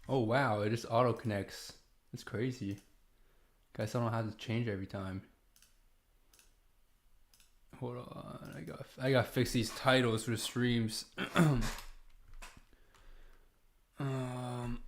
Oh wow, it just auto connects. That's crazy. Guess I don't have to change every time. Hold on, I got to fix these titles for the streams. um,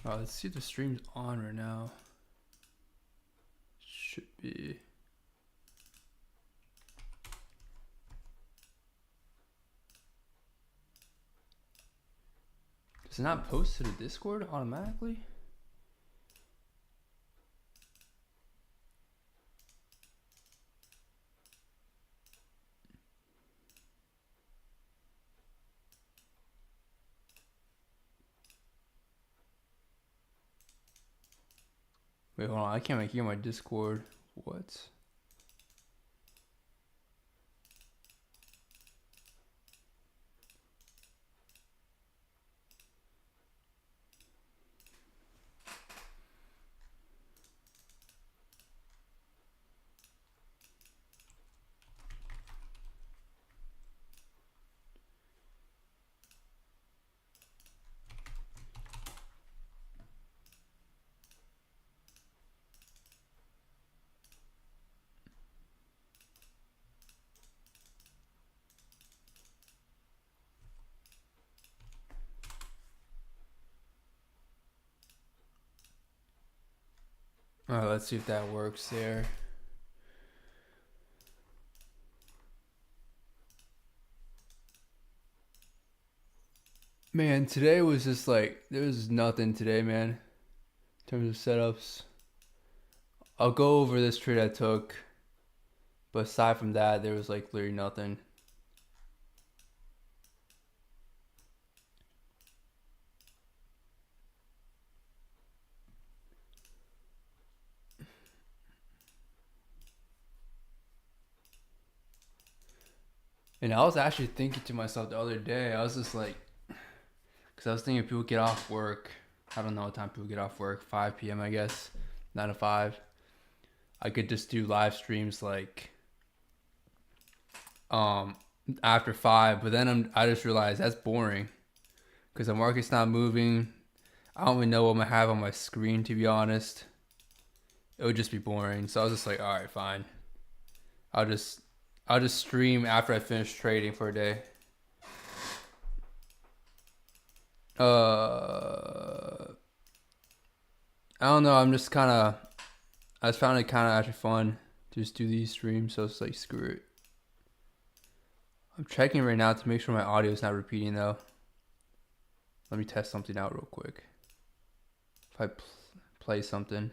let's see if the stream's on right now. Should be. Does it not post to the Discord automatically? Wait, hold on. I can't hear my Discord. What? Alright, let's see if that works there. Man, today was just like, there was nothing today, man. In terms of setups. I'll go over this trade I took. But aside from that, there was like literally nothing. And I was actually thinking to myself the other day, I was just like, because I was thinking people get off work. I don't know what time people get off work. 5 p.m. I guess. 9 to 5. I could just do live streams like after 5. But then I just realized that's boring. Because the market's not moving. I don't even know what I'm going to have on my screen, to be honest. It would just be boring. So I was just like, all right, fine. I'll just stream after I finish trading for a day. I don't know. I just found it kind of actually fun to just do these streams. So it's like, screw it. I'm checking right now to make sure my audio is not repeating though. Let me test something out real quick. If I play something.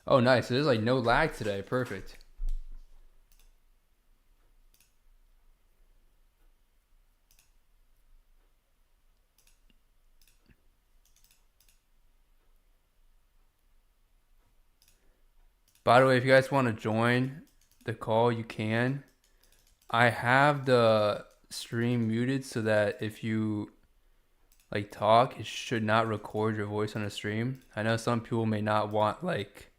Oh, nice. So there's like no lag today. Perfect. By the way, if you guys want to join the call, you can. I have the stream muted so that if you like talk, it should not record your voice on the stream. I know some people may not want like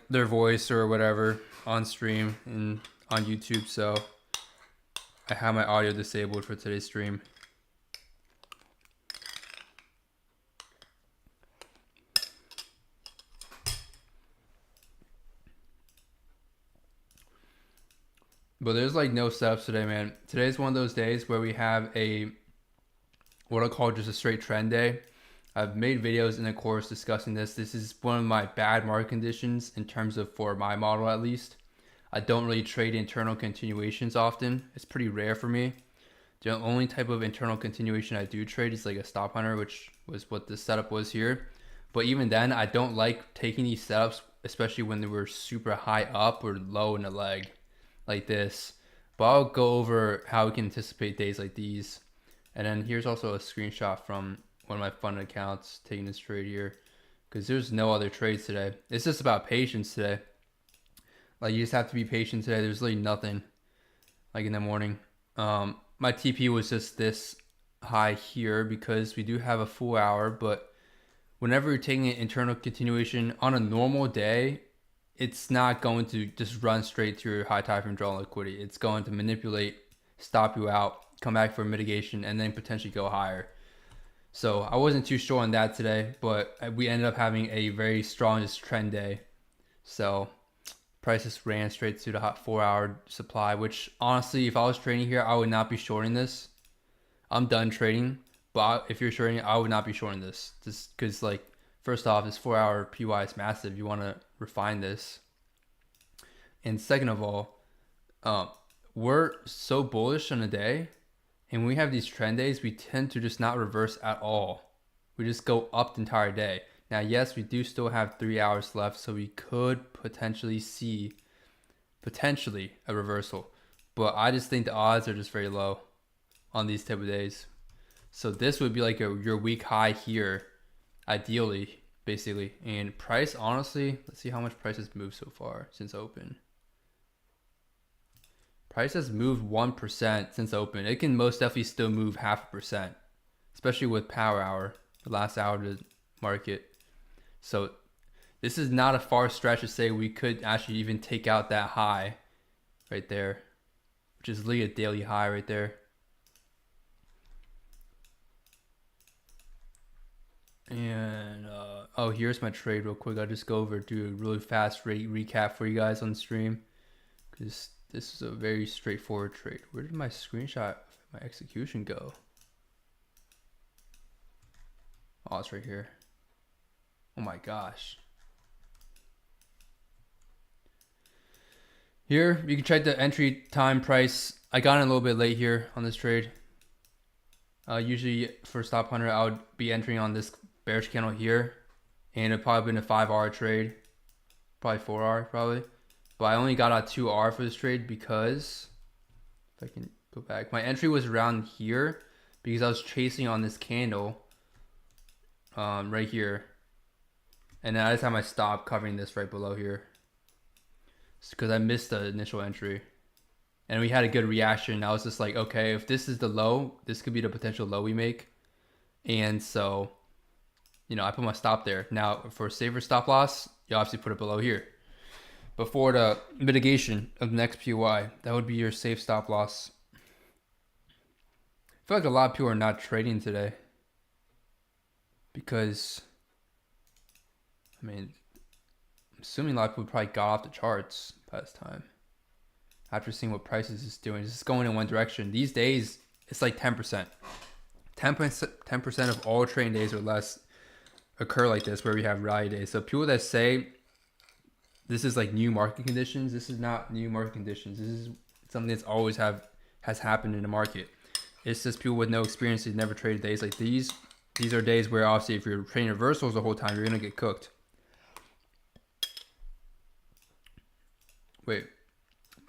their voice or whatever on stream and on YouTube, so I have my audio disabled for today's stream. But there's like no setups today, man. Today's one of those days where we have what I call just a straight trend day. I've made videos in the course discussing this. This is one of my bad market conditions in terms of for my model at least. I don't really trade internal continuations often. It's pretty rare for me. The only type of internal continuation I do trade is like a stop hunter, which was what this setup was here. But even then, I don't like taking these setups, especially when they were super high up or low in the leg like this. But I'll go over how we can anticipate days like these. And then here's also a screenshot from one of my fun accounts taking this trade here, because there's no other trades today. It's just about patience today. Like, you just have to be patient today. There's really nothing like in the morning. My TP was just this high here because we do have a full hour, but whenever you're taking an internal continuation on a normal day, it's not going to just run straight to your high time frame draw liquidity. It's going to manipulate, stop you out, come back for mitigation, and then potentially go higher. So I wasn't too sure on that today, but we ended up having a very strong just trend day. So prices ran straight to the hot 4-hour supply, which honestly, if I was trading here, I would not be shorting this. I'm done trading, but if you're shorting, I would not be shorting this. Just because, like, first off, this 4-hour PY is massive. You want to refine this. And second of all, we're so bullish on a day, and when we have these trend days, we tend to just not reverse at all. We just go up the entire day. Now, yes, we do still have 3 hours left, so we could potentially see a reversal. But I just think the odds are just very low on these type of days. So this would be like your week high here, ideally, basically. And price, honestly, let's see how much price has moved so far since open. Price has moved 1% since open. It can most definitely still move 0.5%, especially with power hour, the last hour of the market. So this is not a far stretch to say we could actually even take out that high right there, which is literally a daily high right there. And oh, here's my trade real quick. I'll just go over, do a really fast recap for you guys on the stream, because this is a very straightforward trade. Where did my screenshot, my execution go? Oh, it's right here. Oh my gosh. Here, you can check the entry time price. I got in a little bit late here on this trade. Usually for Stop Hunter, I would be entering on this bearish candle here, and it'd probably been a 5-hour trade, probably 4-hour probably. But I only got out 2R for this trade because, if I can go back, my entry was around here because I was chasing on this candle right here. And then I just had my stop covering this right below here because I missed the initial entry. And we had a good reaction. I was just like, okay, if this is the low, this could be the potential low we make. And so, you know, I put my stop there. Now, for safer stop loss, you obviously put it below here. But for the mitigation of the next PY, that would be your safe stop loss. I feel like a lot of people are not trading today because, I mean, I'm assuming a lot of people probably got off the charts by this time after seeing what prices is doing. It's just going in one direction. These days, it's like 10%. 10% of all trading days or less occur like this, where we have rally days. So people that say this is like new market conditions, this is not new market conditions. This is something that's always has happened in the market. It's just people with no experience who've never traded days like these. These are days where obviously if you're trading reversals the whole time, you're gonna get cooked. Wait,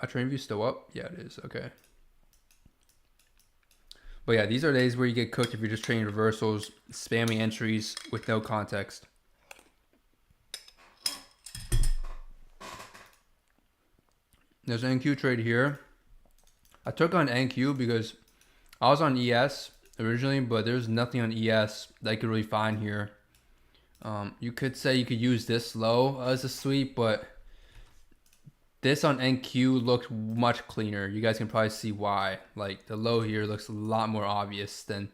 my trading view still up? Yeah, it is. Okay. But yeah, these are days where you get cooked if you're just trading reversals, spamming entries with no context. There's an NQ trade here. I took on NQ because I was on ES originally, but there's nothing on ES that I could really find here. You could say you could use this low as a sweep, but this on NQ looked much cleaner. You guys can probably see why. Like, the low here looks a lot more obvious than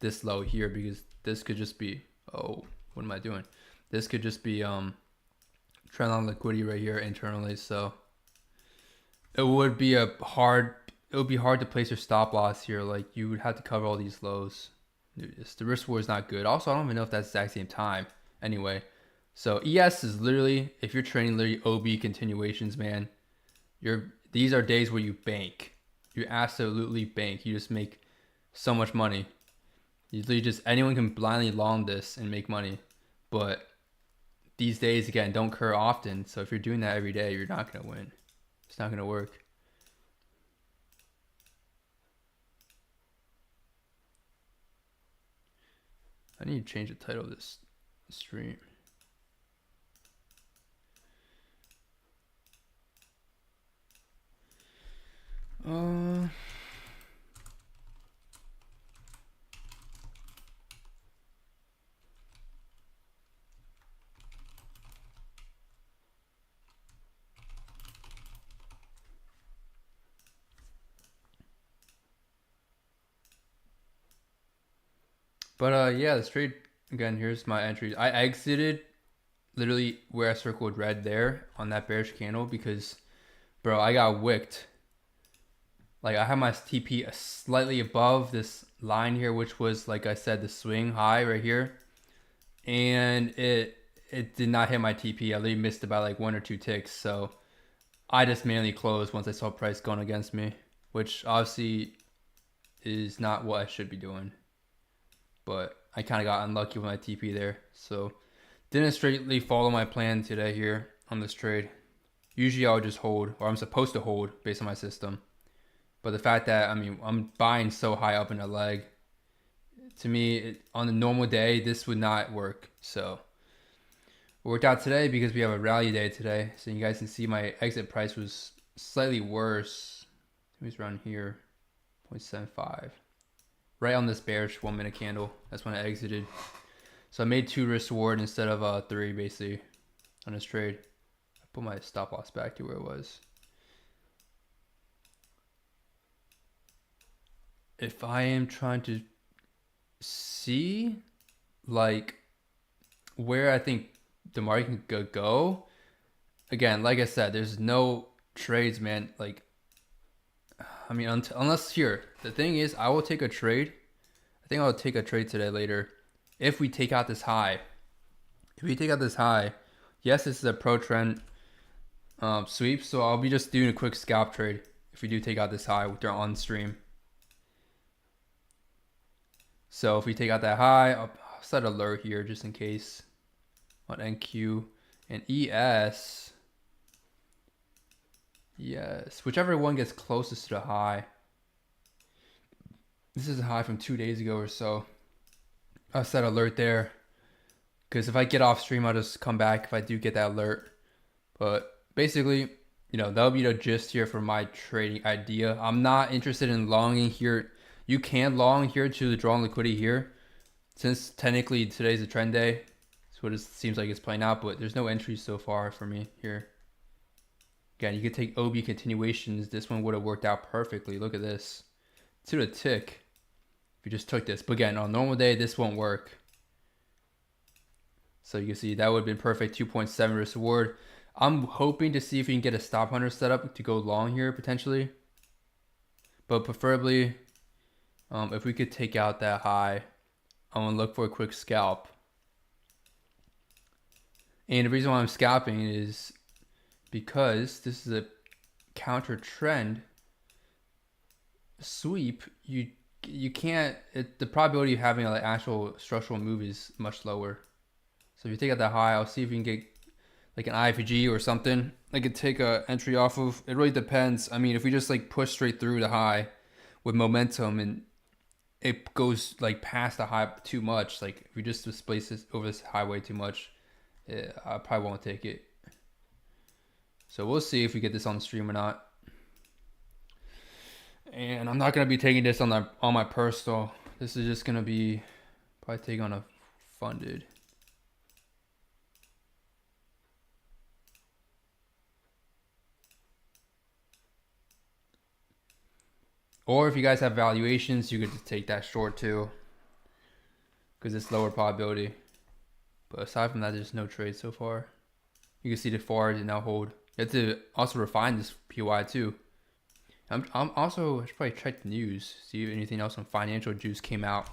this low here, because this could just be, oh, what am I doing? This could just be trend line liquidity right here internally. So it would be hard to place your stop loss here. Like, you would have to cover all these lows. The risk reward is not good. Also, I don't even know if that's the exact same time. Anyway, so ES is literally, if you're trading literally OB continuations, man, these are days where you bank. You absolutely bank. You just make so much money. Usually just anyone can blindly long this and make money. But these days, again, don't occur often. So if you're doing that every day, you're not going to win. It's not going to work. I need to change the title of this stream. But yeah, the trade again. Here's my entries. I exited literally where I circled red there on that bearish candle because, bro, I got wicked. Like I have my TP slightly above this line here, which was, like I said, the swing high right here, and it did not hit my TP. I literally missed it by like 1 or 2 ticks. So I just mainly closed once I saw price going against me, which obviously is not what I should be doing. But I kind of got unlucky with my TP there. So didn't straightly follow my plan today here on this trade. Usually I'll just hold, or I'm supposed to hold based on my system. But the fact that, I mean, I'm buying so high up in a leg, to me, on a normal day, this would not work. So it worked out today because we have a rally day today. So you guys can see my exit price was slightly worse. It was around here, 0.75. Right on this bearish 1 minute candle. That's when I exited. So I made 2 risk reward instead of 3 basically on this trade. I put my stop loss back to where it was. If I am trying to see like where I think the market could go, again, like I said, there's no trades, man. Like, I mean, unless here, the thing is, I will take a trade. I think I'll take a trade today later. If we take out this high, yes, this is a pro trend sweep. So I'll be just doing a quick scalp trade if we do take out this high they're on stream. So if we take out that high, I'll set alert here just in case on NQ and ES. Yes, whichever one gets closest to the high. This is a high from 2 days ago or so. I'll set alert there because if I get off stream, I'll just come back if I do get that alert. But basically, that'll be the gist here for my trading idea. I'm not interested in longing here. You can long here to the drawn liquidity here, since technically today's a trend day. That's what it seems like it's playing out, but there's no entries so far for me here. Again, you could take OB continuations. This one would have worked out perfectly. Look at this. To the tick. If you just took this. But again, on a normal day, this won't work. So you can see that would have been perfect. 2.7 risk reward. I'm hoping to see if we can get a stop hunter set up to go long here potentially. But preferably, if we could take out that high, I'm going to look for a quick scalp. And the reason why I'm scalping is because this is a counter trend sweep. You can't, the probability of having an actual structural move is much lower. So if you take out that high, I'll see if we can get like an IFG or something I could take a entry off of. It really depends. I mean, if we just like push straight through the high with momentum and it goes like past the high too much, like if we just displace this over this highway too much, I probably won't take it. So we'll see if we get this on the stream or not. And I'm not gonna be taking this on my personal. This is just gonna be probably taking on a funded. Or if you guys have valuations, you could just take that short too, because it's lower probability. But aside from that, there's no trade so far. You can see the FAR did now hold. You have to also refine this PY too. I'm also, I should probably check the news, see if anything else on financial juice came out.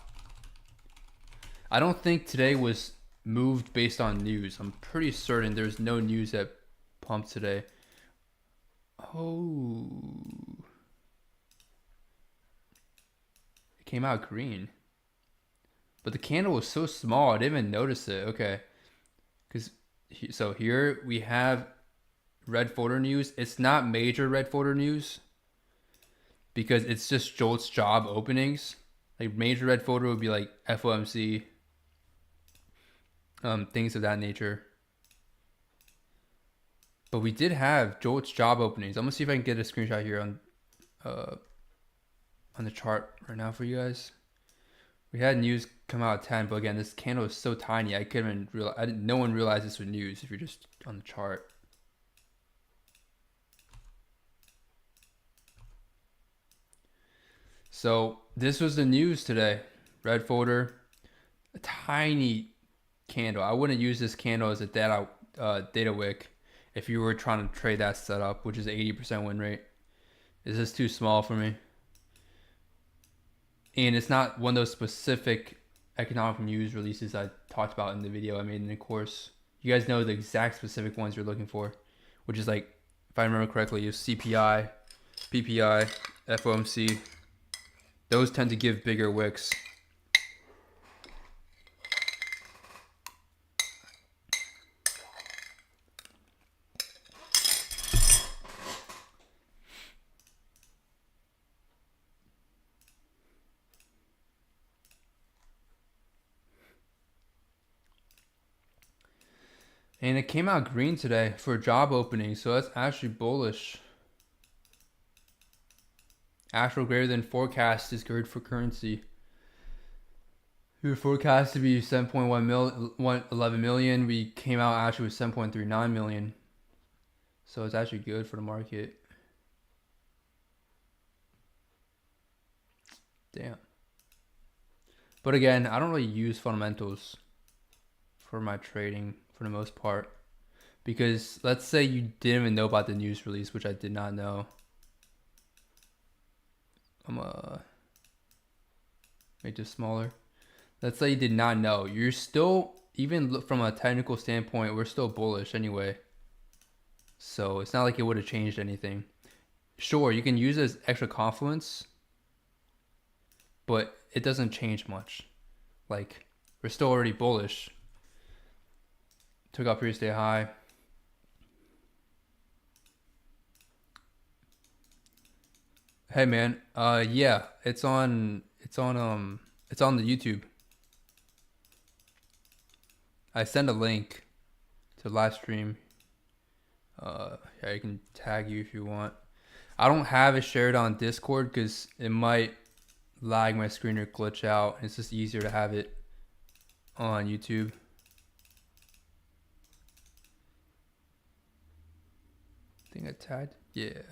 I don't think today was moved based on news. I'm pretty certain there's no news that pumped today. Oh. It came out green. But the candle was so small, I didn't even notice it. Okay. So here we have red folder news. It's not major red folder news because it's just JOLTS job openings. Like major red folder would be like FOMC, things of that nature. But we did have JOLTS job openings. I'm gonna see if I can get a screenshot here on the chart right now for you guys. We had news come out at 10, but again, this candle is so tiny. I couldn't even realize. No one realized this was news if you're just on the chart. So this was the news today. Red folder, a tiny candle. I wouldn't use this candle as a data wick if you were trying to trade that setup, which is 80% win rate. Is this too small for me? And it's not one of those specific economic news releases I talked about in the video I made in the course. You guys know the exact specific ones you're looking for, which is like, if I remember correctly, you have CPI, PPI, FOMC. Those tend to give bigger wicks. And it came out green today for job openings, so that's actually bullish. Actual greater than forecast is good for currency. We were forecast to be 7.11 million. We came out actually with 7.39 million. So it's actually good for the market. Damn. But again, I don't really use fundamentals for my trading for the most part. Because let's say you didn't even know about the news release, which I did not know. I'm gonna make this smaller. Let's say you did not know. You're still, even from a technical standpoint, we're still bullish anyway. So it's not like it would have changed anything. Sure, you can use it as extra confluence, but it doesn't change much. Like, we're still already bullish. Took out previous day high. Hey man, yeah, it's on the YouTube. I send a link to live stream. Yeah, you can tag you if you want. I don't have it shared on Discord because it might lag my screen or glitch out. It's just easier to have it on YouTube. I think I tagged. Yeah.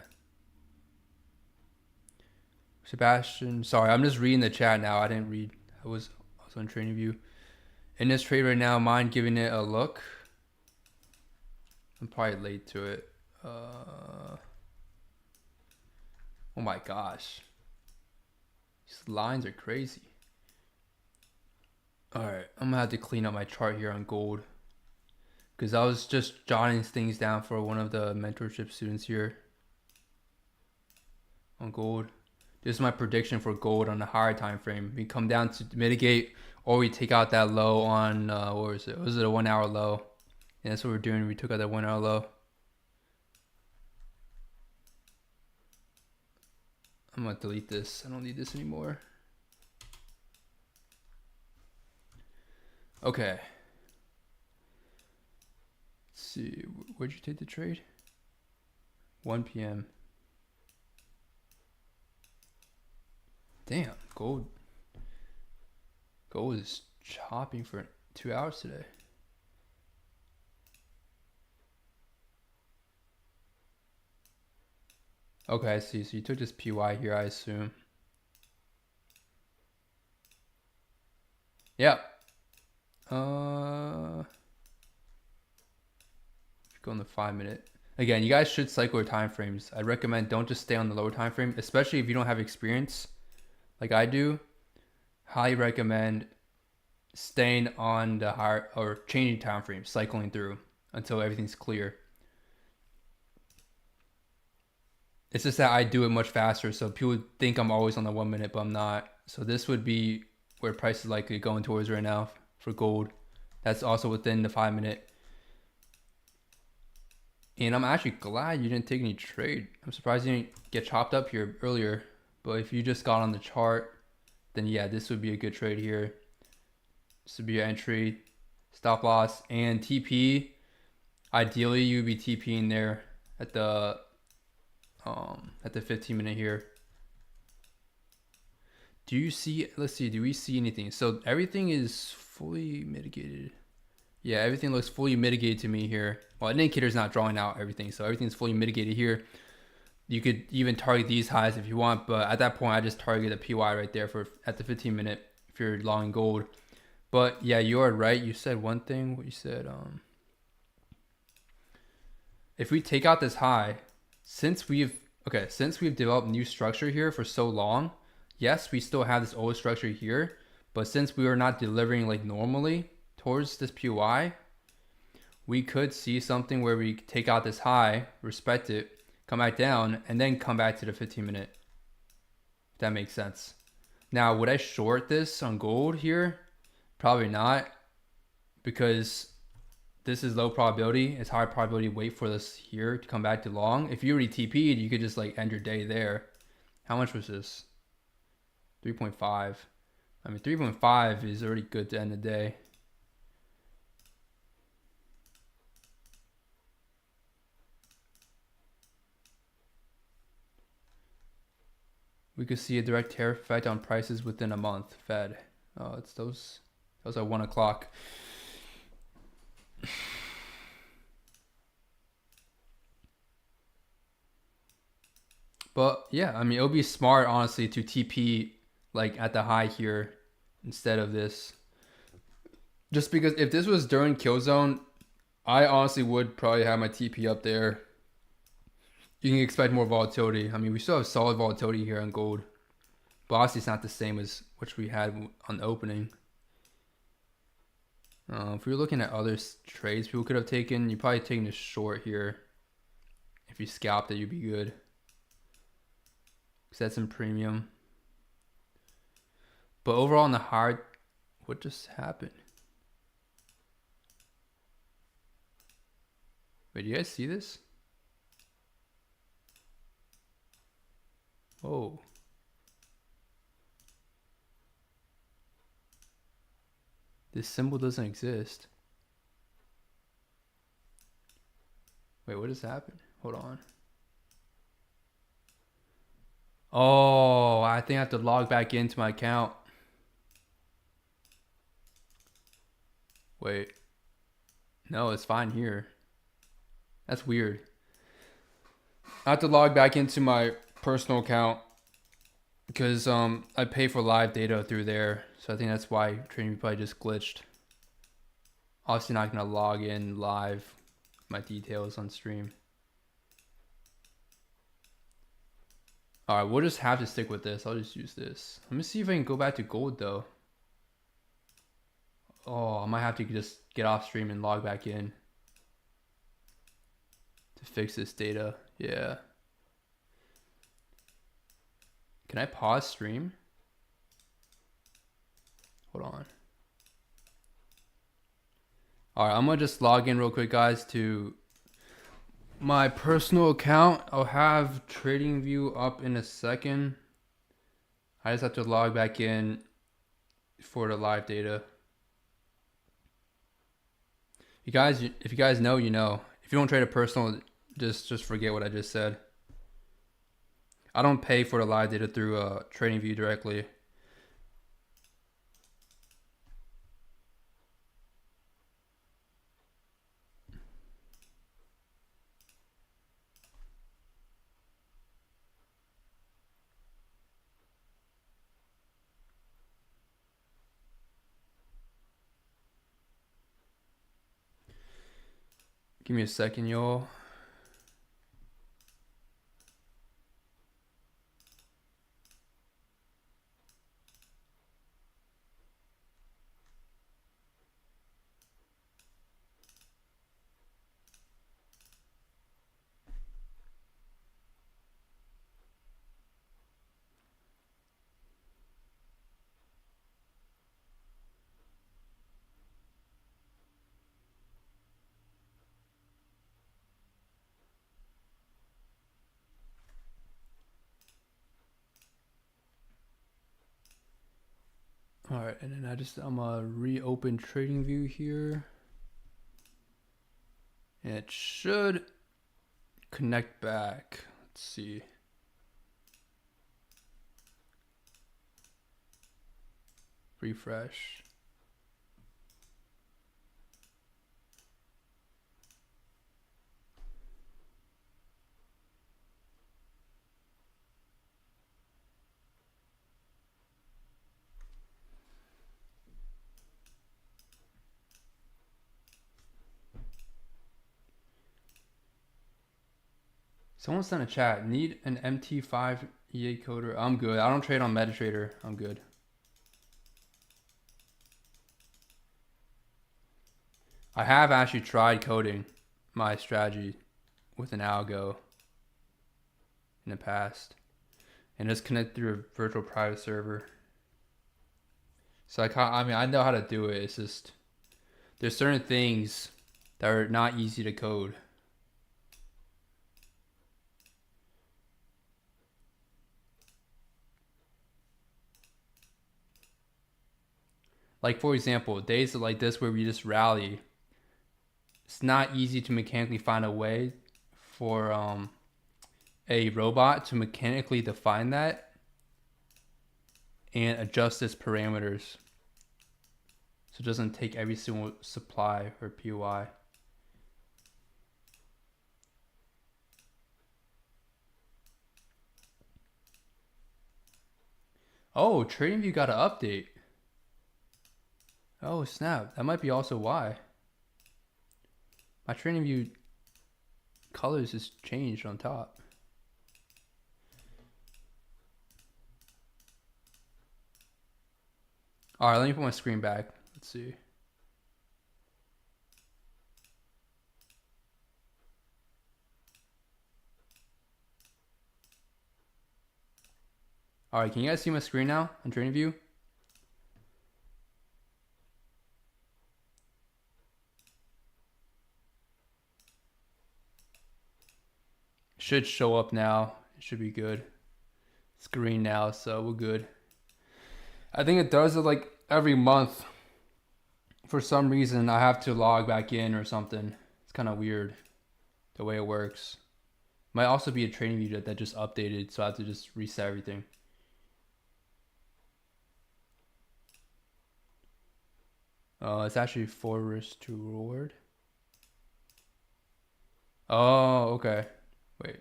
Sebastian, sorry, I'm just reading the chat now. I didn't read. I was on TradingView. In this trade right now, mind giving it a look? I'm probably late to it. Oh my gosh. These lines are crazy. Alright, I'm gonna have to clean up my chart here on gold. Because I was just jotting things down for one of the mentorship students here on gold. This is my prediction for gold on the higher time frame. We come down to mitigate, or we take out that low on what was it? Was it a 1 hour low? And that's what we're doing. We took out that 1 hour low. I'm gonna delete this. I don't need this anymore. Okay. Let's see. Where'd you take the trade? 1 p.m. Damn, gold is chopping for 2 hours today. Okay, I see. So you took this PY here, I assume. Yep. Go on the 5 minute. Again, you guys should cycle your time frames. I recommend don't just stay on the lower time frame, especially if you don't have experience like I do. Highly recommend staying on the higher or changing time frames, cycling through until everything's clear. It's just that I do it much faster, so people think I'm always on the 1 minute, but I'm not. So this would be where price is likely going towards right now for gold. That's also within the 5 minute. And I'm actually glad you didn't take any trade. I'm surprised you didn't get chopped up here earlier. But if you just got on the chart, then yeah, this would be a good trade here. This would be your entry, stop loss, and TP. Ideally, you would be TPing there at the 15 minute here. Do you see? Let's see. Do we see anything? So everything is fully mitigated. Yeah, everything looks fully mitigated to me here. Well, an indicator's not drawing out everything, so everything's fully mitigated here. You could even target these highs if you want, but at that point, I just target a PY right there for at the 15 minute if you're long gold. But yeah, you are right. You said one thing. What you said, if we take out this high, since we've developed new structure here for so long, yes, we still have this old structure here, but since we are not delivering like normally towards this PY, we could see something where we take out this high, respect it, come back down, and then come back to the 15 minute. If that makes sense. Now, would I short this on gold here? Probably not, because this is low probability. It's high probability to wait for this here to come back to long. If you already TP'd, you could just like end your day there. How much was this? 3.5. I mean, 3.5 is already good to end the day. We could see a direct tariff effect on prices within a month. Fed. Oh, it's those at 1 o'clock. But yeah, I mean, it'll be smart, honestly, to TP like at the high here instead of this. Just because if this was during kill zone, I honestly would probably have my TP up there. You can expect more volatility. I mean, we still have solid volatility here on gold, but obviously it's not the same as which we had on the opening. If we were looking at other trades people could have taken, you probably taken a short here. If you scalped it, you'd be good. Because that's in premium. But overall on the hard, what just happened? Wait, do you guys see this? Oh. This symbol doesn't exist. Wait, what just happened? Hold on. Oh, I think I have to log back into my account. Wait. No, it's fine here. That's weird. I have to log back into my personal account because I pay for live data through there. So I think that's why TradingView probably just glitched. Obviously not gonna log in live my details on stream. Alright, we'll just have to stick with this. I'll just use this. Let me see if I can go back to gold though. Oh, I might have to just get off stream and log back in to fix this data. Yeah. Can I pause stream? Hold on. Alright, I'm gonna just log in real quick, guys, to my personal account. I'll have TradingView up in a second. I just have to log back in for the live data. If you guys know, you know. If you don't trade a personal, just forget what I just said. I don't pay for the live data through TradingView directly. Give me a second, y'all. All right, and then I'm gonna reopen TradingView here. And it should connect back. Let's see. Refresh. Someone sent a chat. Need an MT5 EA coder? I'm good. I don't trade on MetaTrader. I'm good. I have actually tried coding my strategy with an algo in the past, and just connect through a virtual private server. So I know how to do it. It's just there's certain things that are not easy to code. Like for example, days like this where we just rally, it's not easy to mechanically find a way for a robot to mechanically define that and adjust its parameters so it doesn't take every single supply or POI. Oh, TradingView got an update. Oh snap, that might be also why. My TradingView colors has changed on top. All right, let me put my screen back. Let's see. All right, can you guys see my screen now on TradingView? Should show up now. It should be good. It's green now, so we're good. I think it does it like every month. For some reason, I have to log back in or something. It's kind of weird the way it works. Might also be a TradingView that just updated, so I have to just reset everything. It's actually 4 risk to reward. Oh, okay. Wait.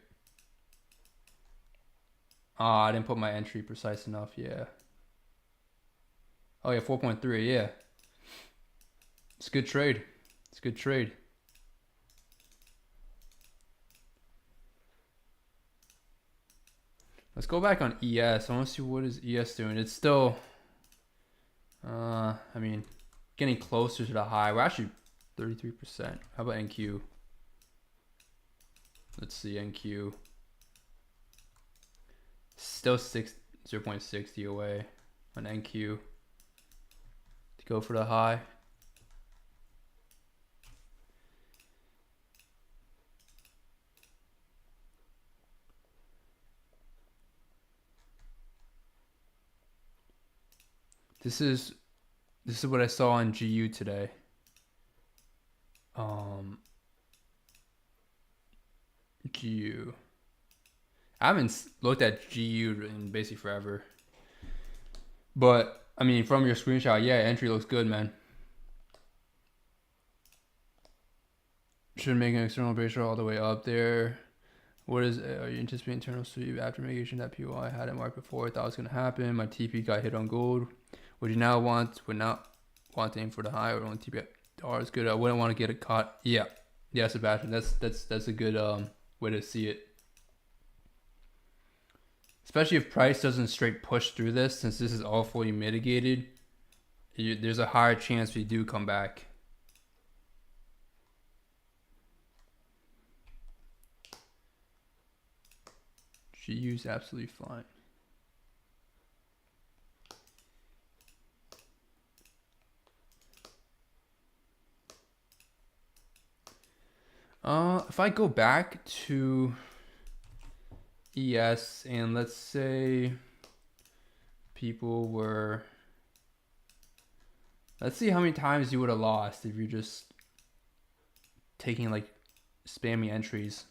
I didn't put my entry precise enough. Yeah. Oh yeah, 4.3. Yeah. It's a good trade. It's a good trade. Let's go back on ES. I want to see what is ES doing. It's still, I mean, getting closer to the high. We're actually 33%. How about NQ? Let's see, NQ. Still 0.60 away on NQ to go for the high. This is what I saw on GU today. GU. I haven't looked at GU in basically forever. But I mean, from your screenshot, yeah, entry looks good, man. Should make an external base all the way up there. What is are you anticipating internal sweep after mitigation that POI had it marked before? I thought it was gonna happen. My TP got hit on gold. Would not want to aim for the high or only TP at dollars good? I wouldn't want to get it caught. Yeah, Sebastian, that's a good way to see it. Especially if price doesn't straight push through this, since this is all fully mitigated, there's a higher chance we do come back. GU's absolutely fine. If I go back to ES and let's say people were Let's see how many times you would have lost if you're just taking like spammy entries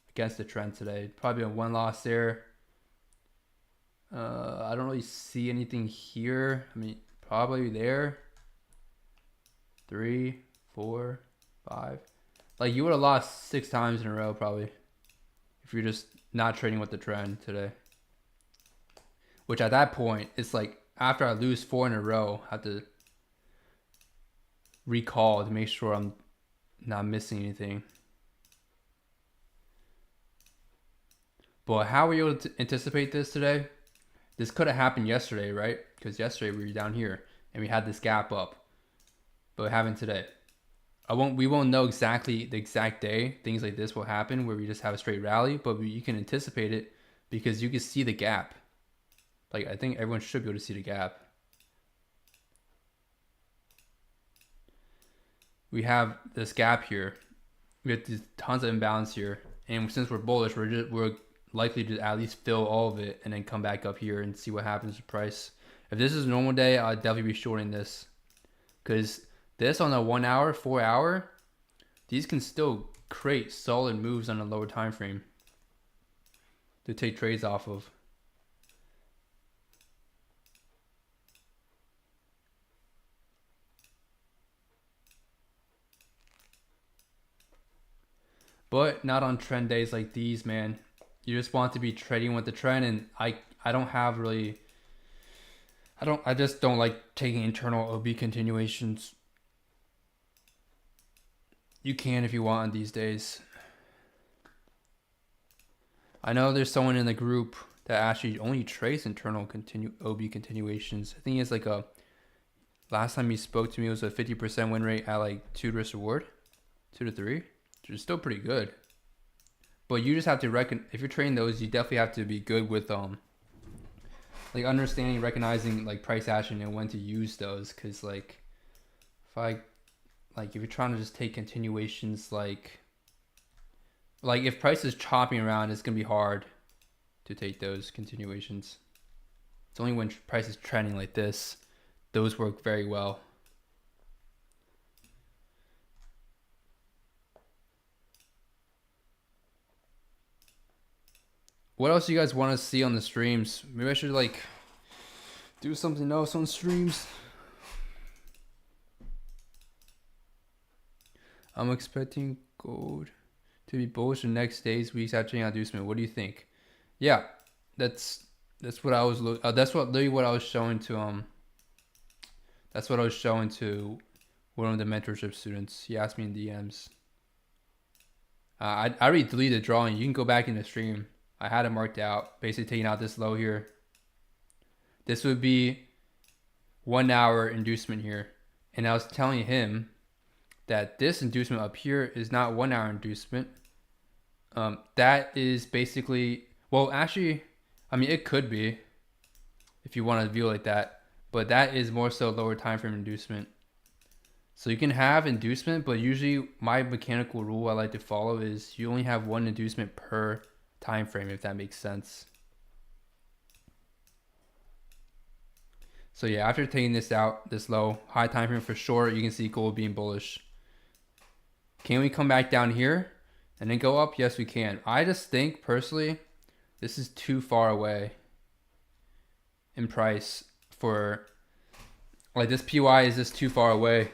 against the trend today. Probably a one loss there. I don't really see anything here. I mean, probably there. 3, 4, 5. Like you would have lost 6 times in a row probably if you're just not trading with the trend today. Which at that point, it's like after I lose 4 in a row, I have to recall to make sure I'm not missing anything. But how were you able to anticipate this today? This could have happened yesterday, right? Because yesterday we were down here and we had this gap up. But it happened today. We won't know exactly the exact day things like this will happen where we just have a straight rally, but you can anticipate it because you can see the gap. Like I think everyone should be able to see the gap. We have this gap here. We have tons of imbalance here, and since we're bullish, we're likely to at least fill all of it and then come back up here and see what happens with price. If this is a normal day, I'd definitely be shorting this because this on a 1 hour, 4 hour, these can still create solid moves on a lower time frame to take trades off of. But not on trend days like these, man. You just want to be trading with the trend, and I don't have really. I just don't like taking internal OB continuations. You can if you want these days. I know there's someone in the group that actually only trades internal OB continuations. I think it's like last time he spoke to me, it was a 50% win rate at like 2 risk reward, 2 to 3, which is still pretty good. But you just have to if you're trading those, you definitely have to be good with like understanding, recognizing like price action and when to use those. Cause like if you're trying to just take continuations, like if price is chopping around, it's gonna be hard to take those continuations. It's only when price is trending like this, those work very well. What else do you guys want to see on the streams? Maybe I should like do something else on streams. I'm expecting gold to be bullish the next days, weeks after the inducement. What do you think? Yeah, that's what I was that's literally what I was showing to that's what I was showing to one of the mentorship students. He asked me in DMs. I already deleted the drawing. You can go back in the stream. I had it marked out, basically taking out this low here. This would be 1 hour inducement here. And I was telling him that this inducement up here is not 1 hour inducement. That is basically, well, actually, I mean, it could be if you want to view it like that, but that is more so lower time frame inducement. So you can have inducement, but usually my mechanical rule I like to follow is you only have one inducement per time frame, if that makes sense. So yeah, after taking this out, this low high time frame for sure, you can see gold being bullish. Can we come back down here and then go up? Yes, we can. I just think personally, this is too far away in price for, like, this PY is just too far away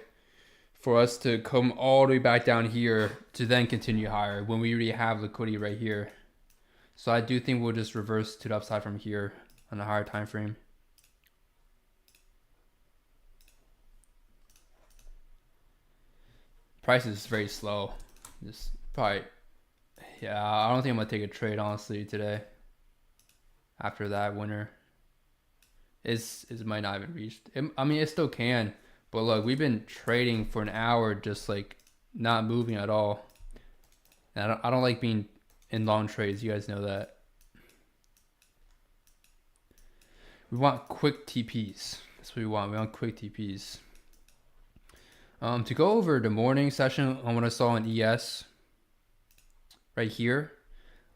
for us to come all the way back down here to then continue higher when we already have liquidity right here. So I do think we'll just reverse to the upside from here on a higher time frame. Price is very slow. Just probably, yeah, I don't think I'm gonna take a trade honestly today. After that winner, it might not even reach. I mean, it still can, but look, we've been trading for an hour, just like not moving at all. And I don't like being in long trades. You guys know that. We want quick TPs. That's what we want. We want quick TPs. To go over the morning session on what I saw on ES right here.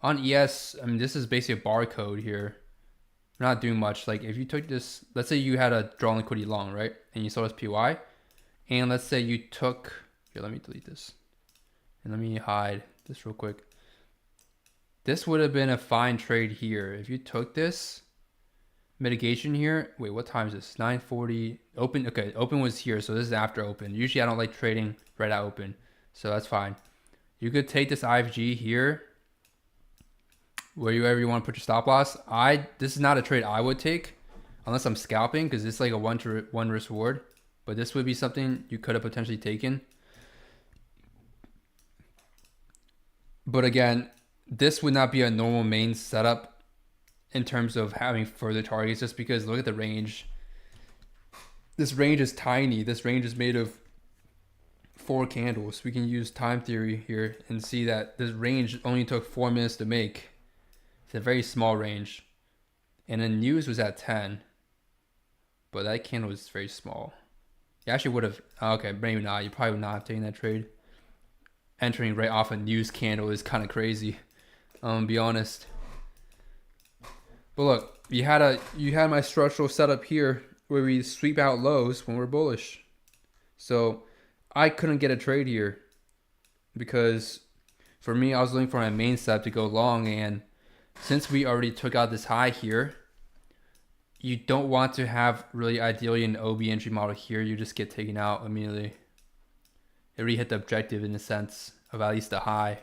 On ES, I mean, this is basically a barcode here. We're not doing much. Like if you took this, let's say you had a draw liquidity long, right? And you saw this PY. and let's say you took, here, let me delete this and let me hide this real quick. This would have been a fine trade here. If you took this mitigation here, wait, what time is this? 9:40. Open, okay, open was here, so this is after open. Usually I don't like trading right at open, so that's fine. You could take this IFG here, wherever you want to put your stop loss. This is not a trade I would take unless I'm scalping, because it's like a one risk reward. But this would be something you could have potentially taken. But again, this would not be a normal main setup in terms of having further targets, just because look at the range. This range is tiny. This range is made of 4 candles. We can use time theory here and see that this range only took 4 minutes to make. It's a very small range. And then news was at 10. But that candle was very small. You actually would have, okay, maybe not. You probably would not have taken that trade. Entering right off a news candle is kind of crazy. Be honest. But look, you had my structural setup here where we sweep out lows when we're bullish. So I couldn't get a trade here because for me, I was looking for my main setup to go long, and since we already took out this high here, you don't want to have really ideally an OB entry model here. You just get taken out immediately. It already hit the objective in the sense of at least the high.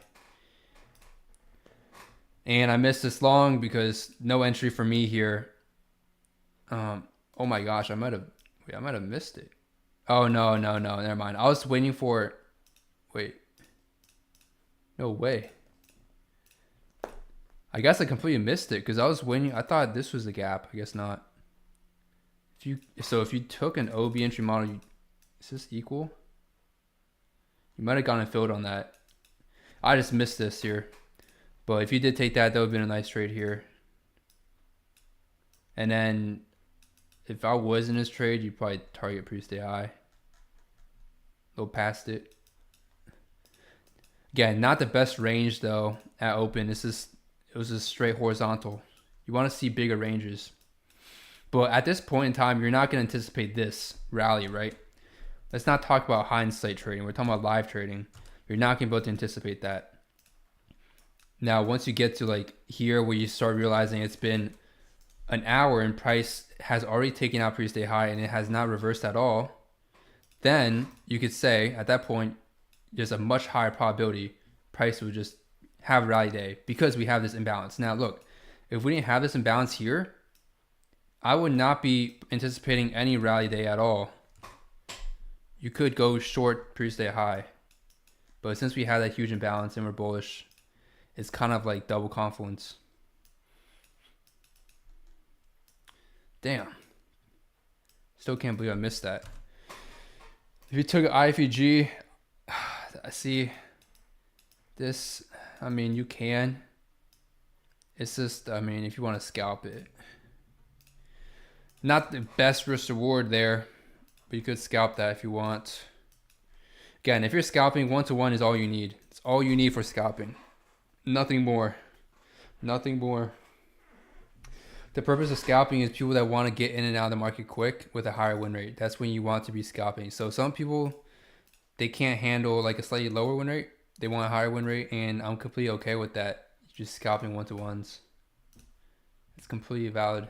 And I missed this long because no entry for me here. Oh my gosh, I might have missed it. Oh no, never mind. I was waiting for, wait. No way. I guess I completely missed it because I was waiting. I thought this was the gap. I guess not. If you took an OB entry model, is this equal? You might have gone and filled on that. I just missed this here. But if you did take that would have been a nice trade here. And then if I was in this trade, you'd probably target pre-stay high. Go past it. Again, not the best range though at open. It was just straight horizontal. You want to see bigger ranges. But at this point in time, you're not going to anticipate this rally, right? Let's not talk about hindsight trading. We're talking about live trading. You're not going to be able to anticipate that. Now, once you get to like here where you start realizing it's been an hour and price has already taken out pre-stay high and it has not reversed at all, then you could say at that point, there's a much higher probability price would just have a rally day because we have this imbalance. Now, look, if we didn't have this imbalance here, I would not be anticipating any rally day at all. You could go short pre-stay high. But since we have that huge imbalance and we're bullish, it's kind of like double confluence. Damn. Still can't believe I missed that. If you took IFEG, I see this. I mean, you can. It's just, I mean, if you want to scalp it. Not the best risk reward there, but you could scalp that if you want. Again, if you're scalping, 1-to-1 is all you need. It's all you need for scalping. Nothing more. Nothing more. The purpose of scalping is people that want to get in and out of the market quick with a higher win rate. That's when you want to be scalping. So some people, they can't handle like a slightly lower win rate. They want a higher win rate, and I'm completely okay with that. Just scalping 1-to-1s. It's completely valid.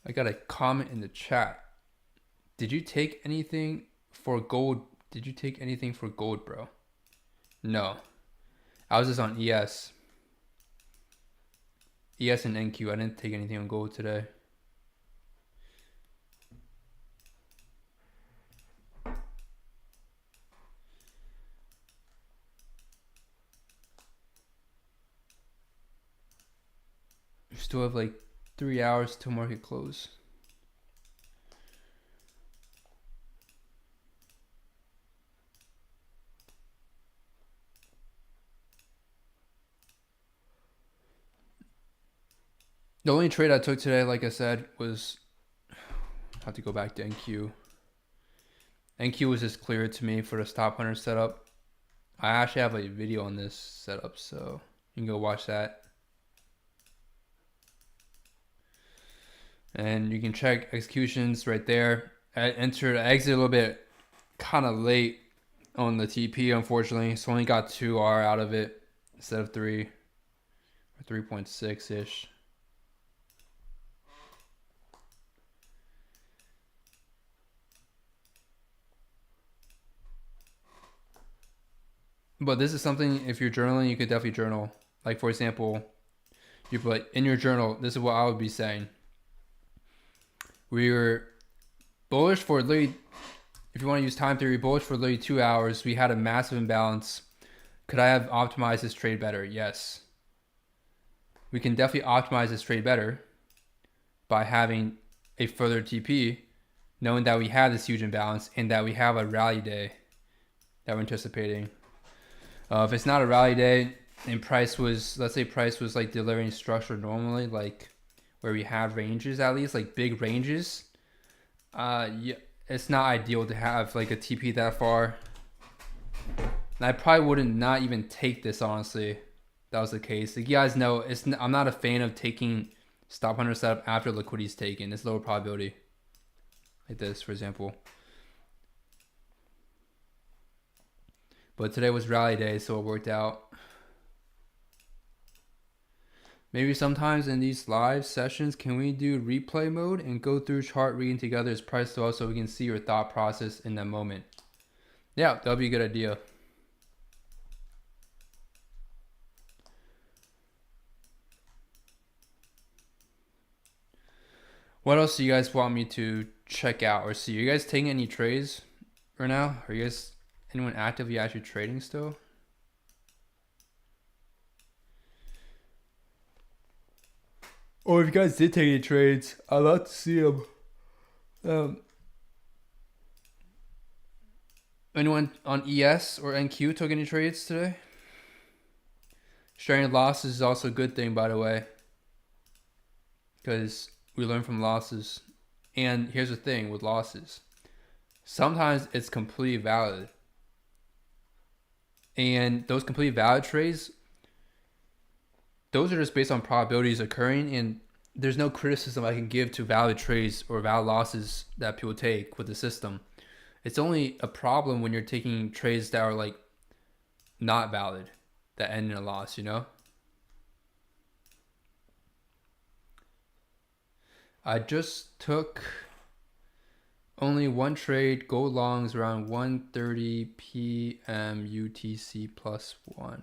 I got a comment in the chat. Did you take anything for gold? Did you take anything for gold, bro? No. I was just on ES. ES and NQ. I didn't take anything on gold today. We still have like 3 hours till market close. The only trade I took today, like I said, was I have to go back to NQ. NQ was just clear to me for the stop 100 setup. I actually have a video on this setup, so you can go watch that. And you can check executions right there. I entered, I exited a little bit kind of late on the TP, unfortunately. So only got 2R out of it instead of 3 or 3.6-ish. But this is something, if you're journaling, you could definitely journal. Like, for example, you put in your journal, this is what I would be saying. We were bullish for literally, if you want to use time theory, bullish for literally 2 hours. We had a massive imbalance. Could I have optimized this trade better? Yes. We can definitely optimize this trade better by having a further TP, knowing that we have this huge imbalance and that we have a rally day that we're anticipating. If it's not a rally day and price was, let's say price was like delivering structure normally, like where we have ranges, at least like big ranges, yeah, it's not ideal to have like a TP that far. And I probably wouldn't not even take this, honestly, if that was the case. Like, you guys know, I'm not a fan of taking stop hunter setup after liquidity is taken. It's lower probability. Like this, for example. But today was rally day, so it worked out. Maybe sometimes in these live sessions, can we do replay mode and go through chart reading together as price to us so we can see your thought process in that moment? Yeah, that'll be a good idea. What else do you guys want me to check out or see? Are you guys taking any trades right now? Are you guys, anyone actively actually trading still? Or if you guys did take any trades, I'd love to see them. Anyone on ES or NQ took any trades today? Sharing losses is also a good thing, by the way, because we learn from losses. And here's the thing with losses. Sometimes it's completely valid. And those completely valid trades, those are just based on probabilities occurring, and there's no criticism I can give to valid trades or valid losses that people take with the system. It's only a problem when you're taking trades that are like not valid, that end in a loss, you know? I just took only one trade, gold longs around 1:30 p.m. UTC plus 1.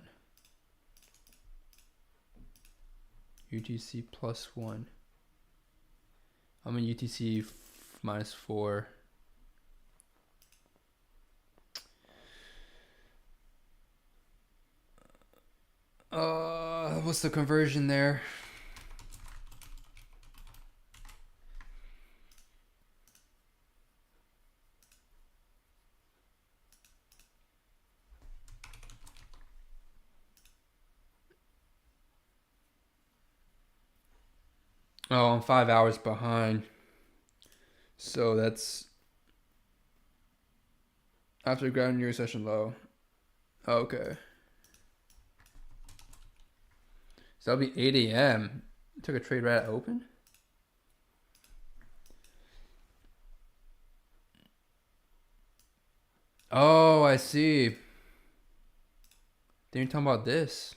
UTC plus 1. I'm in UTC minus 4. What's the conversion there? Oh, I'm 5 hours behind. So that's after ground your session low. Okay. So that'll be 8 a.m. Took a trade right at open? Oh, I see. Then you're talking about this.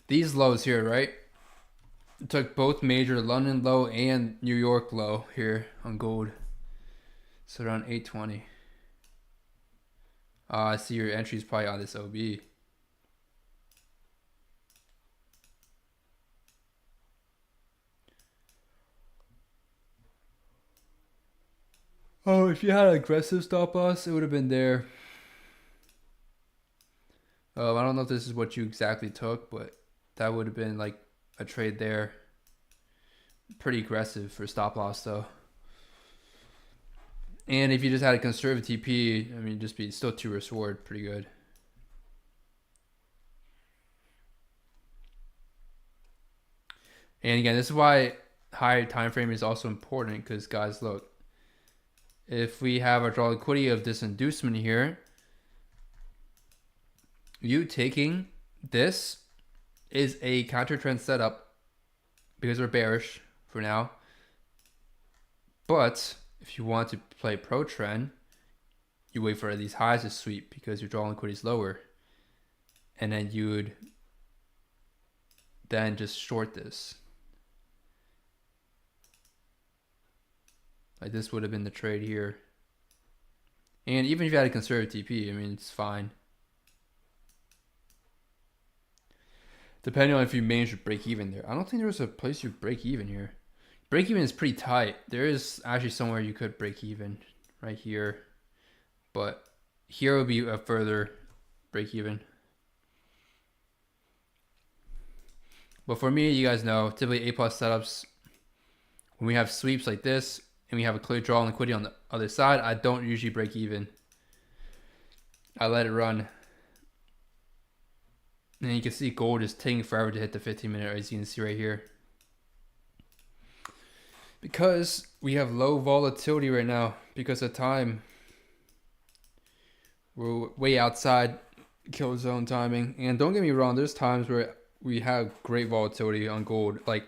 These lows here, right? It took both major London low and New York low here on gold. So around 820. I see your entry is probably on this OB. Oh, if you had an aggressive stop loss, it would have been there. I don't know if this is what you exactly took, but that would have been like a trade there. Pretty aggressive for stop loss though. And if you just had a conservative TP, I mean, just be still 2 risk reward, pretty good. And again, this is why high time frame is also important, because guys, look, if we have our draw liquidity of this inducement here, you taking this is a counter trend setup because we're bearish for now. But if you want to play pro trend, you wait for these highs to sweep because your draw liquidity is lower. And then you would then just short this. Like this would have been the trade here. And even if you had a conservative TP, I mean, it's fine. Depending on if you manage to break even there. I don't think there was a place you break even here. Break even is pretty tight. There is actually somewhere you could break even right here. But here would be a further break even. But for me, you guys know, typically A+ setups, when we have sweeps like this, and we have a clear draw and liquidity on the other side, I don't usually break even. I let it run. And you can see gold is taking forever to hit the 15-minute, as you can see right here. Because we have low volatility right now, because of time. We're way outside kill zone timing. And don't get me wrong, there's times where we have great volatility on gold, like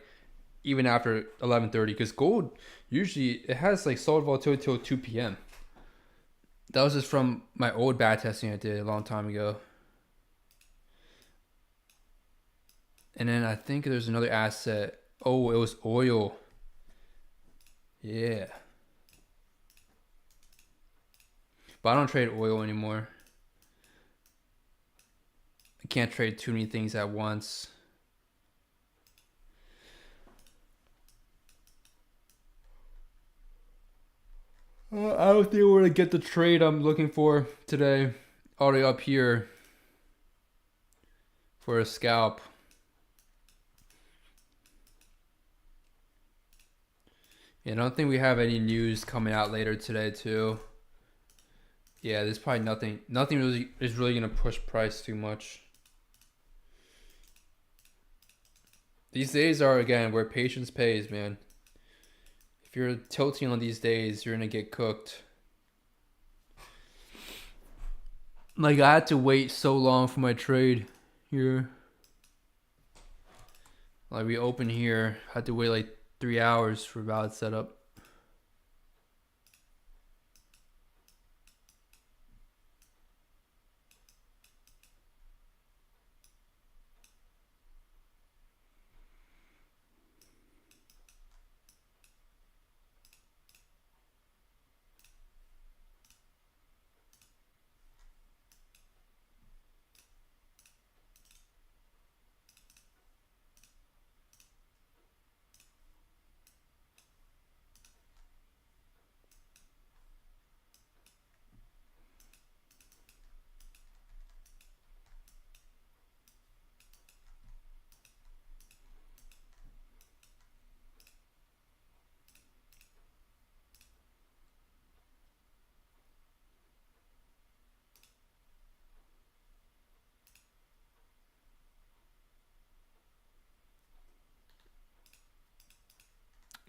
even after 11:30, because gold usually it has like solid volatility till 2 p.m. That was just from my old back testing I did a long time ago. And then I think there's another asset. Oh, it was oil. Yeah. But I don't trade oil anymore. I can't trade too many things at once. I don't think we're going to get the trade I'm looking for today. All the way up here for a scalp. Yeah, I don't think we have any news coming out later today too. Yeah, there's probably nothing really is really going to push price too much. These days are, again, where patience pays, man. If you're tilting on these days, you're going to get cooked. Like, I had to wait so long for my trade here. Like, we open here, had to wait like 3 hours for valid setup.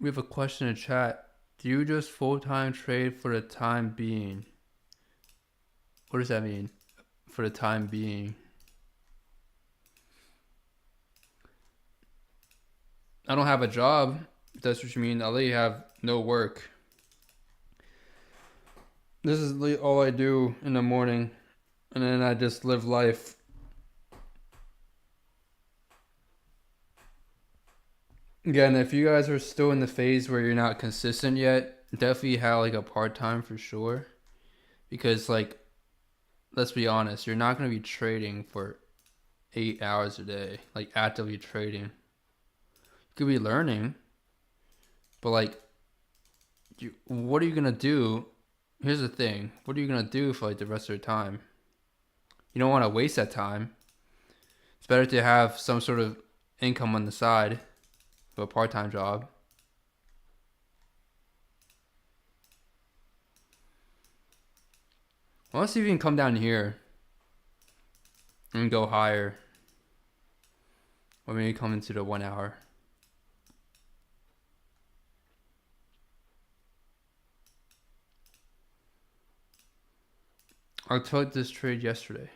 We have a question in chat. Do you just full-time trade for the time being? What does that mean? For the time being. I don't have a job, if that's what you mean. I literally have no work. This is all I do in the morning, and then I just live life. Again, if you guys are still in the phase where you're not consistent yet, definitely have like a part-time for sure. Because, like, let's be honest, you're not going to be trading for 8 hours a day, like actively trading. You could be learning, but like, what are you going to do? Here's the thing. What are you going to do for like the rest of your time? You don't want to waste that time. It's better to have some sort of income on the side of a part-time job. Well, let's see if you can come down here and go higher. Or maybe come into the 1 hour. I took this trade yesterday.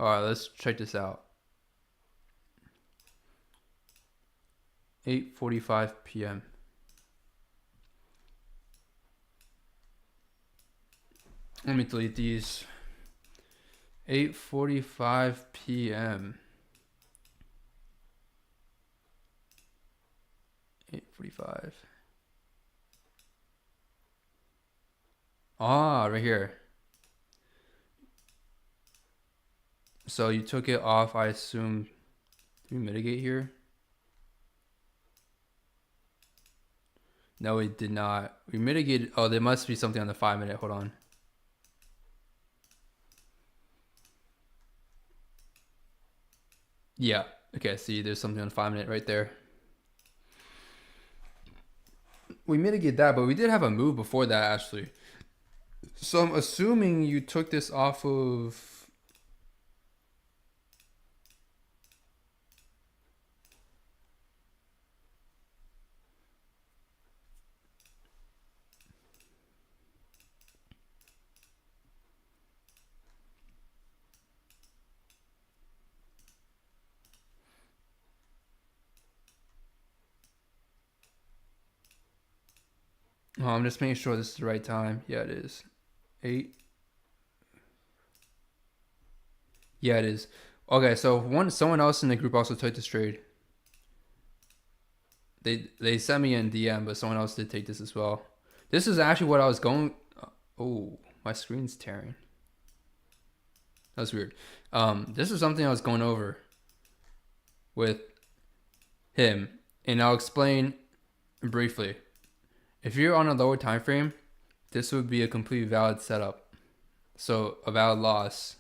All right, let's check this out. 8:45 p.m. Let me delete these. 8:45 p.m. 8:45. Ah, right here. So you took it off, I assume. Did we mitigate here? No, it did not. We mitigated. Oh, there must be something on the 5-minute. Hold on. Yeah. Okay, see, there's something on 5-minute right there. We mitigated that, but we did have a move before that, actually. So I'm assuming you took this off of... Oh, I'm just making sure this is the right time. Yeah, it is. 8. Yeah, it is. Okay, so someone else in the group also took this trade. They sent me in DM, but someone else did take this as well. This is actually what I was going. Oh, my screen's tearing. That's weird. This is something I was going over with him, and I'll explain briefly. If you're on a lower time frame, this would be a completely valid setup. So a valid loss.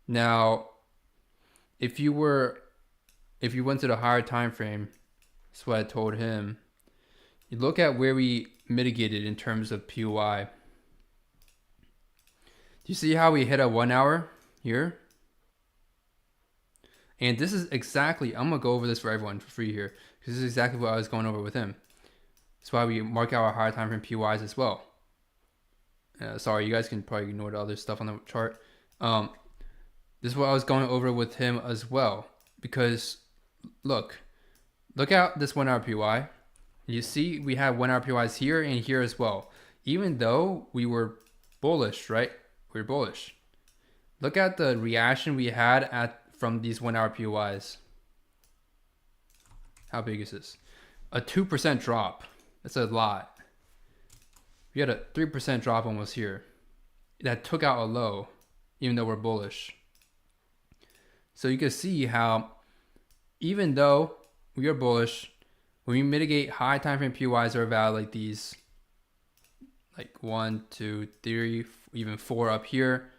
Now, if you went to the higher time frame, that's what I told him. You look at where we mitigated in terms of POI. Do you see how we hit a 1 hour here? And this is exactly, I'm gonna go over this for everyone for free here, because this is exactly what I was going over with him. That's why we mark out our higher time frame POIs as well. Sorry, you guys can probably ignore the other stuff on the chart. This is what I was going over with him as well, because look at this 1 hour POI. You see we have 1 hour POIs here and here as well. Even though we were bullish, right? We were bullish. Look at the reaction we had from these 1 hour POIs. How big is this? A 2% drop. That's a lot. We had a 3% drop almost here. That took out a low, even though we're bullish. So you can see how, even though we are bullish, when we mitigate high time frame POIs are valid like these, like 1, 2, 3, even 4 up here,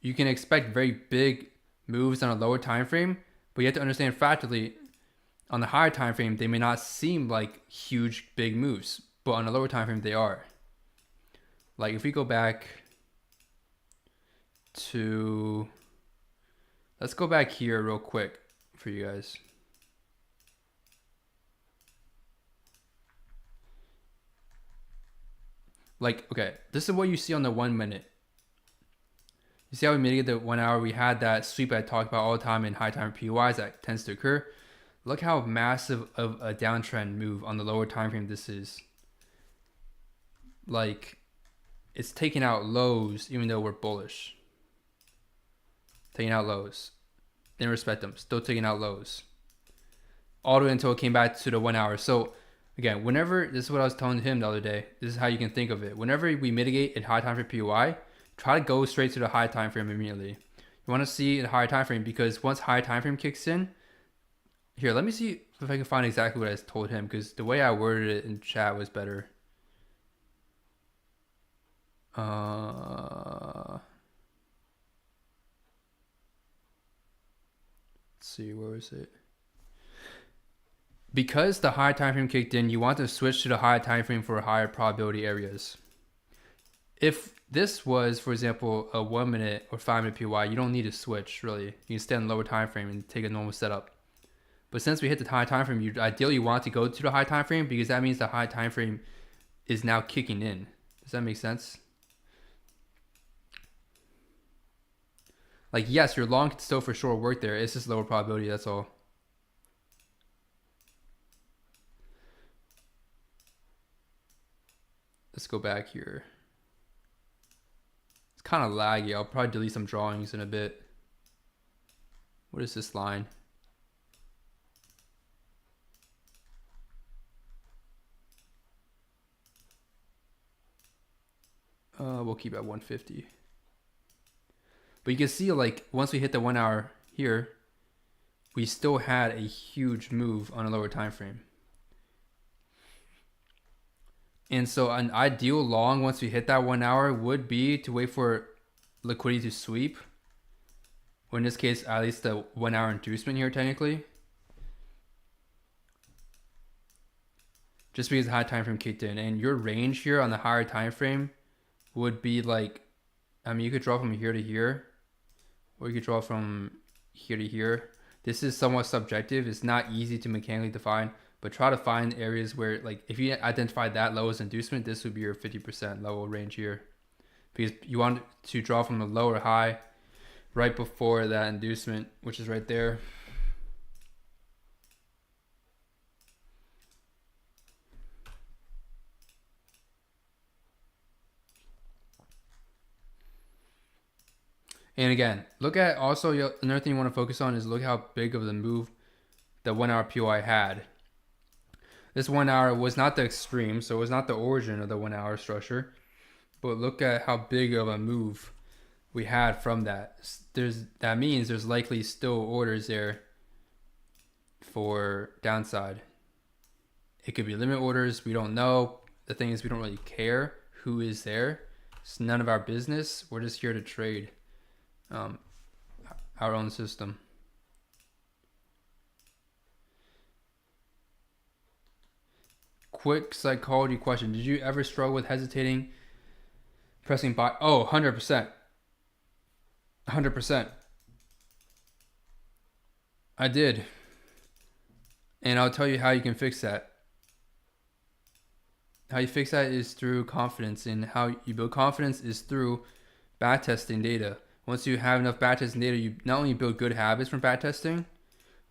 you can expect very big moves on a lower time frame, but you have to understand factually, on the higher time frame, they may not seem like huge, big moves, but on a lower time frame, they are. Like if we go back to, let's go back here real quick for you guys. Like, okay, this is what you see on the 1 minute. You see how we mitigated the 1 hour? We had that sweep I talked about all the time in high time POIs that tends to occur. Look how massive of a downtrend move on the lower time frame this is. Like, it's taking out lows even though we're bullish. Taking out lows. Didn't respect them. Still taking out lows. All the way until it came back to the 1 hour. So, again, whenever, this is what I was telling him the other day. This is how you can think of it. Whenever we mitigate in high time frame POI, try to go straight to the high time frame immediately. You want to see the higher time frame because once high time frame kicks in, here, let me see if I can find exactly what I told him because the way I worded it in chat was better. Let's see, where was it? Because the high time frame kicked in, you want to switch to the higher time frame for higher probability areas. If this was, for example, a 1 minute or 5 minute POI, you don't need to switch really. You can stay on the lower time frame and take a normal setup. But since we hit the high time frame, you ideally want to go to the high time frame because that means the high time frame is now kicking in. Does that make sense? Like, yes, your long could still for sure work there. It's just lower probability, that's all. Let's go back here. It's kind of laggy. I'll probably delete some drawings in a bit. What is this line? We'll keep at 150. But you can see, like, once we hit the 1 hour here, we still had a huge move on a lower time frame. And so an ideal long once we hit that 1 hour would be to wait for liquidity to sweep. Or in this case, at least the 1 hour inducement here technically. Just because the high time frame kicked in. And your range here on the higher time frame would be like, I mean, you could draw from here to here, or you could draw from here to here. This is somewhat subjective. It's not easy to mechanically define, but try to find areas where, like, if you identify that low as inducement, this would be your 50% level range here, because you want to draw from the low or high right before that inducement, which is right there. And again, look at also another thing you want to focus on is look how big of the move the 1 hour POI had. This 1 hour was not the extreme, so it was not the origin of the 1 hour structure, but look at how big of a move we had from that. That means there's likely still orders there for downside. It could be limit orders. We don't know. The thing is, we don't really care who is there. It's none of our business. We're just here to trade our own system. Quick psychology question. Did you ever struggle with hesitating, pressing buy? Oh, 100%. 100%. I did. And I'll tell you how you can fix that. How you fix that is through confidence, and how you build confidence is through backtesting data. Once you have enough backtesting data, you not only build good habits from backtesting,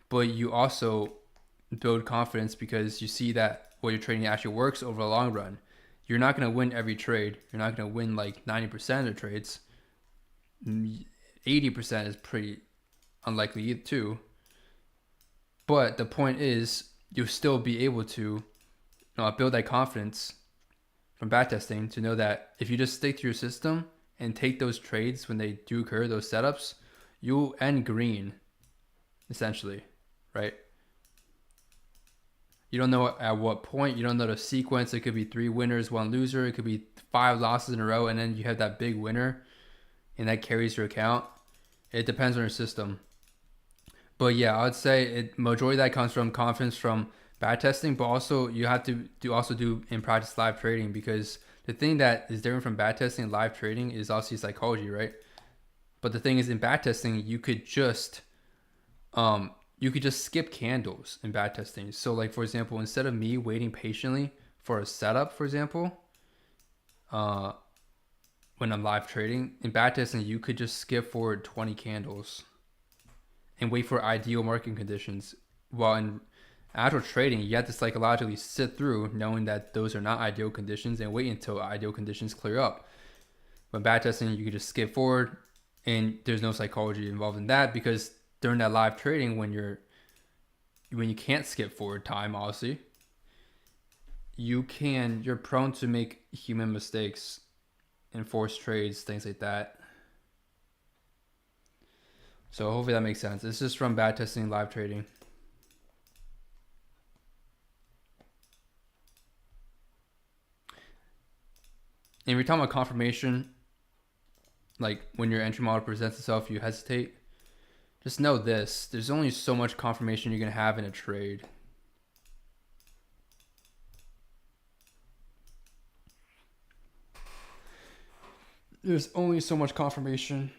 but you also build confidence because you see that what you're trading actually works over the long run. You're not going to win every trade. You're not going to win like 90% of the trades. 80% is pretty unlikely too. But the point is, you'll still be able to build that confidence from backtesting to know that if you just stick to your system and take those trades when they do occur, those setups, you'll end green, essentially, right? You don't know at what point, you don't know the sequence. It could be 3 winners, 1 loser. It could be 5 losses in a row, and then you have that big winner, and that carries your account. It depends on your system. But yeah, I would say majority of that comes from confidence from backtesting, but also you have to do in practice live trading, because the thing that is different from backtesting and live trading is obviously psychology, right? But the thing is, in backtesting, you could just skip candles in backtesting. So like, for example, instead of me waiting patiently for a setup, for example, when I'm live trading, in backtesting, you could just skip forward 20 candles and wait for ideal market conditions. While in actual trading, you have to psychologically sit through knowing that those are not ideal conditions and wait until ideal conditions clear up. But backtesting, you can just skip forward, and there's no psychology involved in that, because during that live trading, when you can't skip forward time, obviously, you're prone to make human mistakes and forced trades, things like that. So hopefully that makes sense. It's just from backtesting live trading. And we're talking about confirmation, like when your entry model presents itself, you hesitate. Just know this: there's only so much confirmation you're gonna have in a trade. There's only so much confirmation.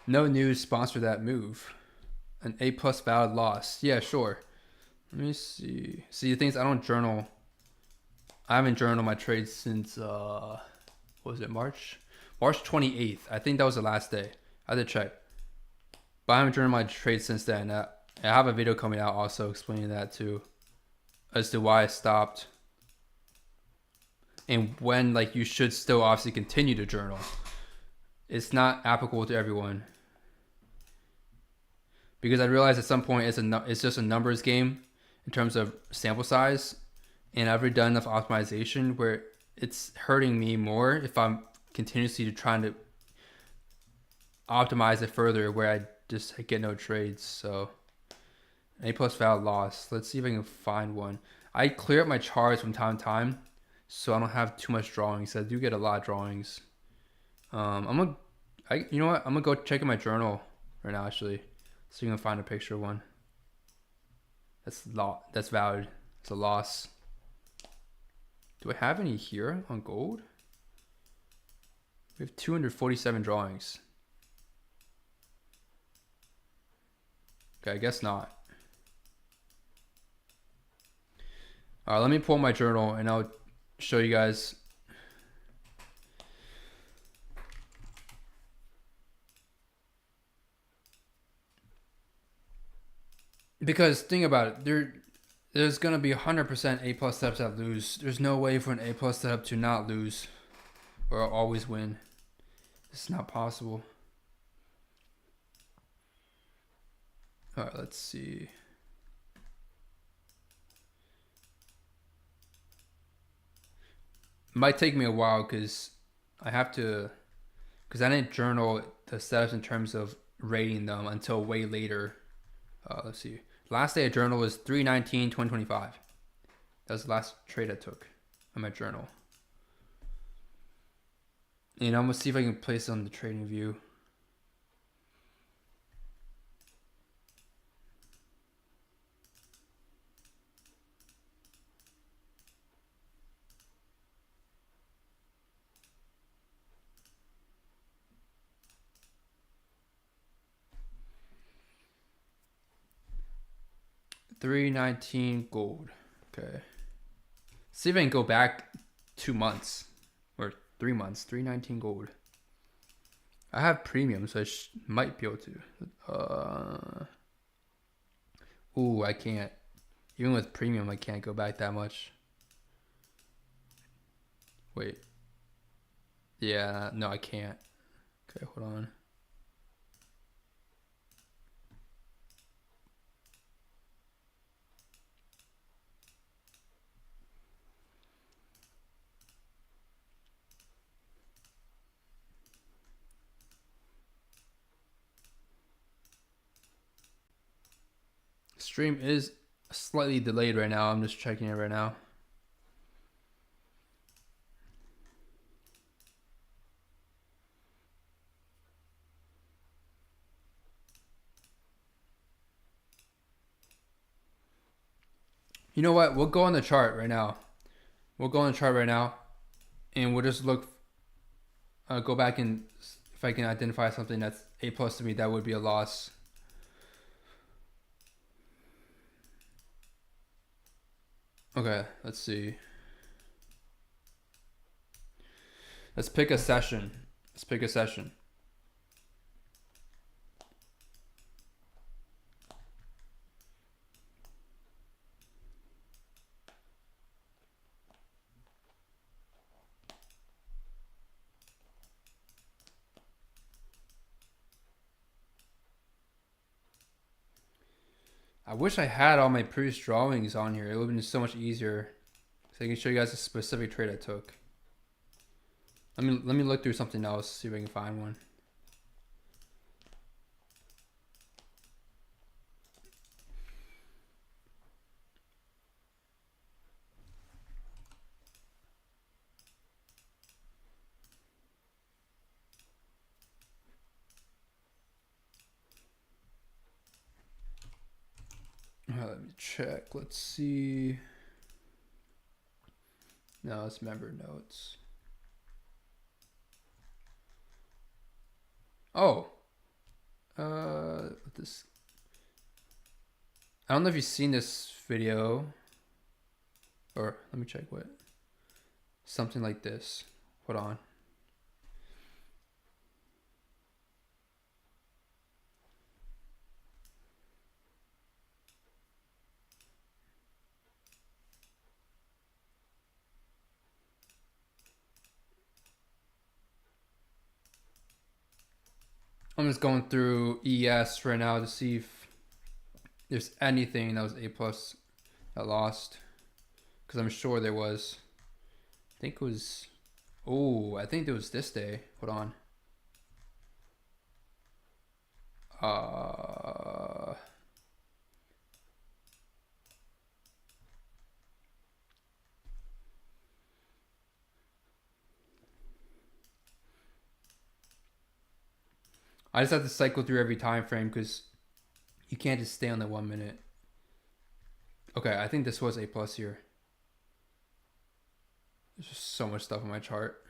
No news sponsor that move. An A plus valid loss. Yeah, sure. Let me see. See, the things I don't journal. I haven't journaled my trades since what was it, March? March 28th. I think that was the last day. I had to check. But I haven't journaled my trades since then. I have a video coming out also explaining that too, as to why I stopped and when like you should still obviously continue to journal. It's not applicable to everyone because I realized at some point it's just a numbers game in terms of sample size, and I've already done enough optimization where it's hurting me more if I'm continuously trying to optimize it further where I just get no trades. So A plus valid loss. Let's see if I can find one. I clear up my charts from time to time so I don't have too much drawings. I do get a lot of drawings. You know what? I'm gonna go check in my journal right now actually, so you can find a picture of one. That's valid. It's a loss. Do I have any here on gold? We have 247 drawings. Okay, I guess not. All right, let me pull my journal and I'll show you guys. Because think about it, there's gonna be 100% A plus setups that lose. There's no way for an A plus setup to not lose or always win. It's not possible. All right, let's see. It might take me a while because I didn't journal the setups in terms of rating them until way later. Let's see. Last day of journal was 3/19/2025. That was the last trade I took on my journal. And I'm gonna see if I can place it on the trading view. $3.19 gold. Okay. See if I can go back 2 months or 3 months. $3.19 gold. I have premium, so I might be able to. Ooh, I can't. Even with premium, I can't go back that much. Wait. Yeah, no, I can't. Okay, hold on. Stream is slightly delayed right now. I'm just checking it right now. You know what? We'll go on the chart right now. And we'll just look. Go back and if I can identify something that's A plus to me, that would be a loss. Okay, let's see. Let's pick a session. I wish I had all my previous drawings on here. It would have been so much easier. So I can show you guys a specific trade I took. Let me look through something else, see if I can find one. Let me check. Let's see. No, it's member notes. Oh, This, I don't know if you've seen this video, or let me check what, something like this. Hold on. I'm just going through ES right now to see if there's anything that was A plus that lost, because I'm sure there was. I think it was. Oh, I think it was this day. Hold on. I just have to cycle through every time frame because you can't just stay on the 1 minute. Okay, I think this was A plus here. There's just so much stuff on my chart.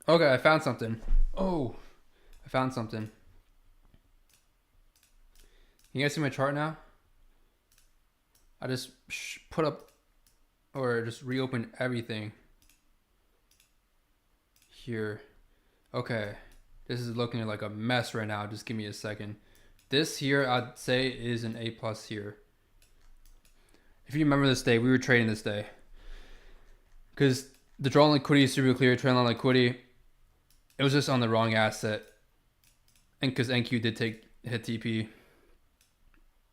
Okay, I found something. Oh, I found something. You guys see my chart now? I just put up, or just reopened everything here. Okay, this is looking like a mess right now. Just give me a second. This here, I'd say, is an A plus here. If you remember this day, we were trading this day because the draw on liquidity is super clear. Trend line liquidity, it was just on the wrong asset, and because NQ did hit TP.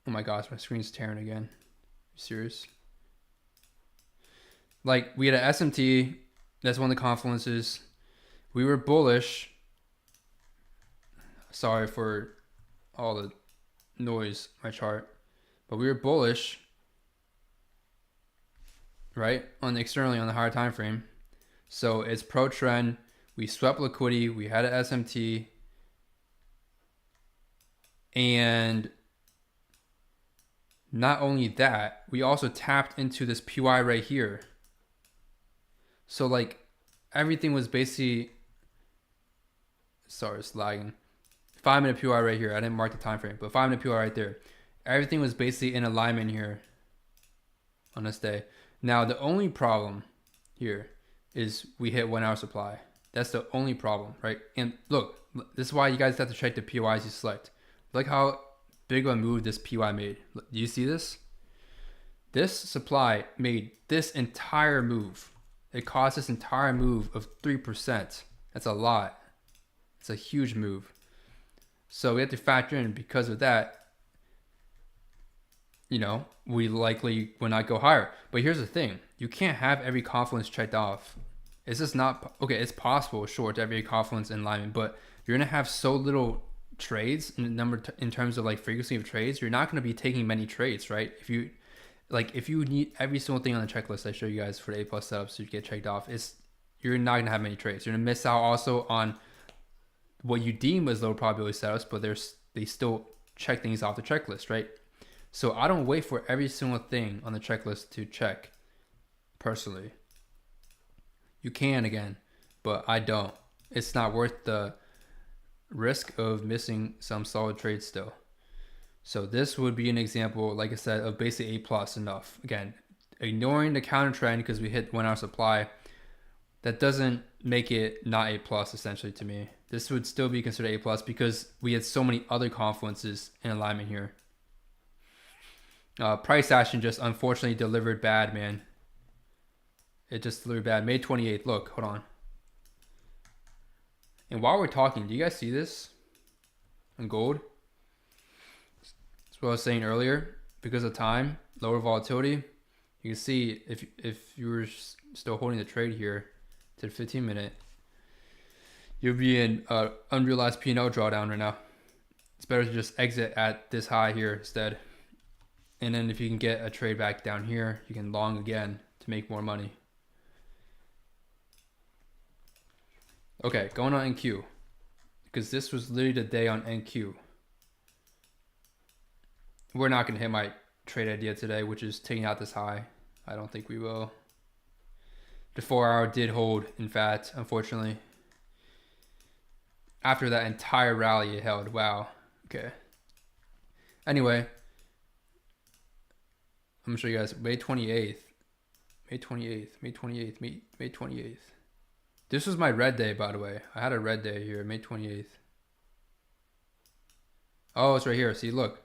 Oh my gosh, my screen's tearing again. Are you serious? Like, we had an SMT. That's one of the confluences. We were bullish. Sorry for all the noise on my chart, but we were bullish, right? Externally on the higher time frame. So it's pro trend. We swept liquidity. We had an SMT, and not only that, we also tapped into this PY right here. So like everything was basically, sorry, it's lagging. 5 minute PY right here. I didn't mark the time frame, but 5 minute PY right there. Everything was basically in alignment here on this day. Now the only problem here is we hit 1 hour supply. That's the only problem, right? And look, this is why you guys have to check the PYs you select. Look how big of a move this PY made. Do you see this? This supply made this entire move. It caused this entire move of 3%. That's a lot. It's a huge move. So we have to factor in, because of that, you know, we likely will not go higher. But here's the thing. You can't have every confluence checked off. It's just not, okay, it's possible, sure, to have every confluence in alignment, but you're going to have so little trades in terms of like frequency of trades. You're not going to be taking many trades, right? If you need every single thing on the checklist I show you guys for the A plus setups to get checked off, you're not going to have many trades. You're going to miss out also on what you deem as low probability setups, but they still check things off the checklist, right? So I don't wait for every single thing on the checklist to check personally. You can, again, but I don't. It's not worth the risk of missing some solid trades still. So this would be an example, like I said, of basically A plus enough. Again, ignoring the counter trend because we hit 1 hour supply, that doesn't make it not A plus essentially to me. This would still be considered A plus because we had so many other confluences in alignment here. Price action just unfortunately delivered bad, man. It just delivered bad. May 28th. Look, hold on. And while we're talking, do you guys see this in gold? That's what I was saying earlier. Because of time, lower volatility, you can see if you were still holding the trade here to the 15-minute, you'll be in unrealized P&L drawdown right now. It's better to just exit at this high here instead. And then if you can get a trade back down here, you can long again to make more money. Okay, going on NQ. Because this was literally the day on NQ. We're not going to hit my trade idea today, which is taking out this high. I don't think we will. The 4-hour did hold, in fact, unfortunately. After that entire rally it held. Wow. Okay. Anyway, I'm going to show you guys May 28th. May 28th. This was my red day, by the way. I had a red day here, May 28th. Oh, it's right here. See, look.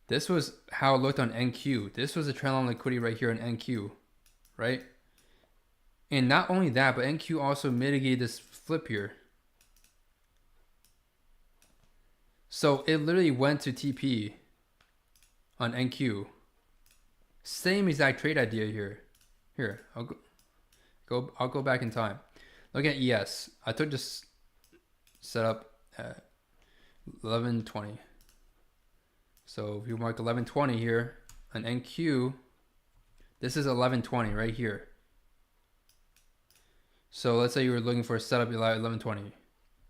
This was how it looked on NQ. This was a trend line liquidity right here on NQ, right? And not only that, but NQ also mitigated this flip here. So it literally went to TP on NQ. Same exact trade idea here. Here, I'll go back in time. Look at ES. I took this setup at 11:20. So if you mark 11:20 here on NQ, this is 11:20 right here. So let's say you were looking for a setup at 11:20.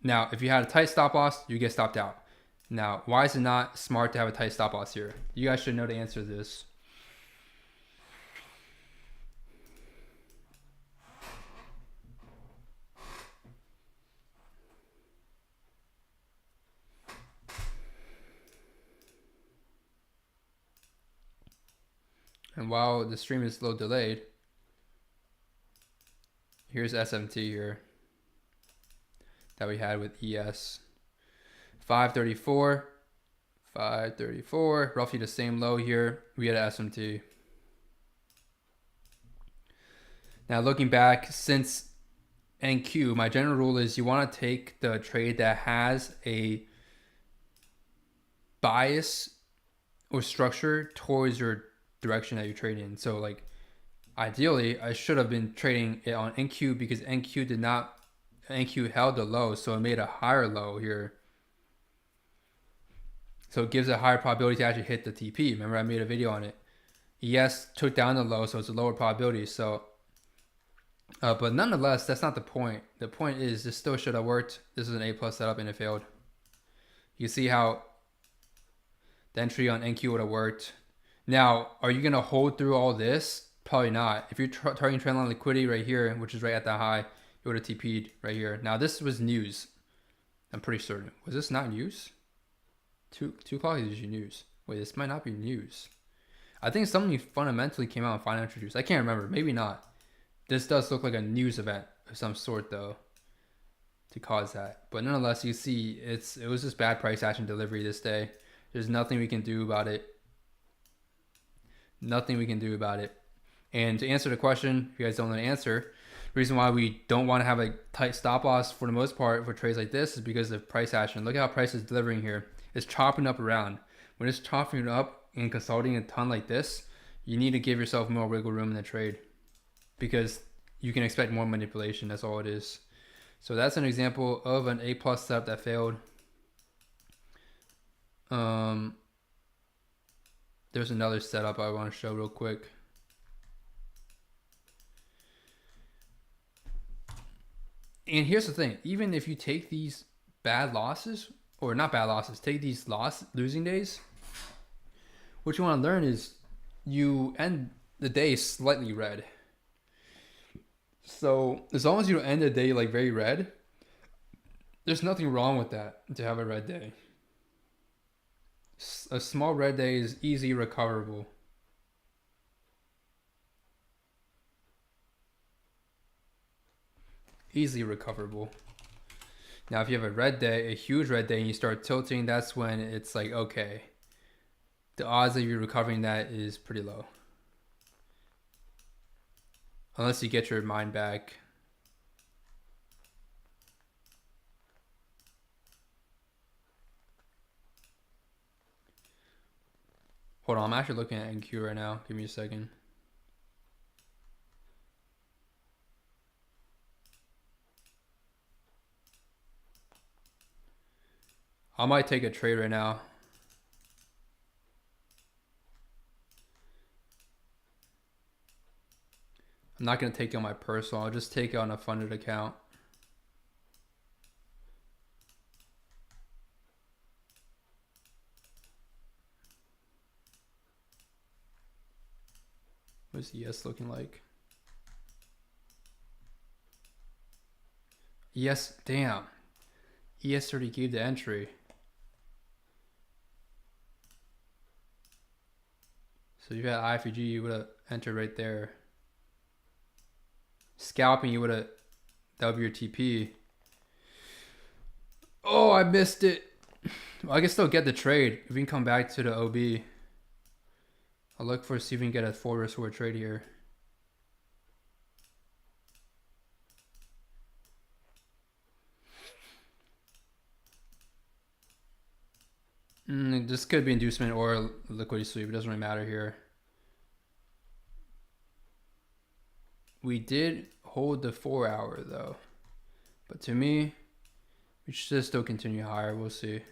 Now, if you had a tight stop loss, you get stopped out. Now, why is it not smart to have a tight stop loss here? You guys should know the answer to this. And while the stream is a little delayed, here's SMT here that we had with ES. 534, roughly the same low here. We had an SMT. Now looking back, since NQ, my general rule is you want to take the trade that has a bias or structure towards your direction that you're trading in. So like ideally I should have been trading it on NQ because NQ held the low, so it made a higher low here. So it gives a higher probability to actually hit the TP. Remember I made a video on it. ES took down the low, so it's a lower probability. So but nonetheless, that's not the point. The point is this still should have worked. This is an A+ setup and it failed. You see how the entry on NQ would have worked. Now, are you going to hold through all this? Probably not. If you're targeting trendline liquidity right here, which is right at that high, it would have TP'd right here. Now, this was news. I'm pretty certain. Was this not news? 2 o'clock is usually news. Wait, this might not be news. I think something fundamentally came out in financial news. I can't remember. Maybe not. This does look like a news event of some sort, though, to cause that. But nonetheless, you see, it was just bad price action delivery this day. There's nothing we can do about it. Nothing we can do about it. And to answer the question, if you guys don't know the answer, the reason why we don't want to have a tight stop loss for the most part for trades like this is because of price action. Look at how price is delivering here. It's chopping up around. When it's chopping up and consolidating a ton like this, you need to give yourself more wiggle room in the trade because you can expect more manipulation. That's all it is. So that's an example of an A+ setup that failed. There's another setup I want to show real quick. And here's the thing, even if you take these bad losses, or not bad losses, take these losing days, what you want to learn is you end the day slightly red. So as long as you don't end the day like very red, there's nothing wrong with that to have a red day. A small red day is easy recoverable. Easily recoverable. Now, if you have a red day, a huge red day, and you start tilting, that's when it's like, okay, the odds of you recovering that is pretty low. Unless you get your mind back. Hold on, I'm actually looking at NQ right now. Give me a second. I might take a trade right now. I'm not going to take it on my personal. I'll just take it on a funded account. What's ES looking like? ES, damn. ES already gave the entry. So if you had IFG, you would have entered right there. Scalping, you would have, that would be your TP. Oh, I missed it. Well, I can still get the trade. If we can come back to the OB. I'll look for, see if we can get a forward sword trade here. This could be inducement or liquidity sweep. It doesn't really matter here. We did hold the 4 hour though. But to me, we should still continue higher. We'll see.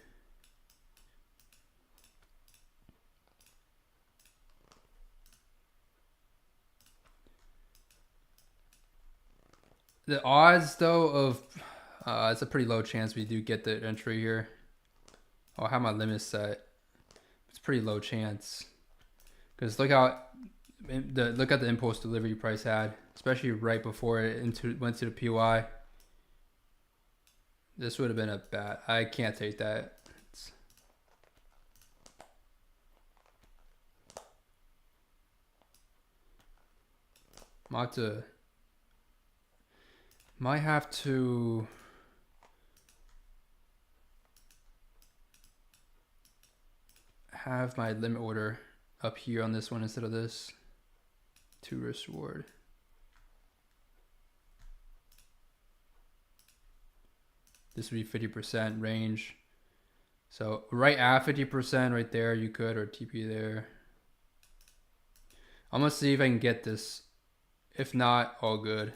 The odds though of it's a pretty low chance we do get the entry here. I'll have my limit set. It's pretty low chance because look at the impulse delivery price had, especially right before it went to the PY. This would have been a bad. I can't take that. Might have to have my limit order up here on this one instead of this. 2 risk reward. This would be 50% range. So right at 50% right there, you could, or TP there. I'm gonna see if I can get this. If not, all good.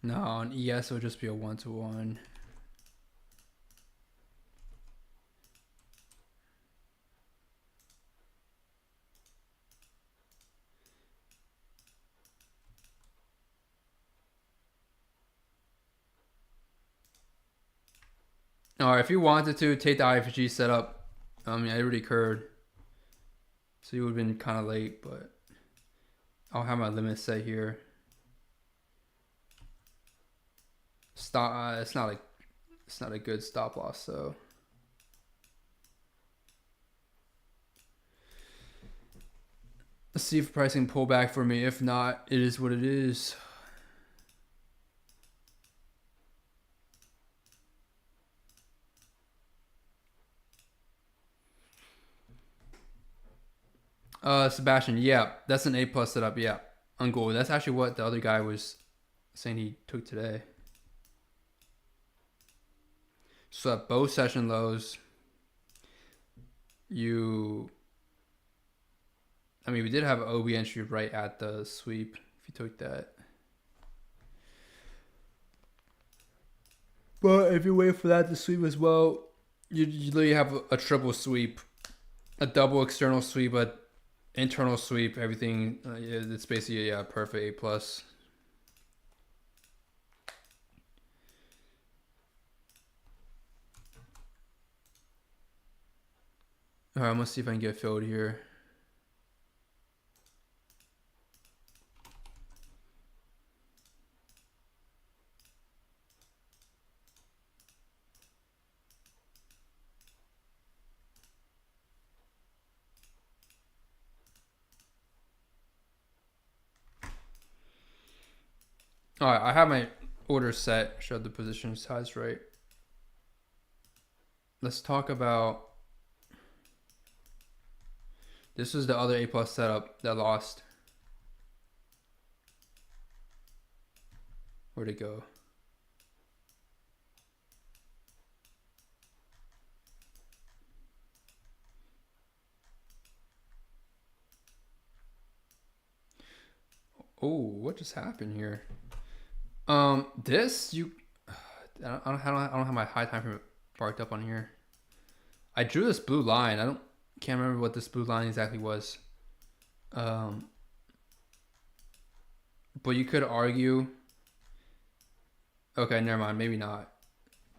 No, on ES it would just be a 1-to-1. Alright, if you wanted to take the IFG setup, I mean, it already occurred. So you would have been kind of late, but I'll have my limit set here. Stop. It's not a good stop loss, so. Let's see if pricing pull back for me. If not, it is what it is. Sebastian, yeah, that's an A+ setup, yeah. On gold. That's actually what the other guy was saying he took today. So at both session lows, we did have an OB entry right at the sweep if you took that. But if you wait for that to sweep as well, you literally have a triple sweep, a double external sweep, a internal sweep, everything. It's basically a perfect A+. All right, I'm gonna see if I can get filled here. All right, I have my order set. Showed the position size right. Let's talk about. This was the other A plus setup that lost. Where'd it go? Oh, what just happened here? This you, I don't have my high time frame marked up on here. I drew this blue line. Can't remember what this blue line exactly was. But you could argue. Okay, never mind. Maybe not,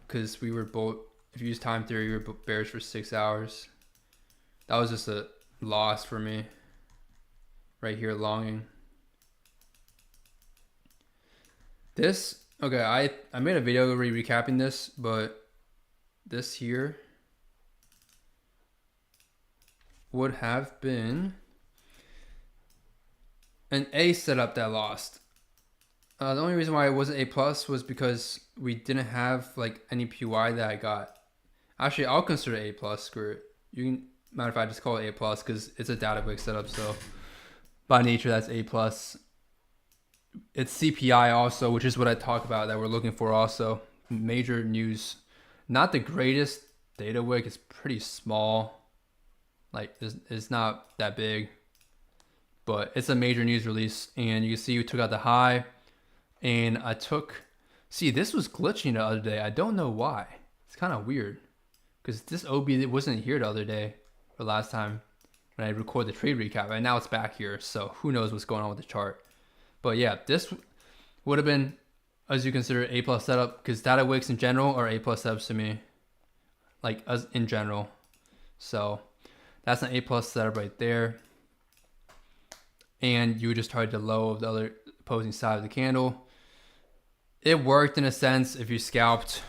because we were both. If you use time theory, we were bearish for 6 hours. That was just a loss for me. Right here, longing. This, okay, I made a video recapping this, but this here would have been an A setup that lost. The only reason why it wasn't A plus was because we didn't have like any PY that I got. Actually, I'll consider it A plus. Screw it. You can, matter of fact, just call it A plus because it's a Databricks setup. So by nature, that's A plus. It's CPI also, which is what I talk about that we're looking for also. Major news. Not the greatest data wick. It's pretty small. Like, it's not that big. But it's a major news release. And you can see we took out the high. And I took... See, this was glitching the other day. I don't know why. It's kind of weird. Because this OB wasn't here the other day. Or last time when I record the trade recap. And now it's back here. So who knows what's going on with the chart. But yeah, this would have been, as you consider, A plus setup, because data wicks in general are A plus setups to me, like as in general. So that's an A plus setup right there. And you just target the low of the other opposing side of the candle. It worked in a sense if you scalped.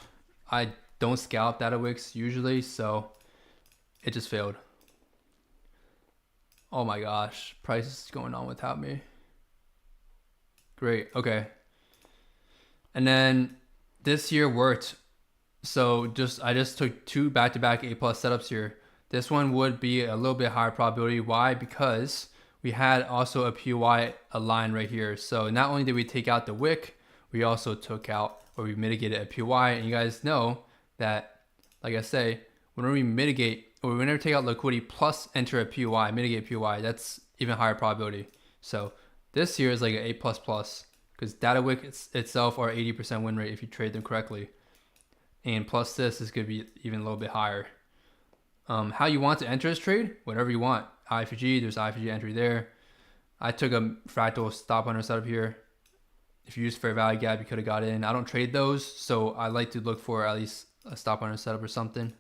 I don't scalp data wicks usually, so it just failed. Oh my gosh, price is going on without me. Great. Okay. And then this here worked. So I just took 2 back-to-back A plus setups here. This one would be a little bit higher probability. Why? Because we had also a PY line right here. So not only did we take out the wick, we also took out, or we mitigated a PY. And you guys know that, like I say, whenever we mitigate, or whenever we take out liquidity plus enter a PY, mitigate PY, that's even higher probability. So this here is like an A++, because DataWick itself are 80% win rate if you trade them correctly. And plus this is going to be even a little bit higher. How you want to enter this trade? Whatever you want. IFG, there's IFG entry there. I took a fractal stop under setup here. If you use fair value gap, you could have got in. I don't trade those, so I like to look for at least a stop under setup or something.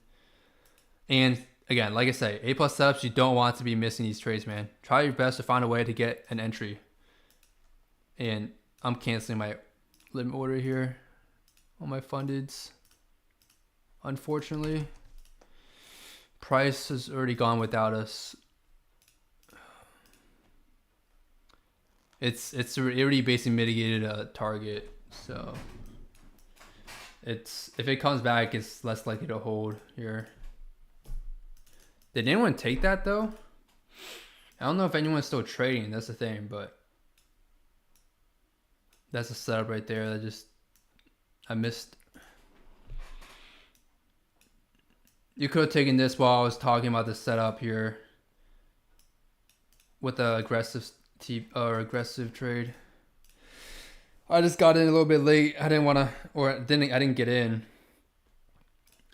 And again, like I say, A+ setups, you don't want to be missing these trades, man. Try your best to find a way to get an entry. And I'm canceling my limit order here on my fundeds. Unfortunately, price has already gone without us. It already basically mitigated a target, so if it comes back, it's less likely to hold here. Did anyone take that though? I don't know if anyone's still trading. That's the thing, but that's a setup right there that I missed. You could have taken this while I was talking about the setup here with the aggressive trade. I just got in a little bit late. I didn't want to, or I didn't get in.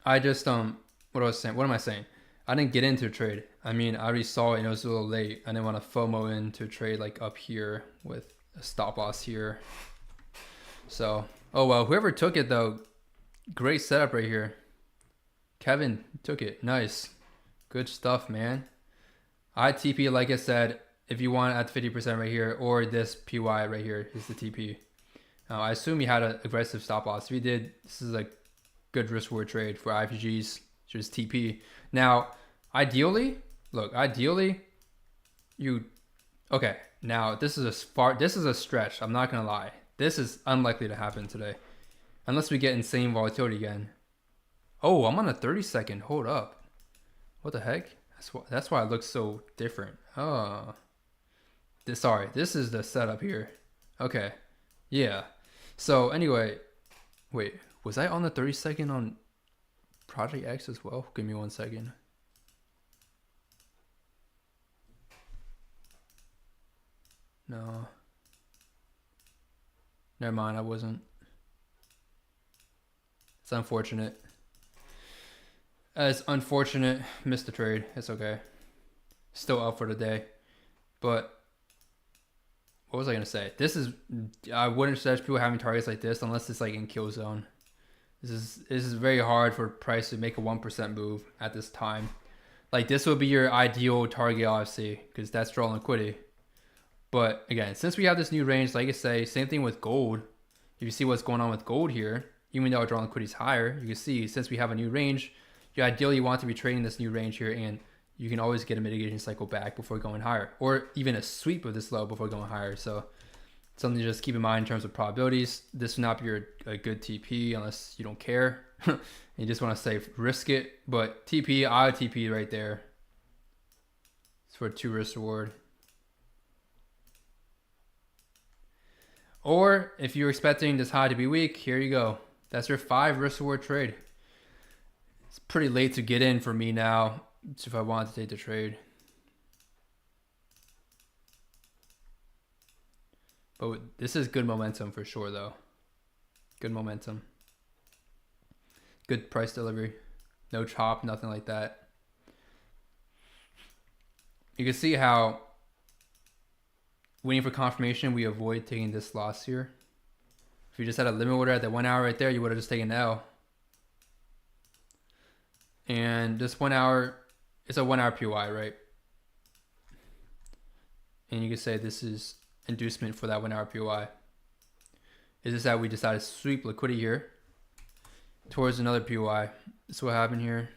I just what am I saying? I didn't get into a trade. I mean, I already saw it and it was a little late. I didn't want to FOMO into a trade like up here with a stop loss here. So, oh well, whoever took it though, great setup right here. Kevin took it. Nice. Good stuff, man. I TP, like I said, if you want at 50% right here, or this PY right here is the TP. I assume you had an aggressive stop loss. If you did, this is a good risk reward trade for IPGs, just TP. Now, ideally, okay. Now this is a stretch. I'm not gonna lie. This is unlikely to happen today, unless we get insane volatility again. Oh, I'm on a 30-second. Hold up. What the heck? That's why it looks so different. Oh, this is the setup here. Okay, yeah. So anyway, wait, was I on the 30-second on Project X as well? Give me 1 second. No. Never mind, I wasn't. It's unfortunate. It's unfortunate. Missed the trade. It's okay. Still up for the day. But what was I gonna say? I wouldn't suggest people having targets like this unless it's like in kill zone. This is very hard for price to make a 1% move at this time. Like this would be your ideal target, obviously, because that's drawing liquidity. But again, since we have this new range, like I say, same thing with gold. If you see what's going on with gold here, even though our drawing liquidity is higher, you can see since we have a new range, you ideally want to be trading this new range here, and you can always get a mitigation cycle back before going higher, or even a sweep of this low before going higher. So something to just keep in mind in terms of probabilities. This would not be a good TP unless you don't care. You just want to say risk it. But TP, I would TP right there. It's for 2 risk reward. Or if you're expecting this high to be weak, here you go. That's your 5 risk reward trade. It's pretty late to get in for me now if I wanted to take the trade. But this is good momentum for sure, though. Good momentum. Good price delivery. No chop, nothing like that. You can see how waiting for confirmation, we avoid taking this loss here. If you just had a limit order at that 1 hour right there, you would have just taken L. And this 1 hour, it's a 1 hour PY, right? And you can say this is inducement for that 1 hour PY. Is this that we decided to sweep liquidity here towards another PY? That's what happened here.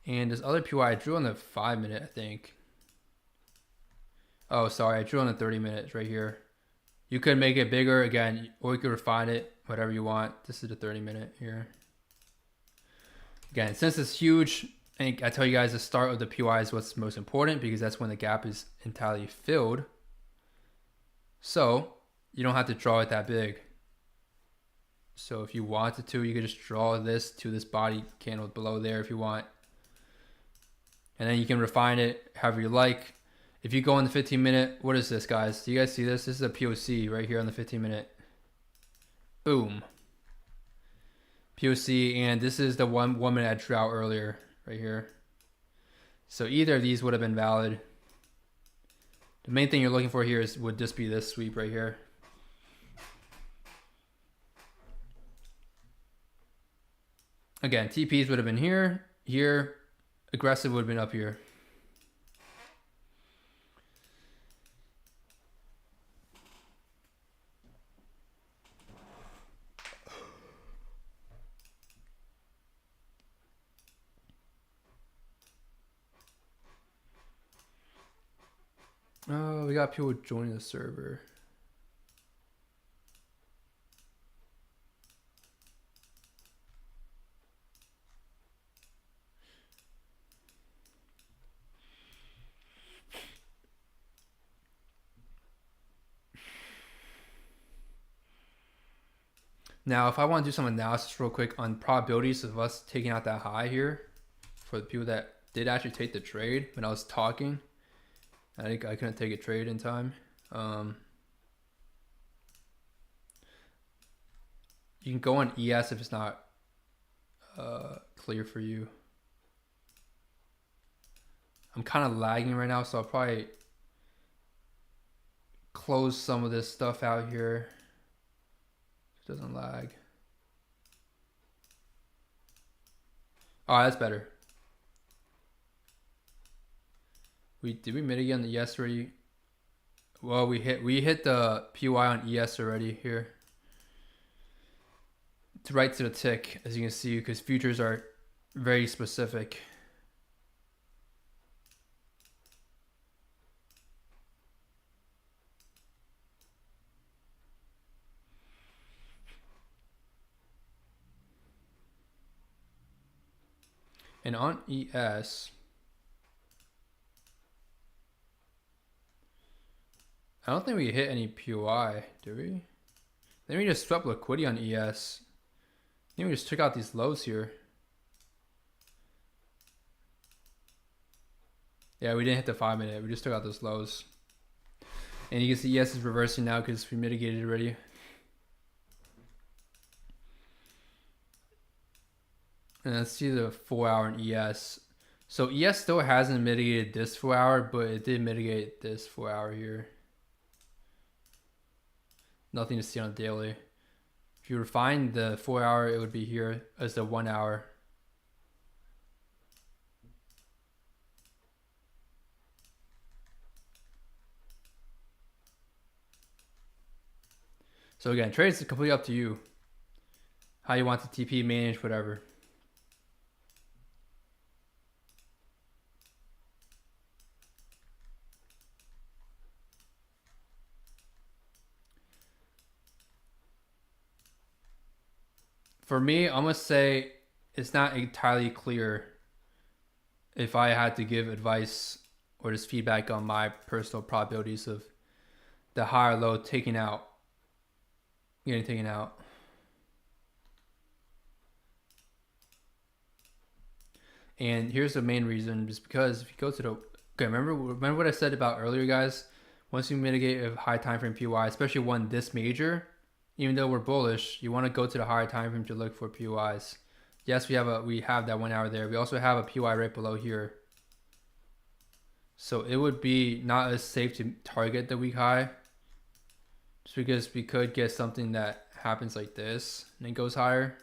And this other PY I drew on the 5 minute, I think. Oh, sorry, I drew on the 30 minutes right here. You could make it bigger again, or you could refine it, whatever you want. This is the 30 minute here. Again, since it's huge, I tell you guys the start of the PY is what's most important because that's when the gap is entirely filled. So you don't have to draw it that big. So if you wanted to, you could just draw this to this body candle below there if you want. And then you can refine it however you like. If you go on the 15 minute, what is this, guys? Do you guys see this? This is a POC right here on the 15 minute. Boom. POC, and this is the one minute I drew out earlier right here. So either of these would have been valid. The main thing you're looking for here would just be this sweep right here. Again, TPs would have been here, here. Aggressive would have been up here. Oh, we got people joining the server. Now, if I want to do some analysis real quick on probabilities of us taking out that high here, for the people that did actually take the trade when I was talking, I think I couldn't take a trade in time. You can go on ES if it's not clear for you. I'm kind of lagging right now, so I'll probably close some of this stuff out here. It doesn't lag. Oh, that's better. Did we mitigate on the ES already? Well, we hit the PY on ES already here. It's right to the tick, as you can see, because futures are very specific. And on ES, I don't think we hit any POI, do we? Then we just swept liquidity on ES. Then we just took out these lows here. Yeah, we didn't hit the 5 minute. We just took out those lows. And you can see ES is reversing now because we mitigated already. And let's see the 4 hour in ES. So ES still hasn't mitigated this 4 hour, but it did mitigate this 4 hour here. Nothing to see on daily. If you were to find the 4 hour, it would be here as the 1 hour. So again, trades is completely up to you. How you want the TP managed, whatever. For me, I'm going to say it's not entirely clear if I had to give advice or just feedback on my personal probabilities of the high or low getting taken out. And here's the main reason, just because if you go to the, okay, remember what I said about earlier, guys? Once you mitigate a high time frame PY, especially one this major, even though we're bullish, you want to go to the higher time frame to look for PYs. Yes, we have that 1 hour there. We also have a PY right below here. So it would be not as safe to target the week high, just because we could get something that happens like this and it goes higher.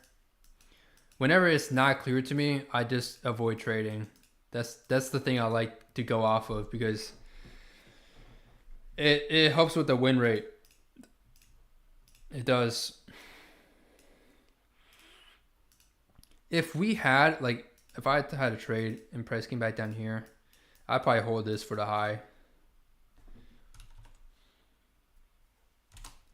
Whenever it's not clear to me, I just avoid trading. That's the thing I like to go off of, because it helps with the win rate. It does. If I had a trade and price came back down here, I'd probably hold this for the high.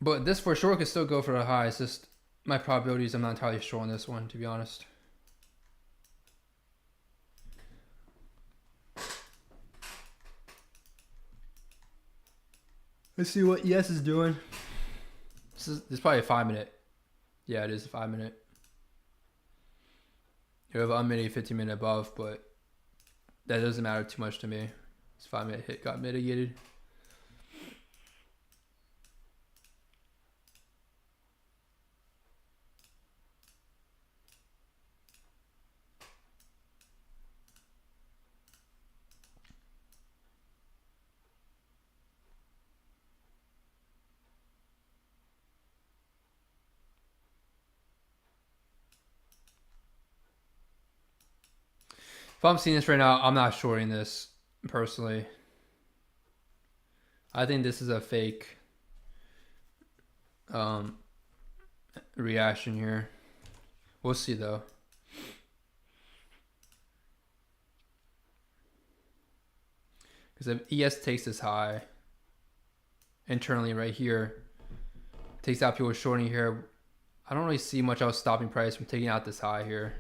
But this for sure could still go for the high. It's just my probabilities, I'm not entirely sure on this one, to be honest. Let's see what ES is doing. This is probably a 5 minute. Yeah, it is a 5 minute. You have unmitigated 15 minute above, but that doesn't matter too much to me. This 5 minute hit got mitigated. If I'm seeing this right now, I'm not shorting this personally. I think this is a fake reaction here. We'll see though. Because if ES takes this high internally right here, takes out people shorting here, I don't really see much else stopping price from taking out this high here.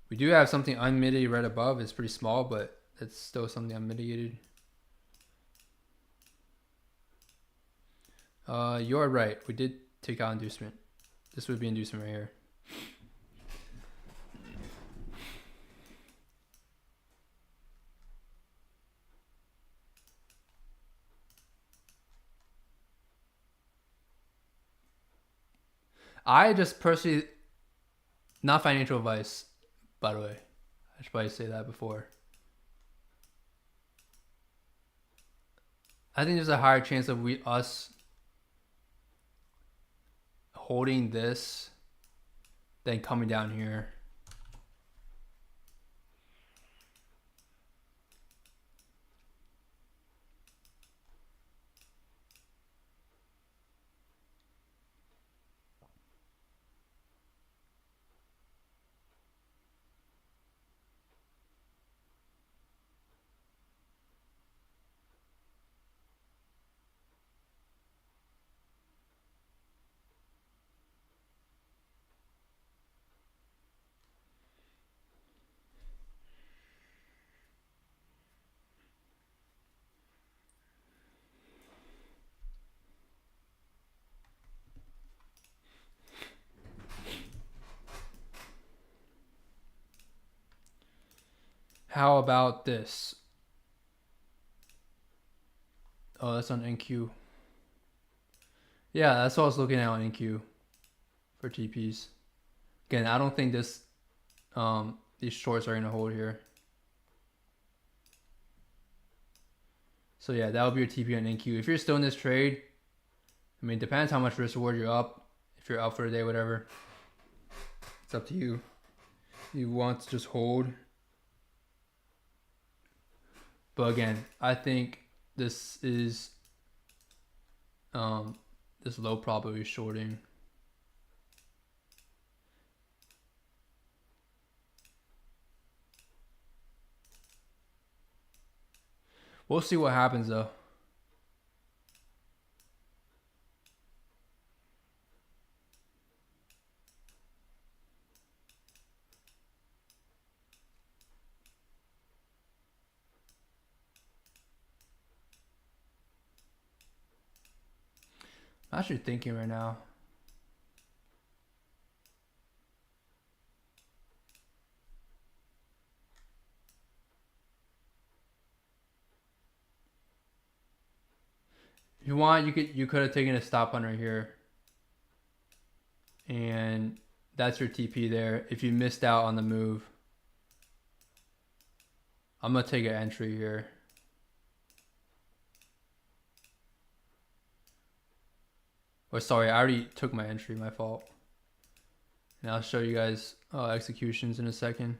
We do have something unmitigated right above. It's pretty small, but it's still something unmitigated. You're right. We did take out inducement. This would be inducement right here. I just personally, not financial advice, by the way. I should probably say that before. I think there's a higher chance of us holding this than coming down here. how about this? Oh, that's on NQ. Yeah, that's what I was looking at on NQ for TPs. Again, I don't think these shorts are gonna hold here. So yeah, that would be your TP on NQ. If you're still in this trade, I mean, depends how much risk reward you're up. If you're up for the day, whatever, it's up to you. You want to just hold. But again, I think this is this low probability shorting. We'll see what happens though. I'm actually thinking right now. If you want, you could have taken a stop under here. And that's your TP there. If you missed out on the move, I'm gonna take an entry here. Or sorry, I already took my entry, my fault. And I'll show you guys executions in a second.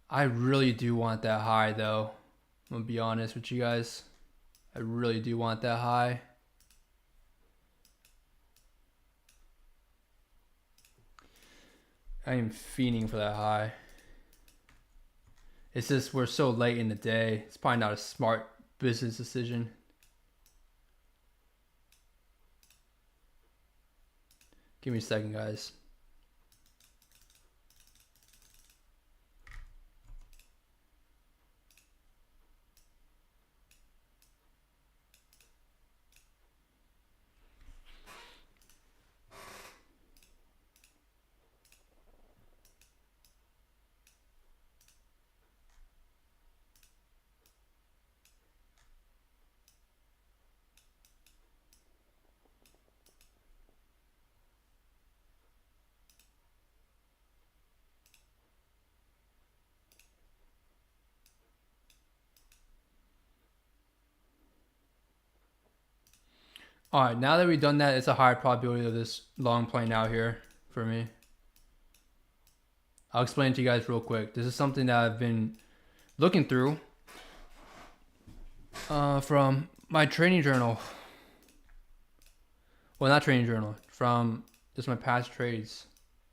I really do want that high though. I'm gonna be honest with you guys. I really do want that high. I am fiending for that high. It's just we're so late in the day. It's probably not a smart business decision. Give me a second, guys. All right, now that we've done that, it's a higher probability of this long playing out here for me. I'll explain to you guys real quick. This is something that I've been looking through from my training journal. Well, not training journal, from just my past trades.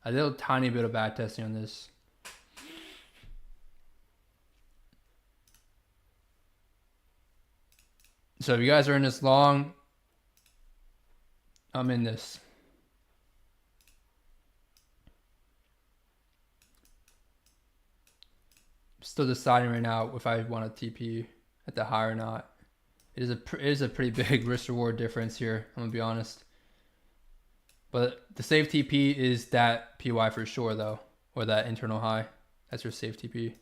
I did a tiny bit of back testing on this. So if you guys are in this long, I'm in this. I'm still deciding right now if I want to TP at the high or not. It is a pretty big risk reward difference here. I'm gonna be honest. But the safe TP is that PY for sure though, or that internal high. That's your safe TP.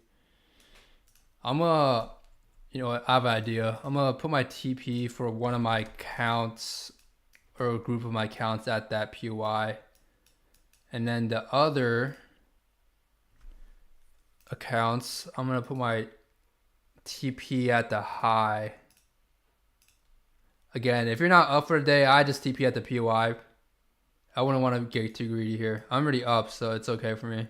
You know what, I have an idea. I'm gonna put my TP for one of my accounts or a group of my accounts at that PY. And then the other accounts, I'm gonna put my TP at the high. Again, if you're not up for a day, I just TP at the PY. I wouldn't want to get too greedy here. I'm already up, so it's okay for me.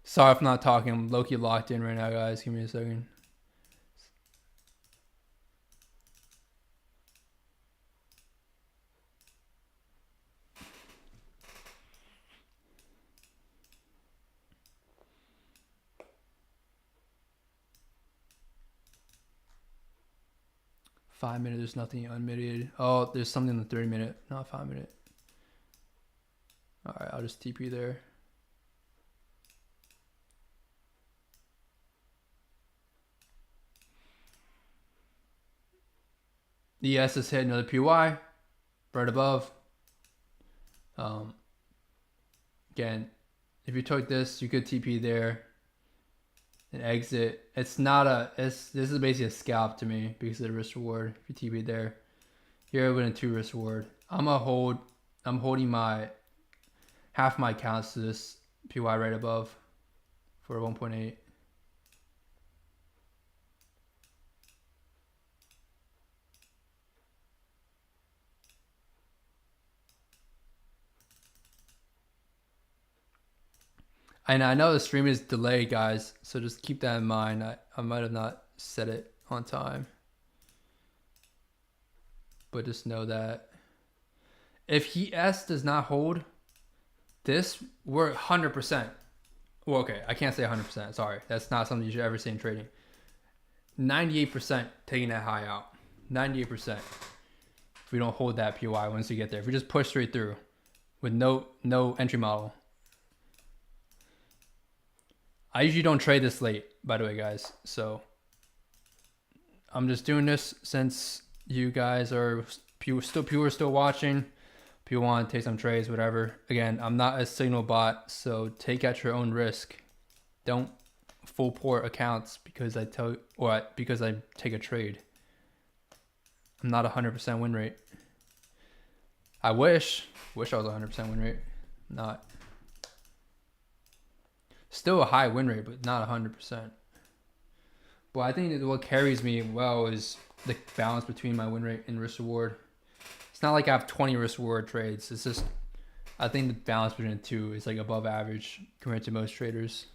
Sorry if I'm not talking. I'm low-key locked in right now, guys. Give me a second. Five minute, there's nothing unmitigated. Oh, there's something in the 30 minute, not 5 minute. All right, I'll just TP there. ES is hit another PY right above. Again, if you took this, you could TP there and exit. It's not a, this is basically a scalp to me because of the risk reward. If you TP there, here with a 2 risk reward. I'm holding my half my counts to this PY right above for 1.8. And I know the stream is delayed, guys, so just keep that in mind. I might have not set it on time, but just know that if ES does not hold this, we're 100%. Well, okay, I can't say 100%. Sorry, that's not something you should ever say in trading. 98% taking that high out. 98%. If we don't hold that PY once we get there, if we just push straight through with no entry model. I usually don't trade this late, by the way, guys. So I'm just doing this since you guys are still watching. People want to take some trades, whatever. Again, I'm not a signal bot, so take at your own risk. Don't full port accounts because I take a trade. I'm not 100% win rate. I wish I was 100% win rate. Not. Still a high win rate, but not 100%. But I think that what carries me well is the balance between my win rate and risk reward. It's not like I have 20 risk reward trades. It's just, I think the balance between the two is like above average compared to most traders.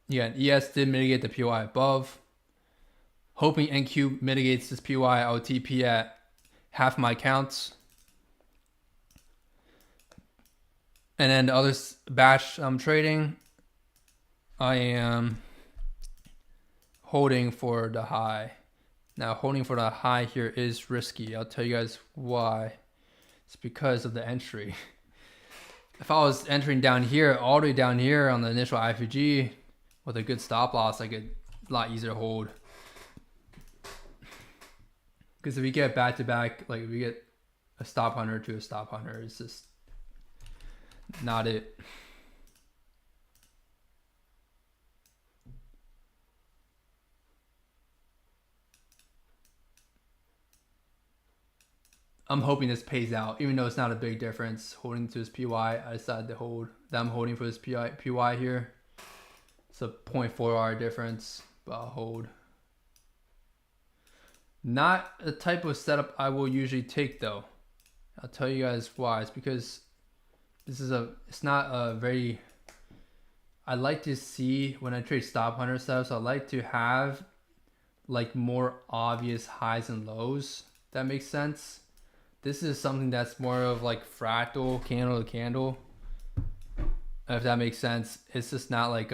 Yeah, ES did mitigate the PY above. Hoping NQ mitigates this PY, I'll TP at half my counts. And then the other batch I'm trading, I am holding for the high. Now, holding for the high here is risky. I'll tell you guys why. It's because of the entry. If I was entering down here, all the way down here on the initial IFG with a good stop loss, I could a lot easier to hold. Because if we get back to back, like if we get a stop hunter to a stop hunter, it's just not it. I'm hoping this pays out, even though it's not a big difference. Holding to this PY, I decided to hold. That I'm holding for this PY here. It's a 0.4R difference, but I'll hold. Not the type of setup I will usually take though. I'll tell you guys why. It's because it's not a very, I like to see when I trade stop hunter setups, I like to have like more obvious highs and lows. That makes sense. This is something that's more of like fractal, candle to candle. If that makes sense. It's just not like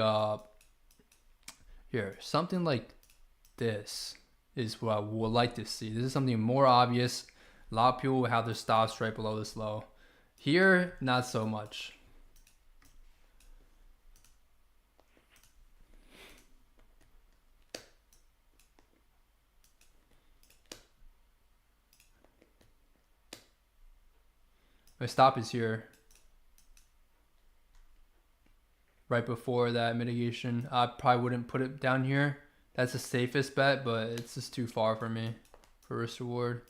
here, something like this is what I would like to see. This is something more obvious. A lot of people will have their stops right below this low. Here, not so much. My stop is here. Right before that mitigation. I probably wouldn't put it down here. That's the safest bet, but it's just too far for me for risk reward.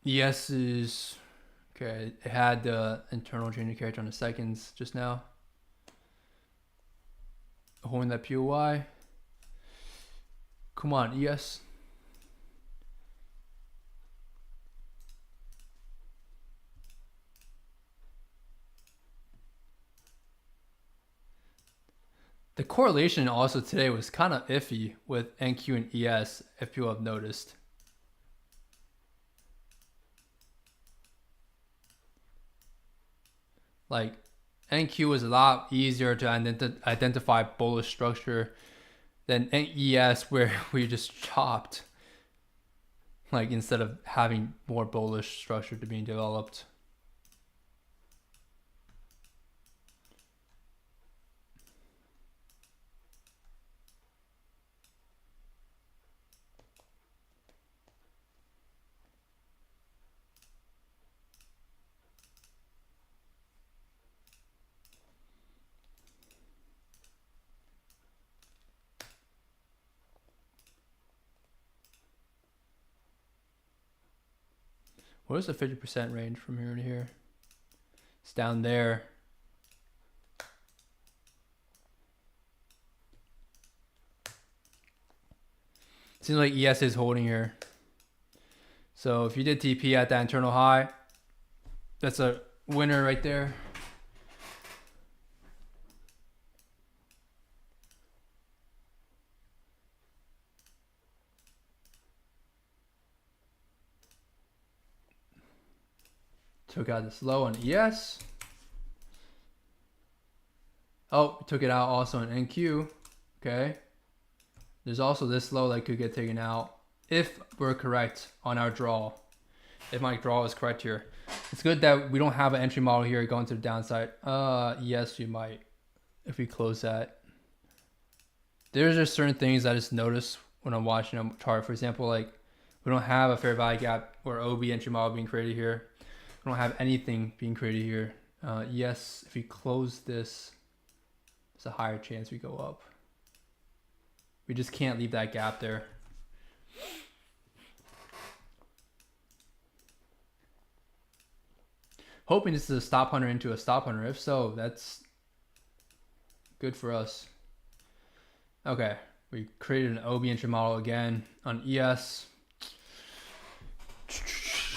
ES is okay. It had the internal change of character on the seconds just now. Holding that POY. Come on, ES. The correlation also today was kind of iffy with NQ and ES, if people have noticed. Like NQ is a lot easier to identify bullish structure than ES, where we just chopped. Like instead of having more bullish structure to being developed. What is the 50% range from here to here? It's down there. Seems like ES is holding here. So if you did TP at that internal high, that's a winner right there. Took out this low on ES. Oh, took it out also on NQ. Okay. There's also this low that could get taken out if we're correct on our draw. If my draw is correct here. It's good that we don't have an entry model here going to the downside. Yes, you might if we close that. There's just certain things I just notice when I'm watching a chart. For example, like we don't have a fair value gap or OB entry model being created here. We don't have anything being created here. Yes, if we close this, there's a higher chance we go up. We just can't leave that gap there. Hoping this is a stop hunter into a stop hunter. If so, that's good for us. Okay, we created an OB entry model again on ES.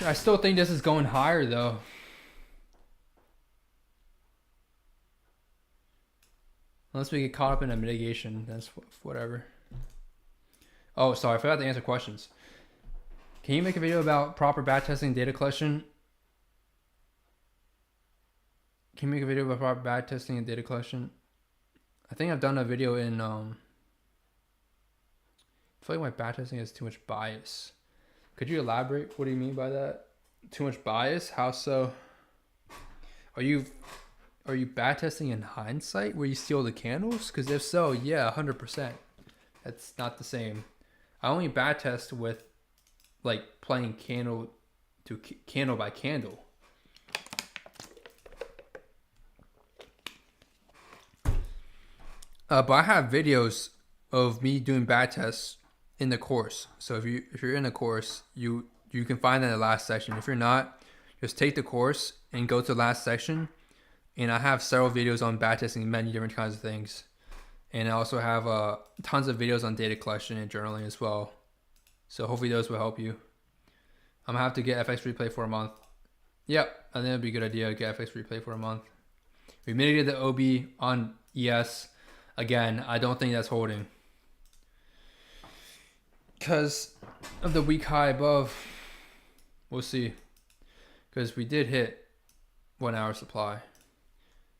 I still think this is going higher though. Unless we get caught up in a mitigation, that's whatever. Oh, sorry, I forgot to answer questions. Can you make a video about proper backtesting data collection? Can you make a video about proper backtesting and data collection? I think I've done a video in I feel like my backtesting has too much bias. Could you elaborate? What do you mean by that? Too much bias? How so? Are you backtesting in hindsight where you steal the candles? Because if so, yeah, 100%. That's not the same. I only backtest with like playing candle to candle by candle. But I have videos of me doing backtests in the course. So if you're in the course, you can find that in the last section. If you're not, just take the course and go to the last section. And I have several videos on backtesting many different kinds of things. And I also have tons of videos on data collection and journaling as well. So hopefully those will help you. I'm gonna have to get FX replay for a month. Yep, I think it'd be a good idea to get FX replay for a month. We mitigated the OB on ES. Again, I don't think that's holding. Because of the weak high above. We'll see. Because we did hit 1 hour supply.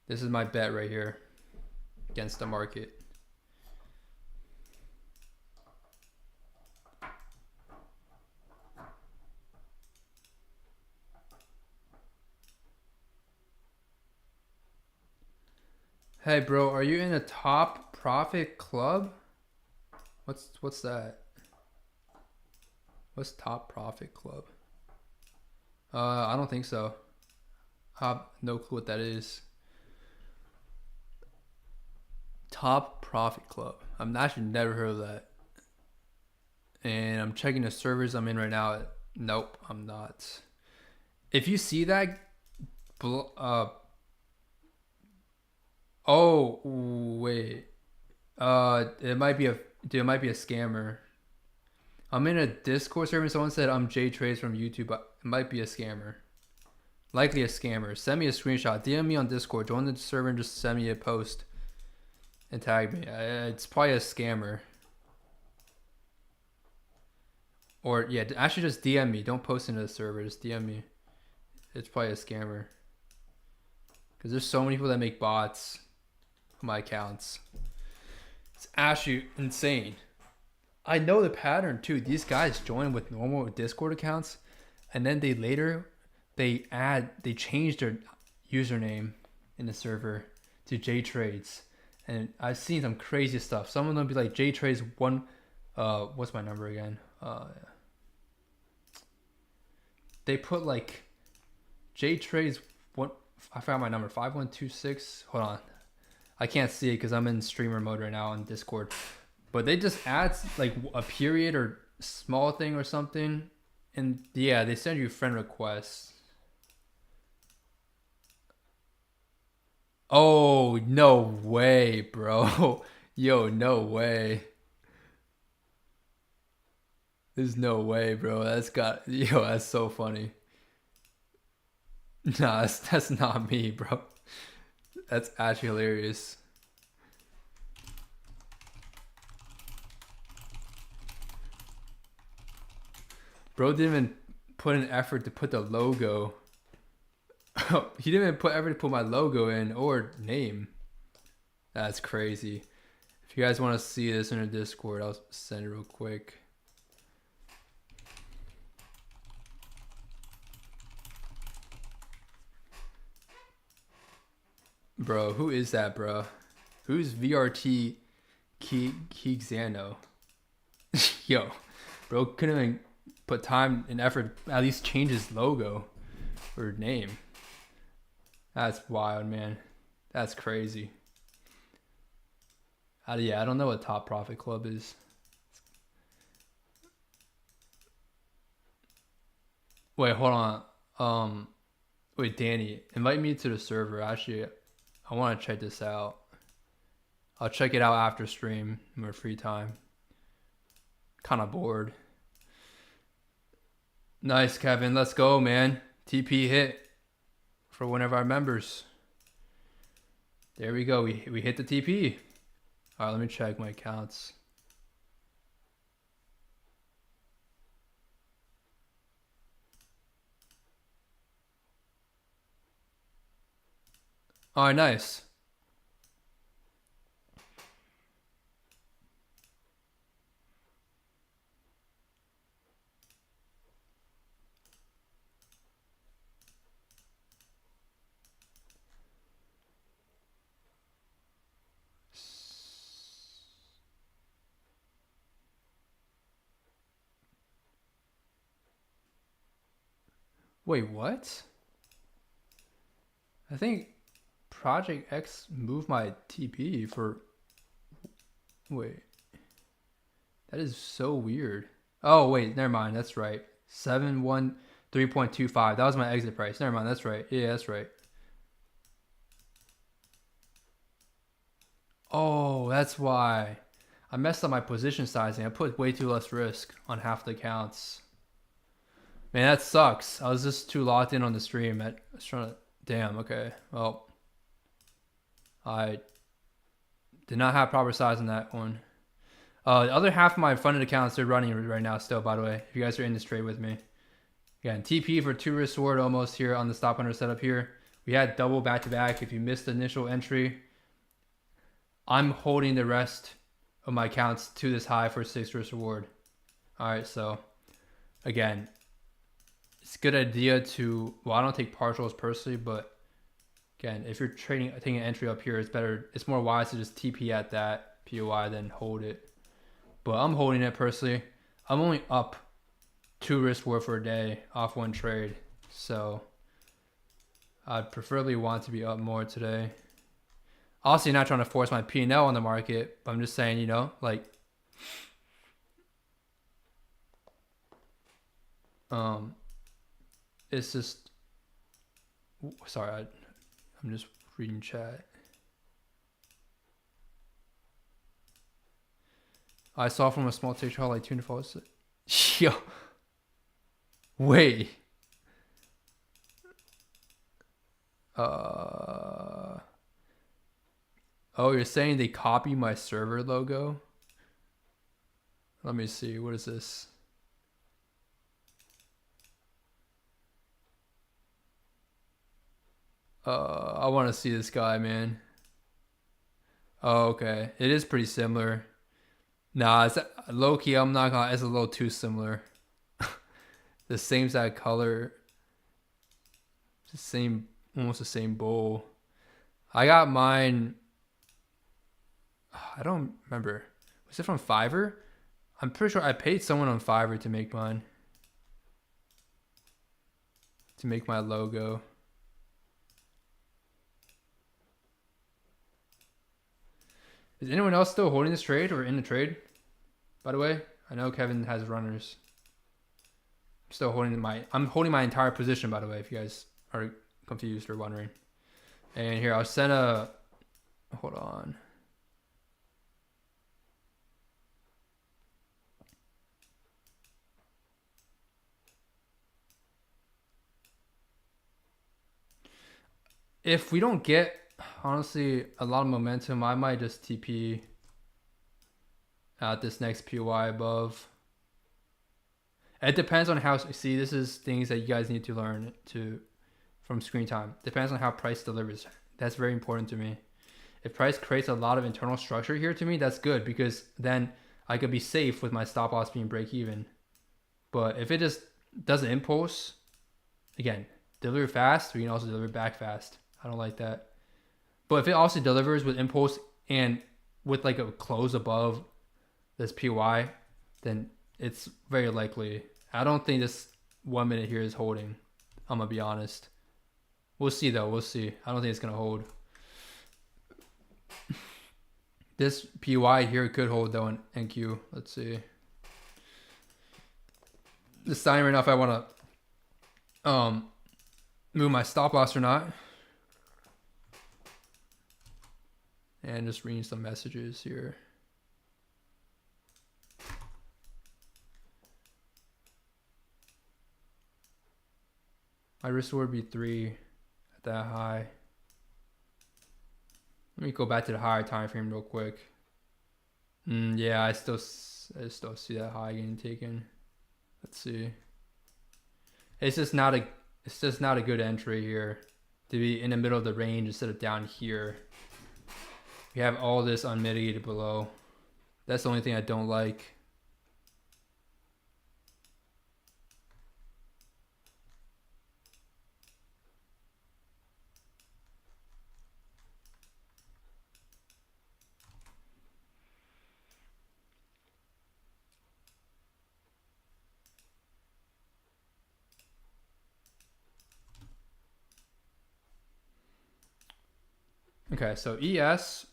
This is my bet right here against the market. Hey bro, are you in a top profit club? What's that? What's top profit club? I don't think so. I have no clue what that is. Top profit club. I've actually never heard of that. And I'm checking the servers I'm in right now. Nope, I'm not. If you see that, oh wait, it might be a scammer. I'm in a Discord server and someone said I'm Jay Trades from YouTube, but it might be a scammer. Likely a scammer. Send me a screenshot. DM me on Discord. Join the server and just send me a post and tag me. It's probably a scammer. Or yeah, actually just DM me. Don't post into the server. Just DM me. It's probably a scammer. because there's so many people that make bots for my accounts. It's actually insane. I know the pattern too. These guys join with normal Discord accounts, and then they change their username in the server to JTrades, and I've seen some crazy stuff. Some of them be like JTrades one. What's my number again? They put like JTrades one. I found my number 5126. Hold on, I can't see it because I'm in streamer mode right now on Discord. But they just add like a period or small thing or something, and yeah, they send you friend requests. Oh, no way, bro. Yo, no way. There's no way, bro. That's so funny. Nah, that's not me, bro. That's actually hilarious. Bro didn't even put an effort to put the logo. He didn't even put effort to put my logo in or name. That's crazy. If you guys want to see this in a Discord, I'll send it real quick. Bro, who is that, bro? Who's VRT Keegzano? Yo, bro couldn't even put time and effort, at least change his logo or name. That's wild, man. That's crazy. Yeah, I don't know what Top Profit Club is. Wait, hold on. Wait, Danny, invite me to the server. Actually, I want to check this out. I'll check it out after stream in my free time. Kind of bored. Nice, Kevin. Let's go, man. TP hit for one of our members. There we go. We hit the TP. All right, let me check my accounts. All right, nice. Wait, what? I think Project X moved my TP for... Wait. That is so weird. Oh, wait, never mind. That's right. 713.25. That was my exit price. Never mind. That's right. Yeah, that's right. Oh, that's why. I messed up my position sizing. I put way too less risk on half the accounts. Man, that sucks. I was just too locked in on the stream. I was trying to... Damn, okay. Well, I did not have proper size on that one. The other half of my funded accounts are running right now still, by the way. If you guys are in this trade with me. Again, TP for 2 risk reward almost here on the stop under setup here. We had double back-to-back. If you missed the initial entry, I'm holding the rest of my accounts to this high for 6 risk reward. All right, so again, it's a good idea to, well, I don't take partials personally, but again, if you're taking an entry up here, it's more wise to just TP at that POI than hold it. But I'm holding it personally. I'm only up 2 risk reward for a day off one trade. So I'd preferably want to be up more today. Obviously not trying to force my P&L on the market, but I'm just saying, you know, like, it's just, sorry, I'm just reading chat. I saw from a small TikTok like 200 followers. Yo, wait. Oh, you're saying they copy my server logo? Let me see. What is this? I want to see this guy, man. Oh, okay. It is pretty similar. Nah, it's low key. I'm not gonna. It's a little too similar. The same exact color, the same, almost the same bowl. I got mine. I don't remember. Was it from Fiverr? I'm pretty sure I paid someone on Fiverr to make mine. To make my logo. Is anyone else still holding this trade or in the trade? By the way, I know Kevin has runners. I'm holding my entire position, by the way, if you guys are confused or wondering. And here, I'll send a, hold on. If we don't get, honestly, a lot of momentum, I might just TP at this next PY above. It depends on how, see, this is things that you guys need to learn from screen time. Depends on how price delivers. That's very important to me. If price creates a lot of internal structure here to me, that's good because then I could be safe with my stop loss being break even. But if it just does an impulse, again, deliver fast, we can also deliver back fast. I don't like that. But if it also delivers with impulse and with like a close above this PY, then it's very likely. I don't think this 1 minute here is holding. I'm going to be honest. We'll see though. We'll see. I don't think it's going to hold. This PY here could hold though in NQ. Let's see. Deciding right now if I want to move my stop loss or not. And just reading some messages here. My risk would be 3 at that high. Let me go back to the higher time frame real quick. Yeah, I still see that high getting taken. Let's see. It's just not a good entry here to be in the middle of the range instead of down here. We have all this unmitigated below. That's the only thing I don't like. Okay, so ES,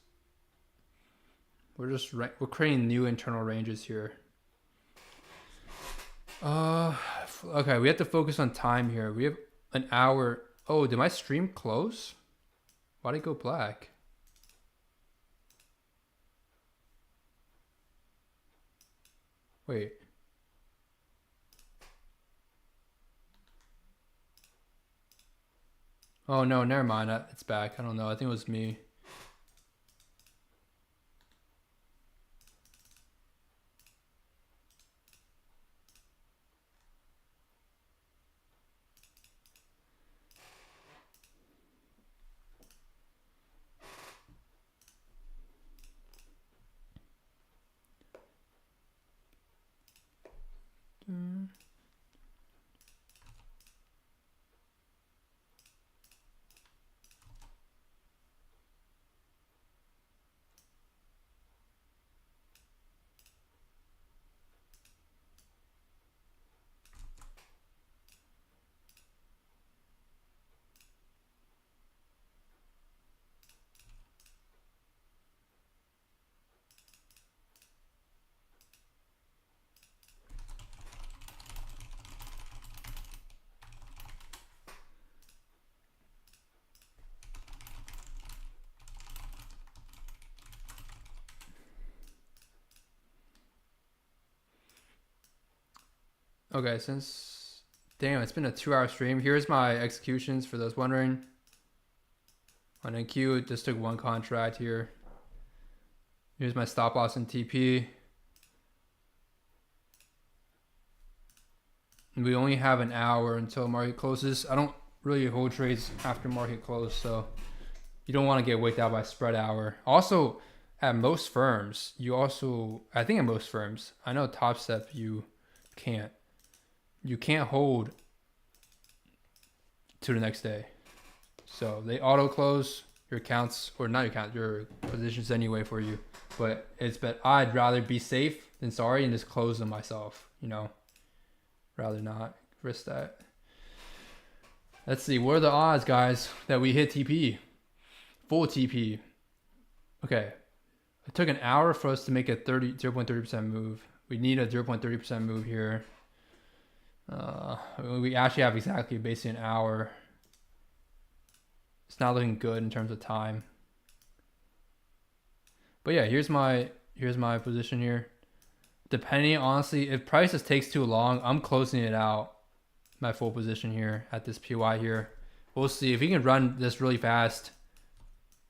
we're creating new internal ranges here. Okay, we have to focus on time here. We have an hour. Oh, did my stream close? Why did it go black? Wait. Oh no, never mind. It's back. I don't know. I think it was me. Okay, damn, it's been a 2-hour stream. Here's my executions for those wondering. On NQ, it just took one contract here. Here's my stop loss in TP. And we only have an hour until market closes. I don't really hold trades after market close, so you don't want to get waked out by spread hour. Also, at most firms, I think at most firms, I know Top Step can't, you can't hold to the next day. So they auto close your accounts, or not your accounts, your positions anyway for you. But I'd rather be safe than sorry and just close them myself, rather not risk that. Let's see, what are the odds, guys, that we hit TP? Full TP. Okay. It took an hour for us to make a 0.30% move. We need a 0.30% move here. We actually have exactly basically an hour. It's not looking good in terms of time. But yeah, here's my position here. Depending, honestly, if price just takes too long, I'm closing it out. My full position here at this PY here. We'll see if he can run this really fast.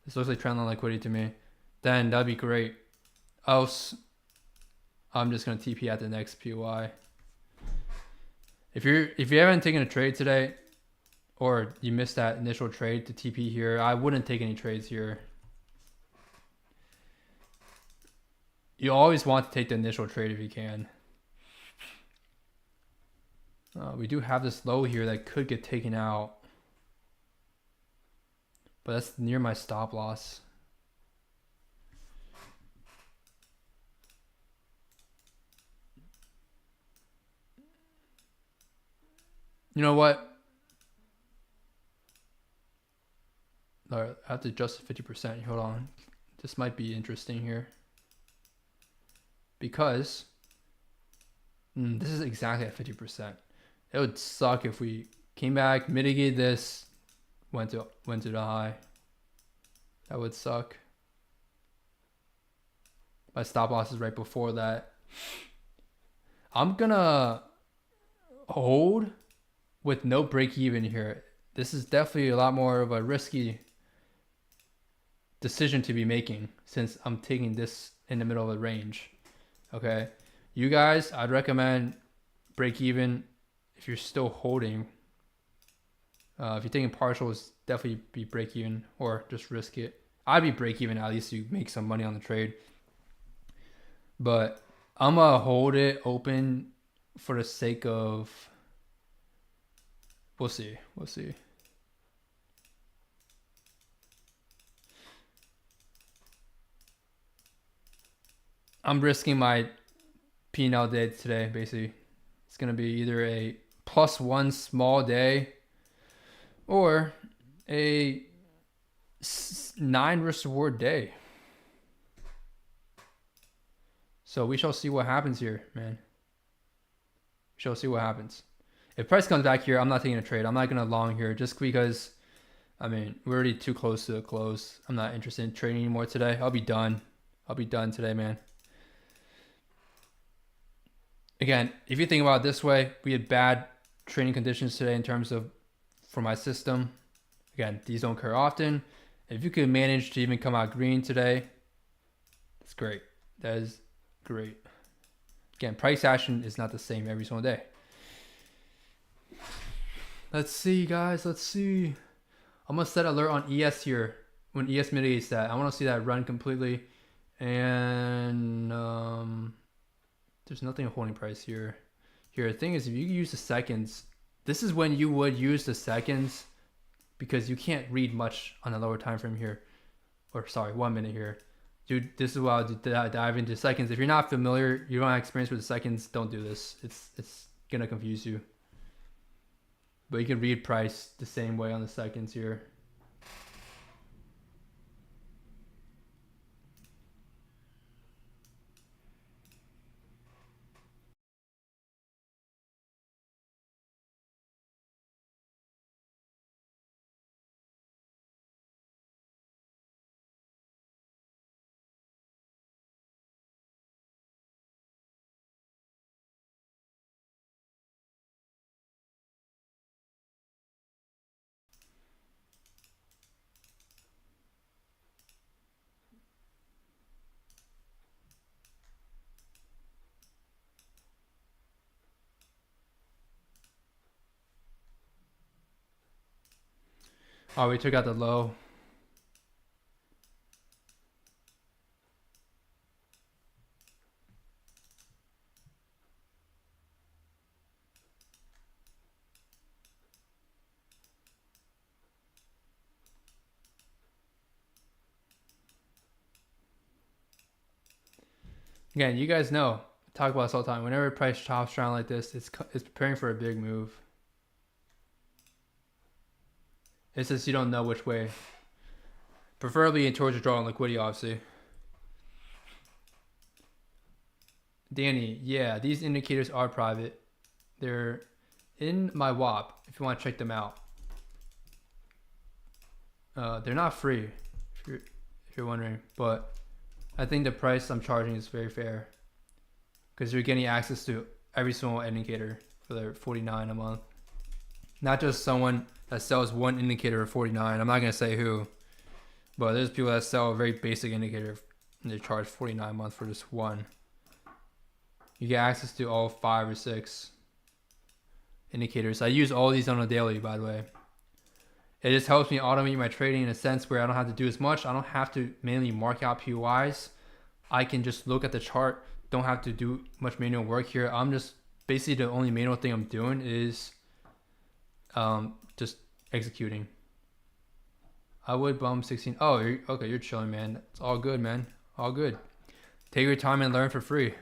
This looks like trendline liquidity to me. Then that'd be great. Else, I'm just gonna TP at the next PY. If you haven't taken a trade today, or you missed that initial trade to TP here, I wouldn't take any trades here. You always want to take the initial trade if you can. We do have this low here that could get taken out, but that's near my stop loss. You know what? All right, I have to adjust to 50%. Hold on. This might be interesting here. Because this is exactly at 50%. It would suck if we came back, mitigated this, went to the high. That would suck. My stop loss is right before that. I'm gonna hold with no break even here. This is definitely a lot more of a risky decision to be making since I'm taking this in the middle of the range. Okay, you guys, I'd recommend break even if you're still holding. If you're taking partials, definitely be break even or just risk it. I'd be break even, at least you make some money on the trade. But I'm gonna hold it open for the sake of, we'll see. I'm risking my P&L day today, basically. It's going to be either a +1 small day or a 9 risk reward day. So we shall see what happens here, man. We shall see what happens. If price comes back here, I'm not taking a trade. I'm not going to long here just because, I mean, we're already too close to the close. I'm not interested in trading anymore today. I'll be done. Today, man. Again, if you think about it this way, we had bad trading conditions today in terms of for my system. Again, these don't occur often. If you could manage to even come out green today, that's great. That is great. Again, price action is not the same every single day. Let's see, guys. Let's see. I'm going to set alert on ES here. When ES mitigates that, I want to see that run completely. And there's nothing holding price here. Here, the thing is, if you use the seconds, this is when you would use the seconds because you can't read much on a lower time frame here. Or sorry, 1 minute here. Dude, this is why I'll dive into seconds. If you're not familiar, you don't have experience with the seconds, don't do this. It's gonna confuse you. But you can read price the same way on the seconds here. Oh, we took out the low. Again, you guys know, I talk about this all the time. Whenever price chops around like this, it's preparing for a big move. It's just you don't know which way. Preferably towards your draw and liquidity, obviously. Danny, yeah, these indicators are private. They're in my WAP if you want to check them out. They're not free, if you're wondering, but I think the price I'm charging is very fair because you're getting access to every single indicator for their $49 a month. Not just someone that sells one indicator for $49. I'm not gonna say who, but there's people that sell a very basic indicator and they charge $49 a month for just one. You get access to all 5 or 6 indicators. I use all these on a daily, by the way. It just helps me automate my trading in a sense where I don't have to do as much. I don't have to manually mark out POIs. I can just look at the chart. Don't have to do much manual work here. I'm just basically the only manual thing I'm doing is just executing. I would bump 16. Oh, okay, you're chilling, man. It's all good, man. All good. Take your time and learn for free.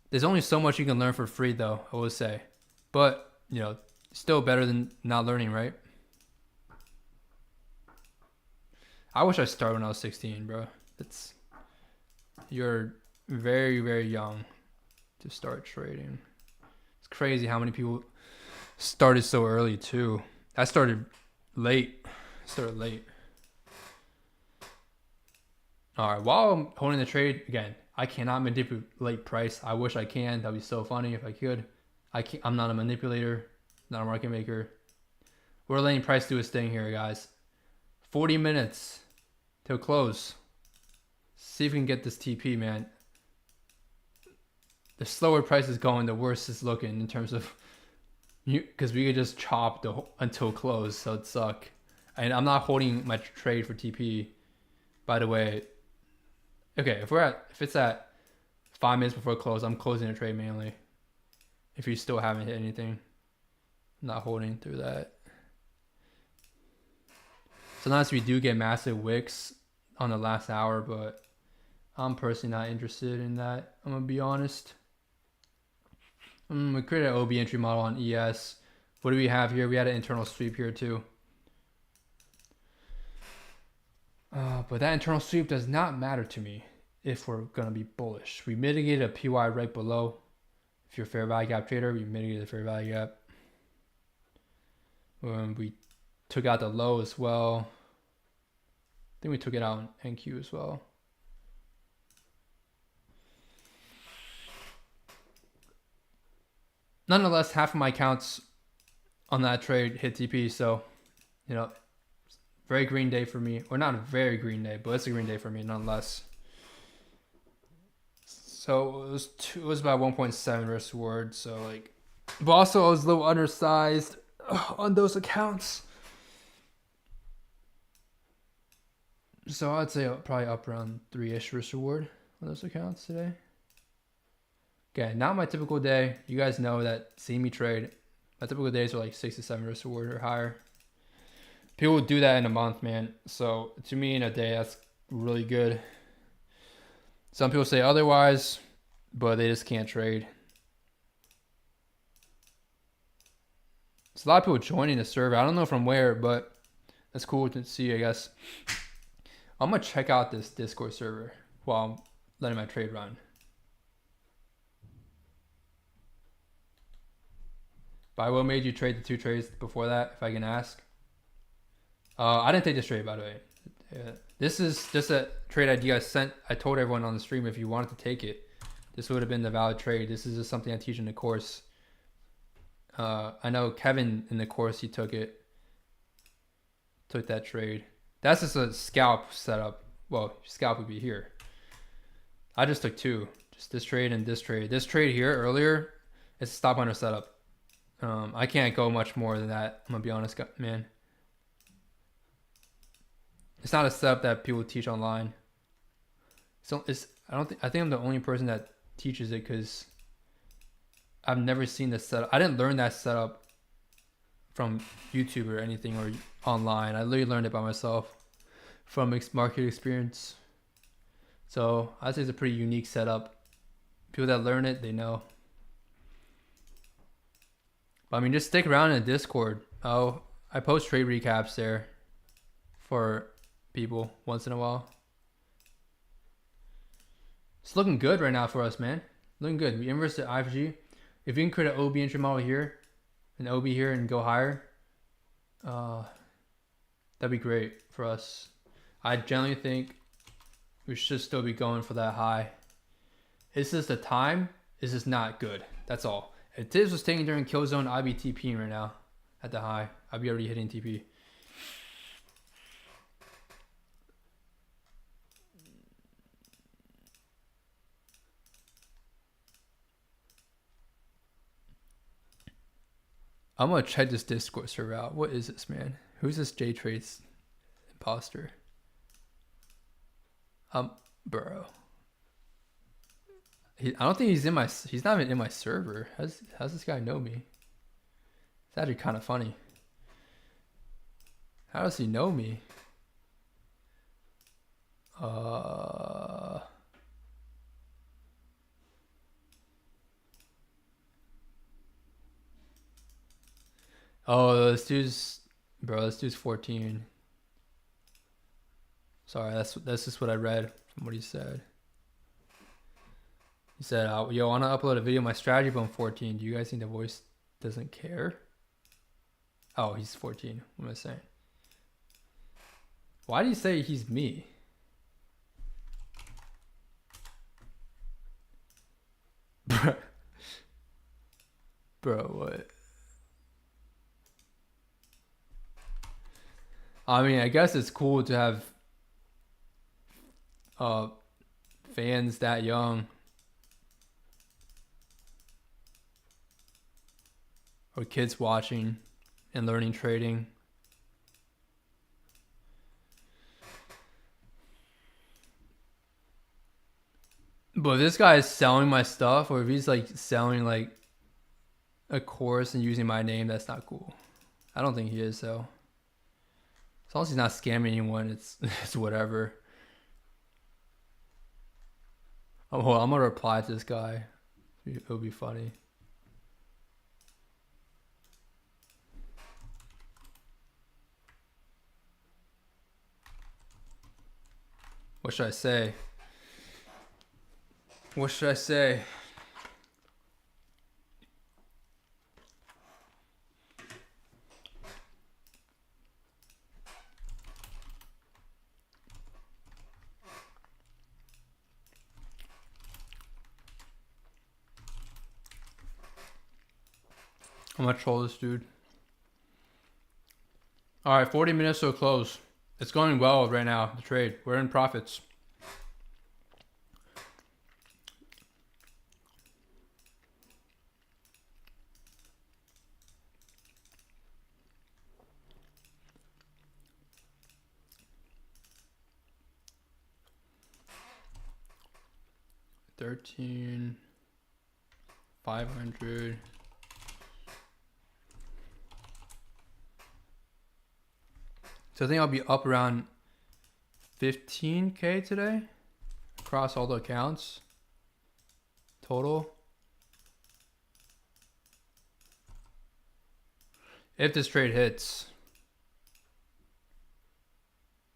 There's only so much you can learn for free, though, I would say. But, you know, still better than not learning, right? I wish I started when I was 16, bro. You're very, very young to start trading. It's crazy how many people started so early, too. I started late. All right, while I'm holding the trade, again, I cannot manipulate price. I wish I can. That'd be so funny if I could. I'm not a manipulator, not a market maker. We're letting price do its thing here, guys. 40 minutes till close. See if we can get this TP, man. The slower price is going, the worse it's looking in terms of, because we could just chop until close, so it'd suck. And I'm not holding my trade for TP, by the way. Okay, if it's at 5 minutes before close, I'm closing the trade manually. If you still haven't hit anything, I'm not holding through that. Sometimes we do get massive wicks on the last hour, but I'm personally not interested in that. I'm gonna be honest. We created an OB entry model on ES. What do we have here? We had an internal sweep here too. But that internal sweep does not matter to me if we're gonna be bullish. We mitigated a PY right below. If you're a fair value gap trader, we mitigated the fair value gap. We took out the low as well. I think we took it out in NQ as well. Nonetheless, half of my accounts on that trade hit TP, so, you know, very green day for me. Or not a very green day, but it's a green day for me nonetheless. So it was about 1.7 risk reward. So like, but also I was a little undersized on those accounts. So I'd say probably up around 3-ish risk reward on those accounts today. Okay, not my typical day. You guys know that see me trade. My typical days are like 6 to 7 risk reward or higher. People do that in a month, man. So to me in a day, that's really good. Some people say otherwise, but they just can't trade. There's a lot of people joining the server. I don't know from where, but that's cool to see, I guess. I'm going to check out this Discord server while I'm letting my trade run. By what made you trade the 2 trades before that, if I can ask? I didn't take this trade, by the way. This is just a trade idea I sent. I told everyone on the stream if you wanted to take it, this would have been the valid trade. This is just something I teach in the course. I know Kevin in the course, he took that trade. That's just a scalp setup. Well, scalp would be here. I just took 2. Just this trade and this trade. This trade here earlier, it's a stop under setup. I can't go much more than that. I'm gonna be honest, man. It's not a setup that people teach online. So I think I'm the only person that teaches it because I've never seen the setup. I didn't learn that setup from YouTube or anything or online. I literally learned it by myself from market experience. So I'd say it's a pretty unique setup. People that learn it, they know. But I mean, just stick around in the Discord. I post trade recaps there for people once in a while. It's looking good right now for us, man. Looking good. We inverse the IFG. If you can create an OB entry model here, an OB here, and go higher, that'd be great for us. I generally think we should still be going for that high. It's just the time is just not good. That's all. If Tibbs was taking during kill zone, I'd be TPing right now at the high. I'd be already hitting TP. I'm gonna check this Discord server out. What is this, man? Who's this JTrades imposter? Bro. I don't think he's not even in my server. How's this guy know me? It's actually kind of funny. How does he know me? Oh, this dude's 14. Sorry, that's just what I read from what he said. He said, yo, I want to upload a video of my strategy, but I'm 14. Do you guys think the voice doesn't care? Oh, he's 14. What am I saying? Why do you say he's me? Bro, what? I mean, I guess it's cool to have fans that young. Or kids watching and learning trading. But if this guy is selling my stuff, or if he's like selling like a course and using my name, that's not cool. I don't think he is, though. As long as he's not scamming anyone, it's whatever. I'm gonna reply to this guy. It'll be funny. What should I say? What should I say? I'm gonna troll this dude. All right, 40 minutes to a close. It's going well right now, the trade. We're in profits. $13,500. So I think I'll be up around 15K today across all the accounts total. If this trade hits,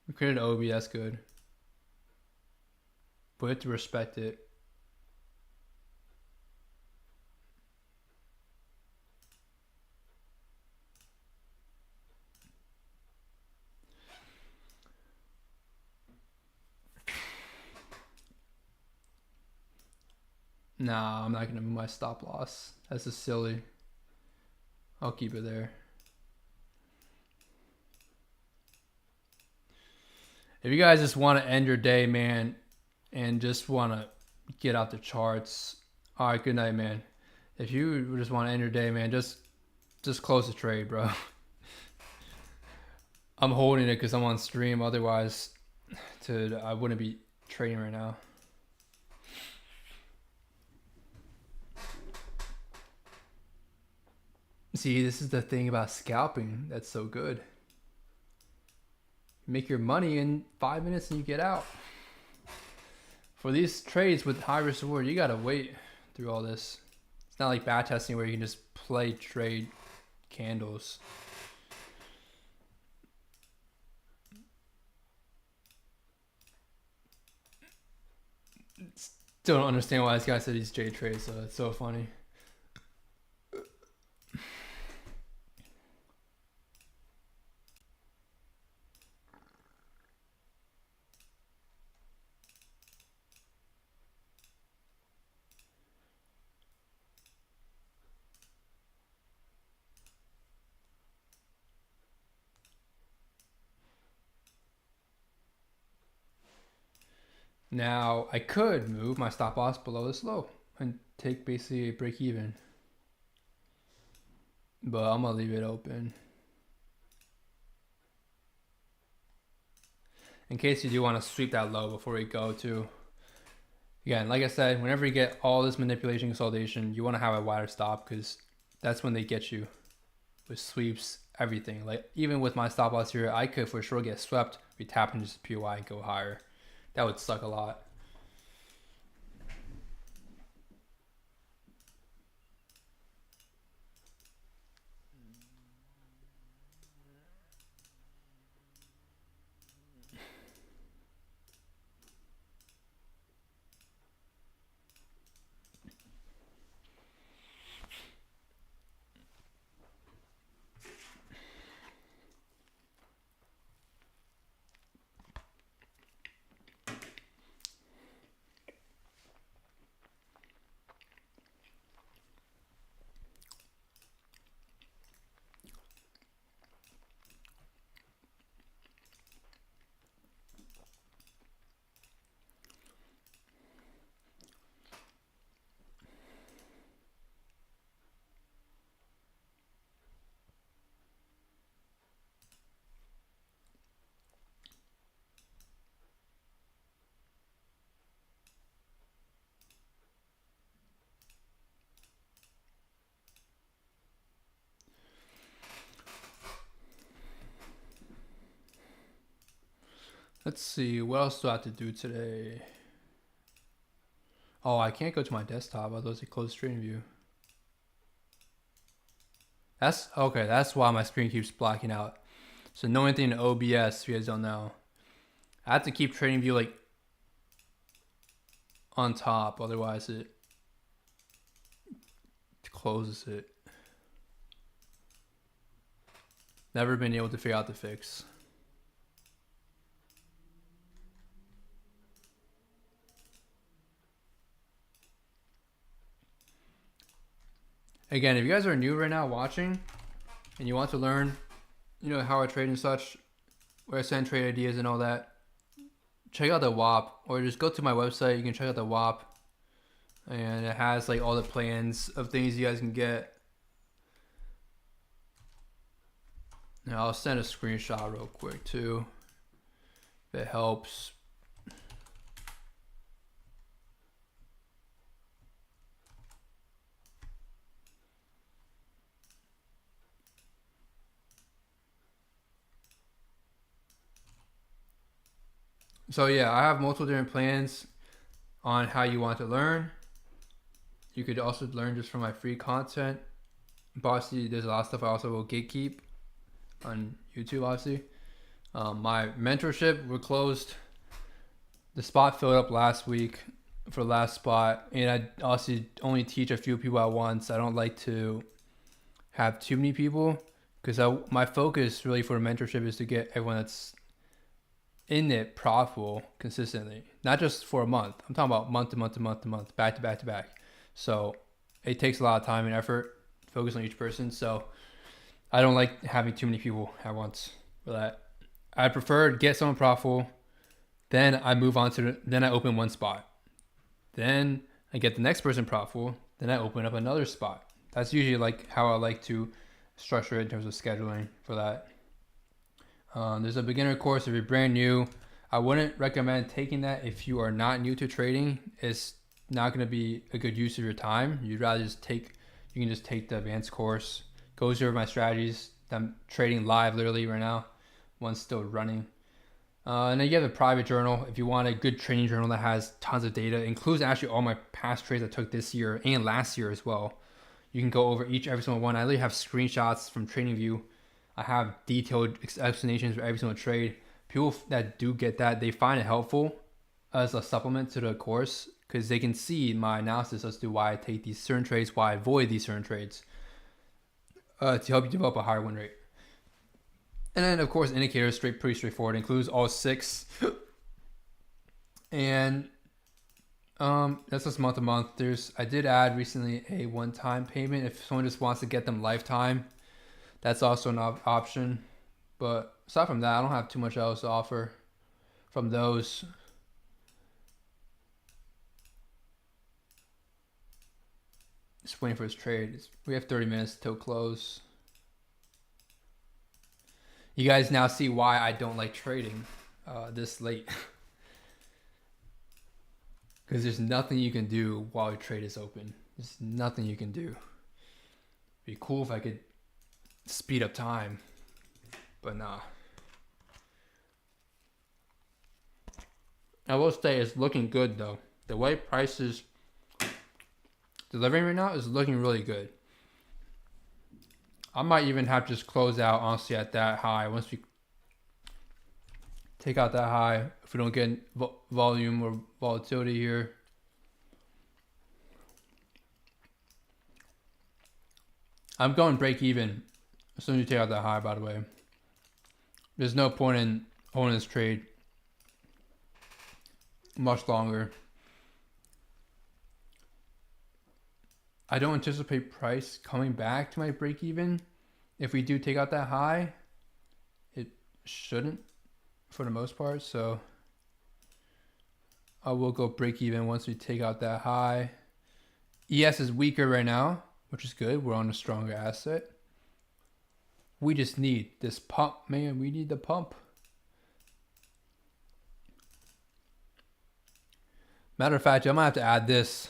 we created an OB, that's good. But we have to respect it. Nah, I'm not gonna move my stop loss. That's just silly. I'll keep it there. If you guys just want to end your day, man, and just want to get out the charts, all right, good night, man. If you just want to end your day, man, just close the trade, bro. I'm holding it because I'm on stream. Otherwise, I wouldn't be trading right now. See, this is the thing about scalping that's so good. You make your money in 5 minutes and you get out. For these trades with high risk reward, you gotta wait through all this. It's not like back testing where you can just play trade candles. Still don't understand why this guy said he's J trade, so it's so funny. Now, I could move my stop loss below this low and take basically a break even. But I'm going to leave it open. In case you do want to sweep that low before we go to. Again, like I said, whenever you get all this manipulation consolidation, you want to have a wider stop because that's when they get you with sweeps, everything. Like even with my stop loss here, I could for sure get swept, we tap into just PY and go higher. That would suck a lot. Let's see, what else do I have to do today? Oh, I can't go to my desktop, otherwise it closed stream view. That's okay, that's why my screen keeps blacking out. So no anything in OBS, if you guys don't know. I have to keep trading view like on top, otherwise it closes it. Never been able to figure out the fix. Again, if you guys are new right now watching and you want to learn, you know, how I trade and such, where I send trade ideas and all that, check out the WAP or just go to my website. You can check out the WAP and it has like all the plans of things you guys can get. Now I'll send a screenshot real quick too, if it helps. So yeah, I have multiple different plans on how you want to learn. You could also learn just from my free content. But obviously, there's a lot of stuff I also will gatekeep on YouTube, obviously. My mentorship, we're closed. The spot filled up last week for the last spot. And I also only teach a few people at once. I don't like to have too many people because my focus really for mentorship is to get everyone that's in it profitable consistently, not just for a month. I'm talking about month to month to month to month, back to back to back. So it takes a lot of time and effort to focus on each person. So I don't like having too many people at once for that. I prefer to get someone profitable, then I move on to then I open one spot, then I get the next person profitable, then I open up another spot. That's usually like how I like to structure it in terms of scheduling for that. There's a beginner course if you're brand new. I wouldn't recommend taking that if you are not new to trading. It's not going to be a good use of your time. You'd rather you can just take the advanced course. Goes over my strategies. I'm trading live literally right now. One's still running. And then you have a private journal if you want a good trading journal that has tons of data. It includes actually all my past trades I took this year and last year as well. You can go over every single one. I literally have screenshots from TradingView. I have detailed explanations for every single trade. People that do get that, they find it helpful as a supplement to the course because they can see my analysis as to why I take these certain trades, why I avoid these certain trades to help you develop a higher win rate. And then, of course, indicators, pretty straightforward. It includes all 6. And that's just month to month. I did add recently a one-time payment if someone just wants to get them lifetime. That's also an option. But aside from that, I don't have too much else to offer from those. Just waiting for his trade. We have 30 minutes till close. You guys now see why I don't like trading this late. Because there's nothing you can do while your trade is open. There's nothing you can do. It'd be cool if I could speed up time, but nah. I will say it's looking good though. The way price is delivering right now is looking really good. I might even have to just close out honestly at that high once we take out that high. If we don't get volume or volatility here. I'm going break even as soon as you take out that high, by the way. There's no point in holding this trade much longer. I don't anticipate price coming back to my break even. If we do take out that high, it shouldn't for the most part. So I will go break even once we take out that high. ES is weaker right now, which is good. We're on a stronger asset. We just need this pump, man. We need the pump. Matter of fact, I might have to add this.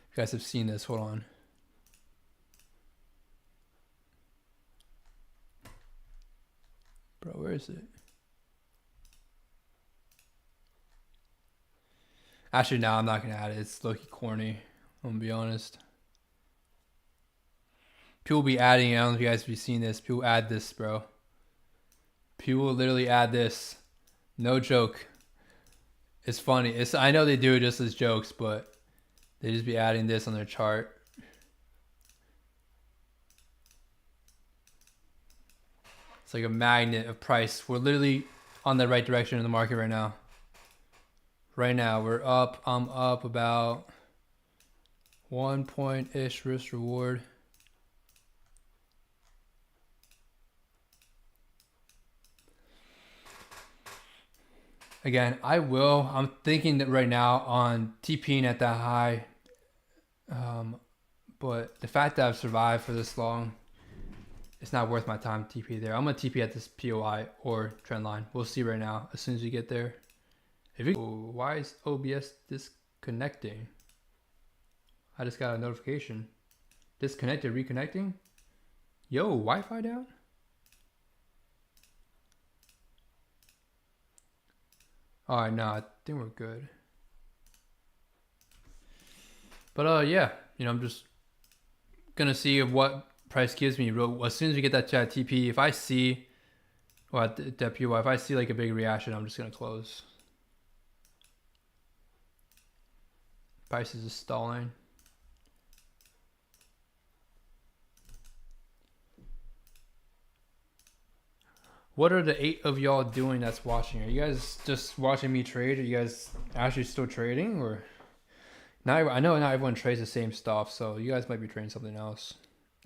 You guys have seen this. Hold on. Bro, where is it? Actually, no, I'm not going to add it. It's low-key corny. I'm going to be honest. People be adding, I don't know if you guys have seen this. People add this, bro. People literally add this. No joke. It's funny. I know they do it just as jokes, but they just be adding this on their chart. It's like a magnet of price. We're literally on the right direction in the market right now. Right now, we're up. I'm up about 1 point-ish risk reward. Again, I'm thinking that right now on TPing at that high. But the fact that I've survived for this long, it's not worth my time to TP there. I'm going to TP at this POI or trend line. We'll see right now as soon as we get there. Why is OBS disconnecting? I just got a notification. Disconnected, reconnecting? Yo, Wi-Fi down? Alright, no, I think we're good. But yeah, I'm just gonna see what price gives me. As soon as we get that chat TP, if I see, or that POI, if I see like a big reaction, I'm just gonna close. Price is just stalling. What are the 8 of y'all doing that's watching? Are you guys just watching me trade? Are you guys actually still trading? Or now I know not everyone trades the same stuff, so you guys might be trading something else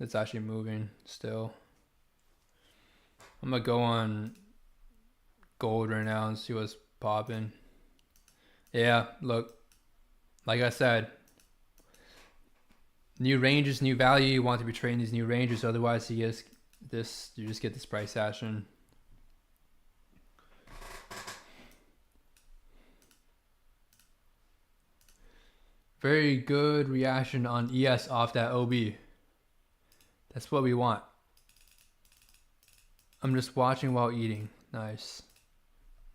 that's actually moving still. I'm gonna go on gold right now and see what's popping. Yeah, look, like I said, new ranges, new value. You want to be trading these new ranges, otherwise you just get this price action. Very good reaction on ES off that OB. That's what we want. I'm just watching while eating. Nice.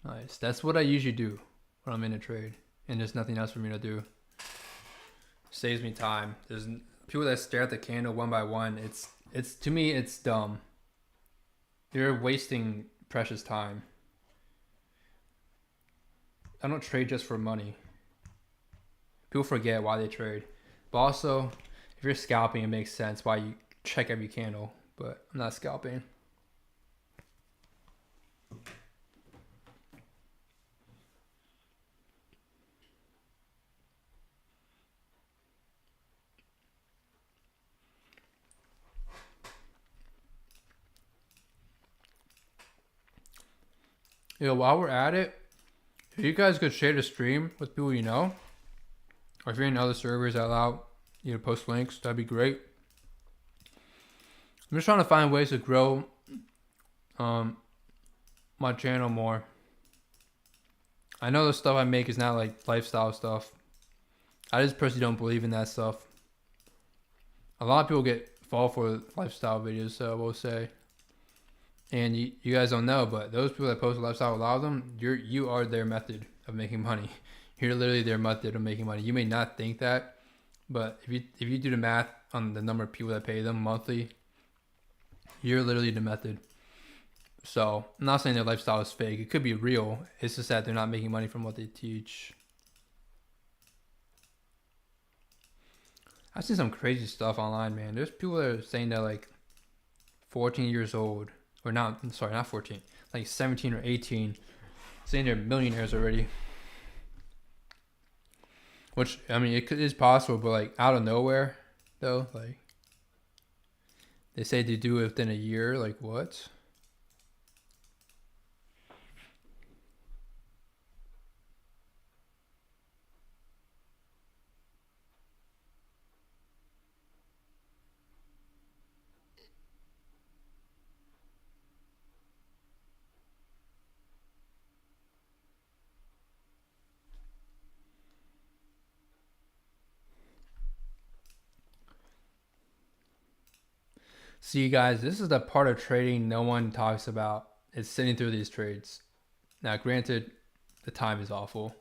Nice. That's what I usually do when I'm in a trade. And there's nothing else for me to do. Saves me time. There's people that stare at the candle one by one. It's to me, it's dumb. You're wasting precious time. I don't trade just for money. People forget why they trade. But also, if you're scalping, it makes sense why you check every candle. But I'm not scalping. Yo, while we're at it, if you guys could share the stream with people you know, or if you're in other servers that allow you to post links, that'd be great. I'm just trying to find ways to grow my channel more. I know the stuff I make is not like lifestyle stuff. I just personally don't believe in that stuff. A lot of people fall for lifestyle videos, so I will say. And you guys don't know, but those people that post a lifestyle, a lot of them, you are their method of making money. You're literally their method of making money. You may not think that, but if you do the math on the number of people that pay them monthly, you're literally the method. So I'm not saying their lifestyle is fake. It could be real. It's just that they're not making money from what they teach. I've seen some crazy stuff online, man. There's people that are saying that like 14 years old, or not, I'm sorry, not 14, like 17 or 18, saying they're millionaires already. Which, I mean, it is possible, but like out of nowhere, though, like they say they do it within a year. Like what? See, guys, this is the part of trading no one talks about. Is sitting through these trades. Now, granted, the time is awful,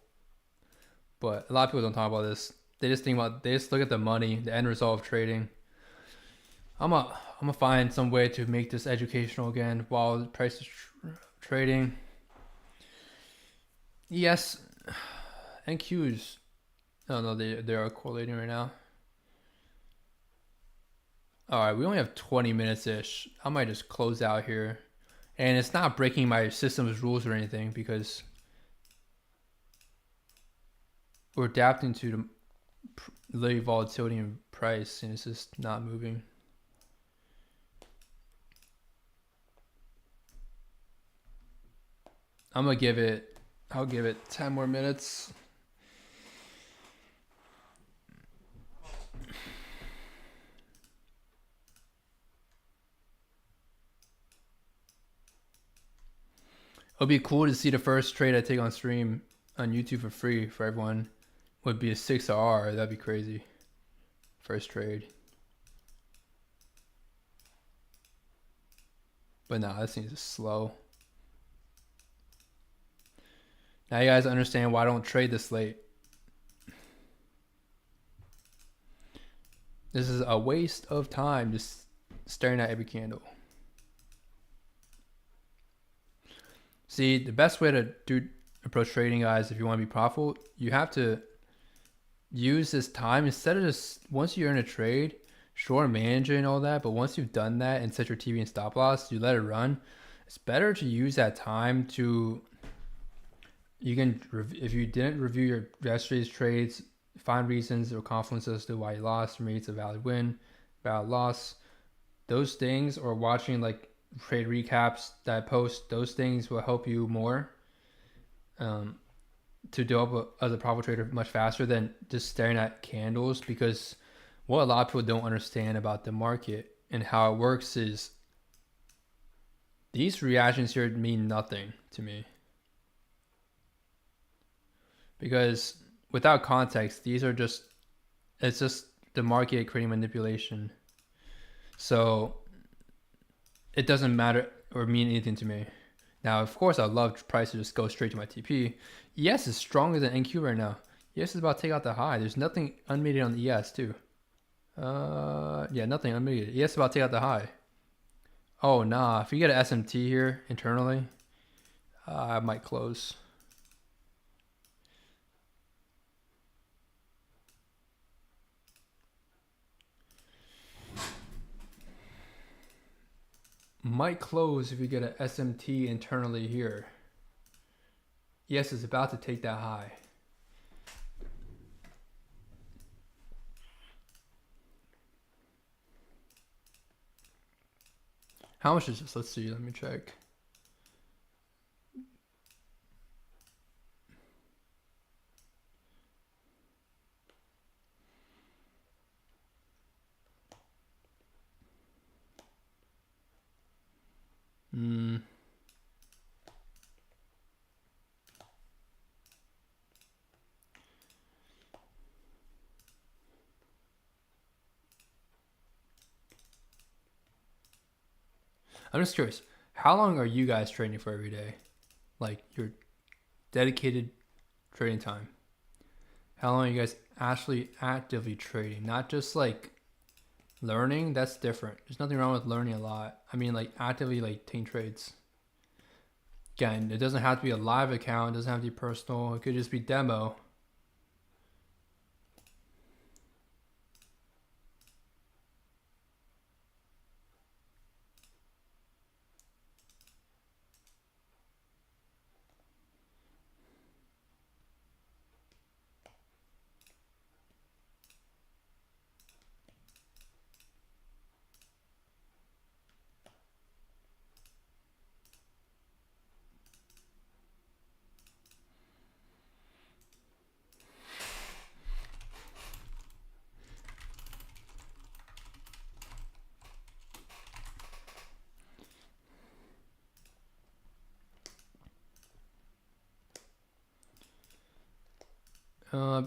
but a lot of people don't talk about this. They just look at the money, the end result of trading. I'm gonna find some way to make this educational again while the price is trading. Yes, and Qs. Oh no, they are correlating right now. All right, we only have 20 minutes ish. I might just close out here, and it's not breaking my system's rules or anything because we're adapting to the volatility in price, and it's just not moving. I'll give it 10 more minutes. It'll be cool to see the first trade I take on stream on YouTube for free for everyone. Would be a 6R. That'd be crazy. First trade. But nah, that seems slow. Now you guys understand why I don't trade this late. This is a waste of time just staring at every candle. See, the best way to approach trading, guys, if you want to be profitable, you have to use this time instead of just once you're in a trade, sure, manage it and all that, but once you've done that and set your TV and stop loss, you let it run. It's better to use that time to if you didn't review your yesterday's trades, find reasons or confluence as to why you lost, maybe it's a valid win, valid loss. Those things, or watching like trade recaps that I post, those things will help you more to develop as a profit trader much faster than just staring at candles. Because what a lot of people don't understand about the market and how it works is these reactions here mean nothing to me. Because without context, these are just It's just the market creating manipulation. So it doesn't matter or mean anything to me. Now, of course, I'd love price to just go straight to my TP. ES is stronger than NQ right now. ES is about to take out the high. There's nothing unmated on the ES too. Yeah, nothing unmated. ES is about to take out the high. Oh, nah. If you get an SMT here internally, I might close. Might close if you get an SMT internally here. ES is about to take that high. How much is this? Let's see. Let me check. I'm just curious. How long are you guys trading for every day? Like your dedicated trading time. How long are you guys actually actively trading? Not just like learning. That's different. There's nothing wrong with learning a lot. I mean, like actively like taking trades. Again, it doesn't have to be a live account. It doesn't have to be personal. It could just be demo.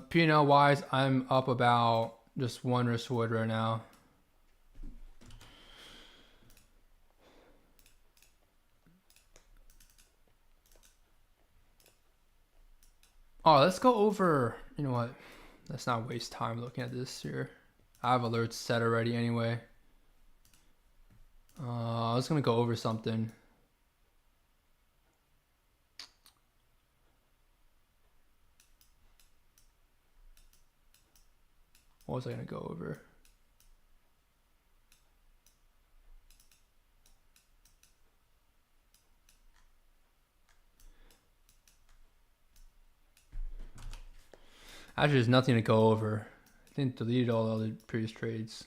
P&L wise, I'm up about just one risk reward right now. Oh, let's go over. You know what? Let's not waste time looking at this here. I have alerts set already anyway. I was gonna go over something. What was I gonna go over? Actually, there's nothing to go over. I think deleted all the other previous trades.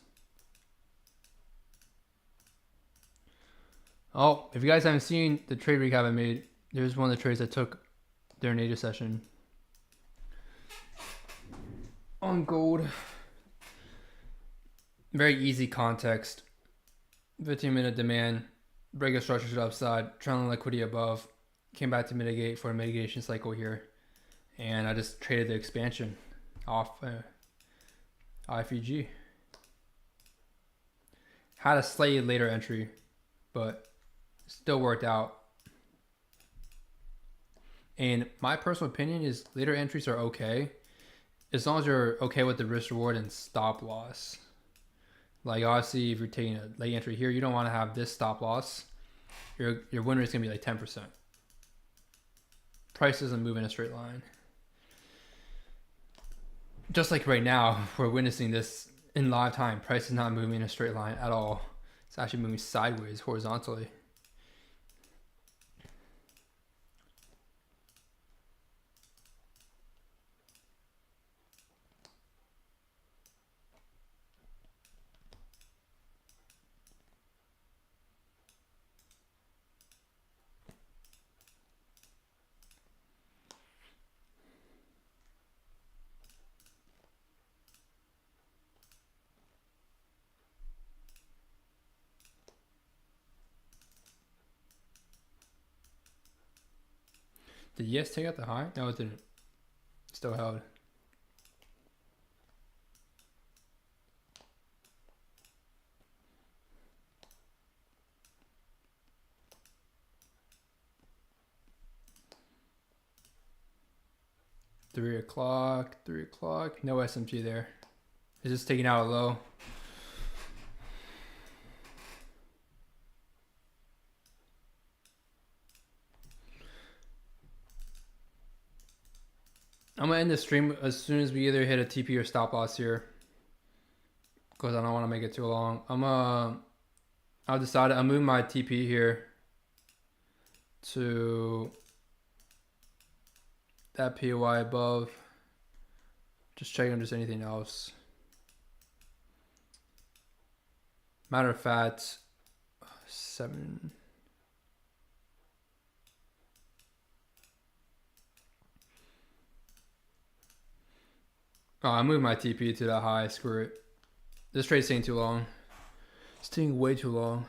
Oh, if you guys haven't seen the trade recap I made, there's one of the trades I took during Asia session. On gold. Very easy context. 15-minute demand, break a structure to the upside, trailing liquidity above, came back to mitigate for a mitigation cycle here, and I just traded the expansion off IFEG. Had a slightly later entry, but still worked out. And my personal opinion is later entries are okay, as long as you're okay with the risk reward and stop loss. Like obviously, if you're taking a late entry here, you don't want to have this stop loss. Your win rate is gonna be like 10%. Price doesn't move in a straight line. Just like right now, we're witnessing this in live time. Price is not moving in a straight line at all. It's actually moving sideways horizontally. Did ES take out the high? No, it didn't. Still held. 3 o'clock, 3 o'clock. No SMT there. It's just taking out a low. I'm gonna end the stream as soon as we either hit a TP or stop loss here, because I don't want to make it too long. I'll decide. I'm moving my TP here to that POI above. Just checking if there's anything else. Matter of fact, 7. Oh, I moved my TP to the high. Screw it. This trade's taking too long. It's taking way too long.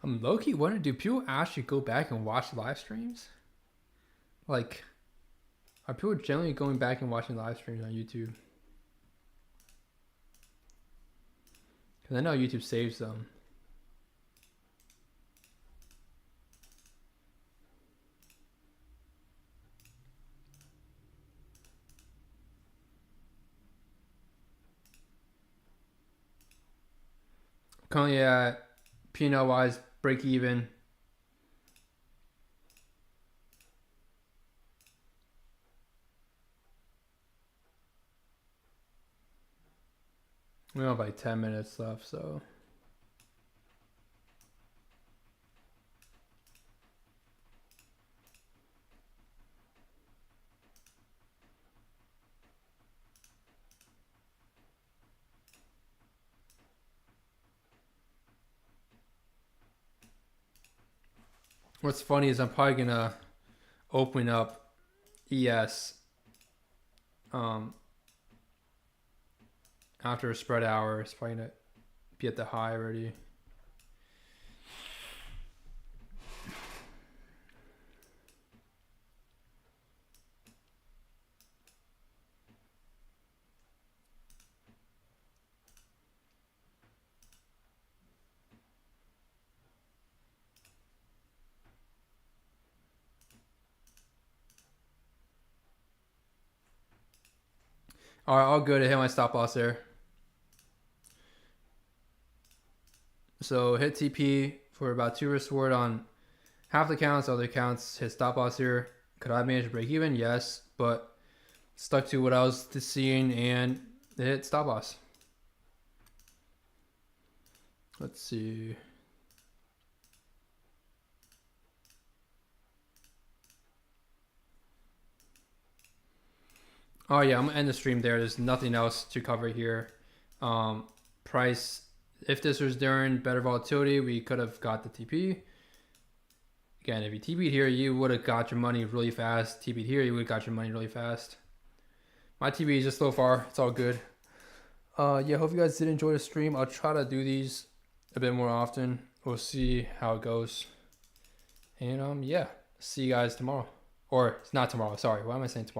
I'm low-key wondering, do people actually go back and watch live streams? Like, are people generally going back and watching live streams on YouTube? Because I know YouTube saves them. Currently at P&L wise, break even. We have like 10 minutes left, so. What's funny is I'm probably gonna open up ES after a spread hour. It's probably gonna be at the high already. All right, all good. I hit my stop loss there. So hit TP for about 2 risk reward on half the counts. Other counts hit stop loss here. Could I manage to break even? Yes, but stuck to what I was seeing and hit stop loss. Let's see. Oh yeah, I'm gonna end the stream there. There's nothing else to cover here. Price, if this was during better volatility, we could have got the TP. Again, if you TP'd here, you would have got your money really fast. TP'd here, you would have got your money really fast. My TP is just so far. It's all good. Yeah, hope you guys did enjoy the stream. I'll try to do these a bit more often. We'll see how it goes. And yeah, see you guys tomorrow. Or it's not tomorrow. Sorry, why am I saying tomorrow?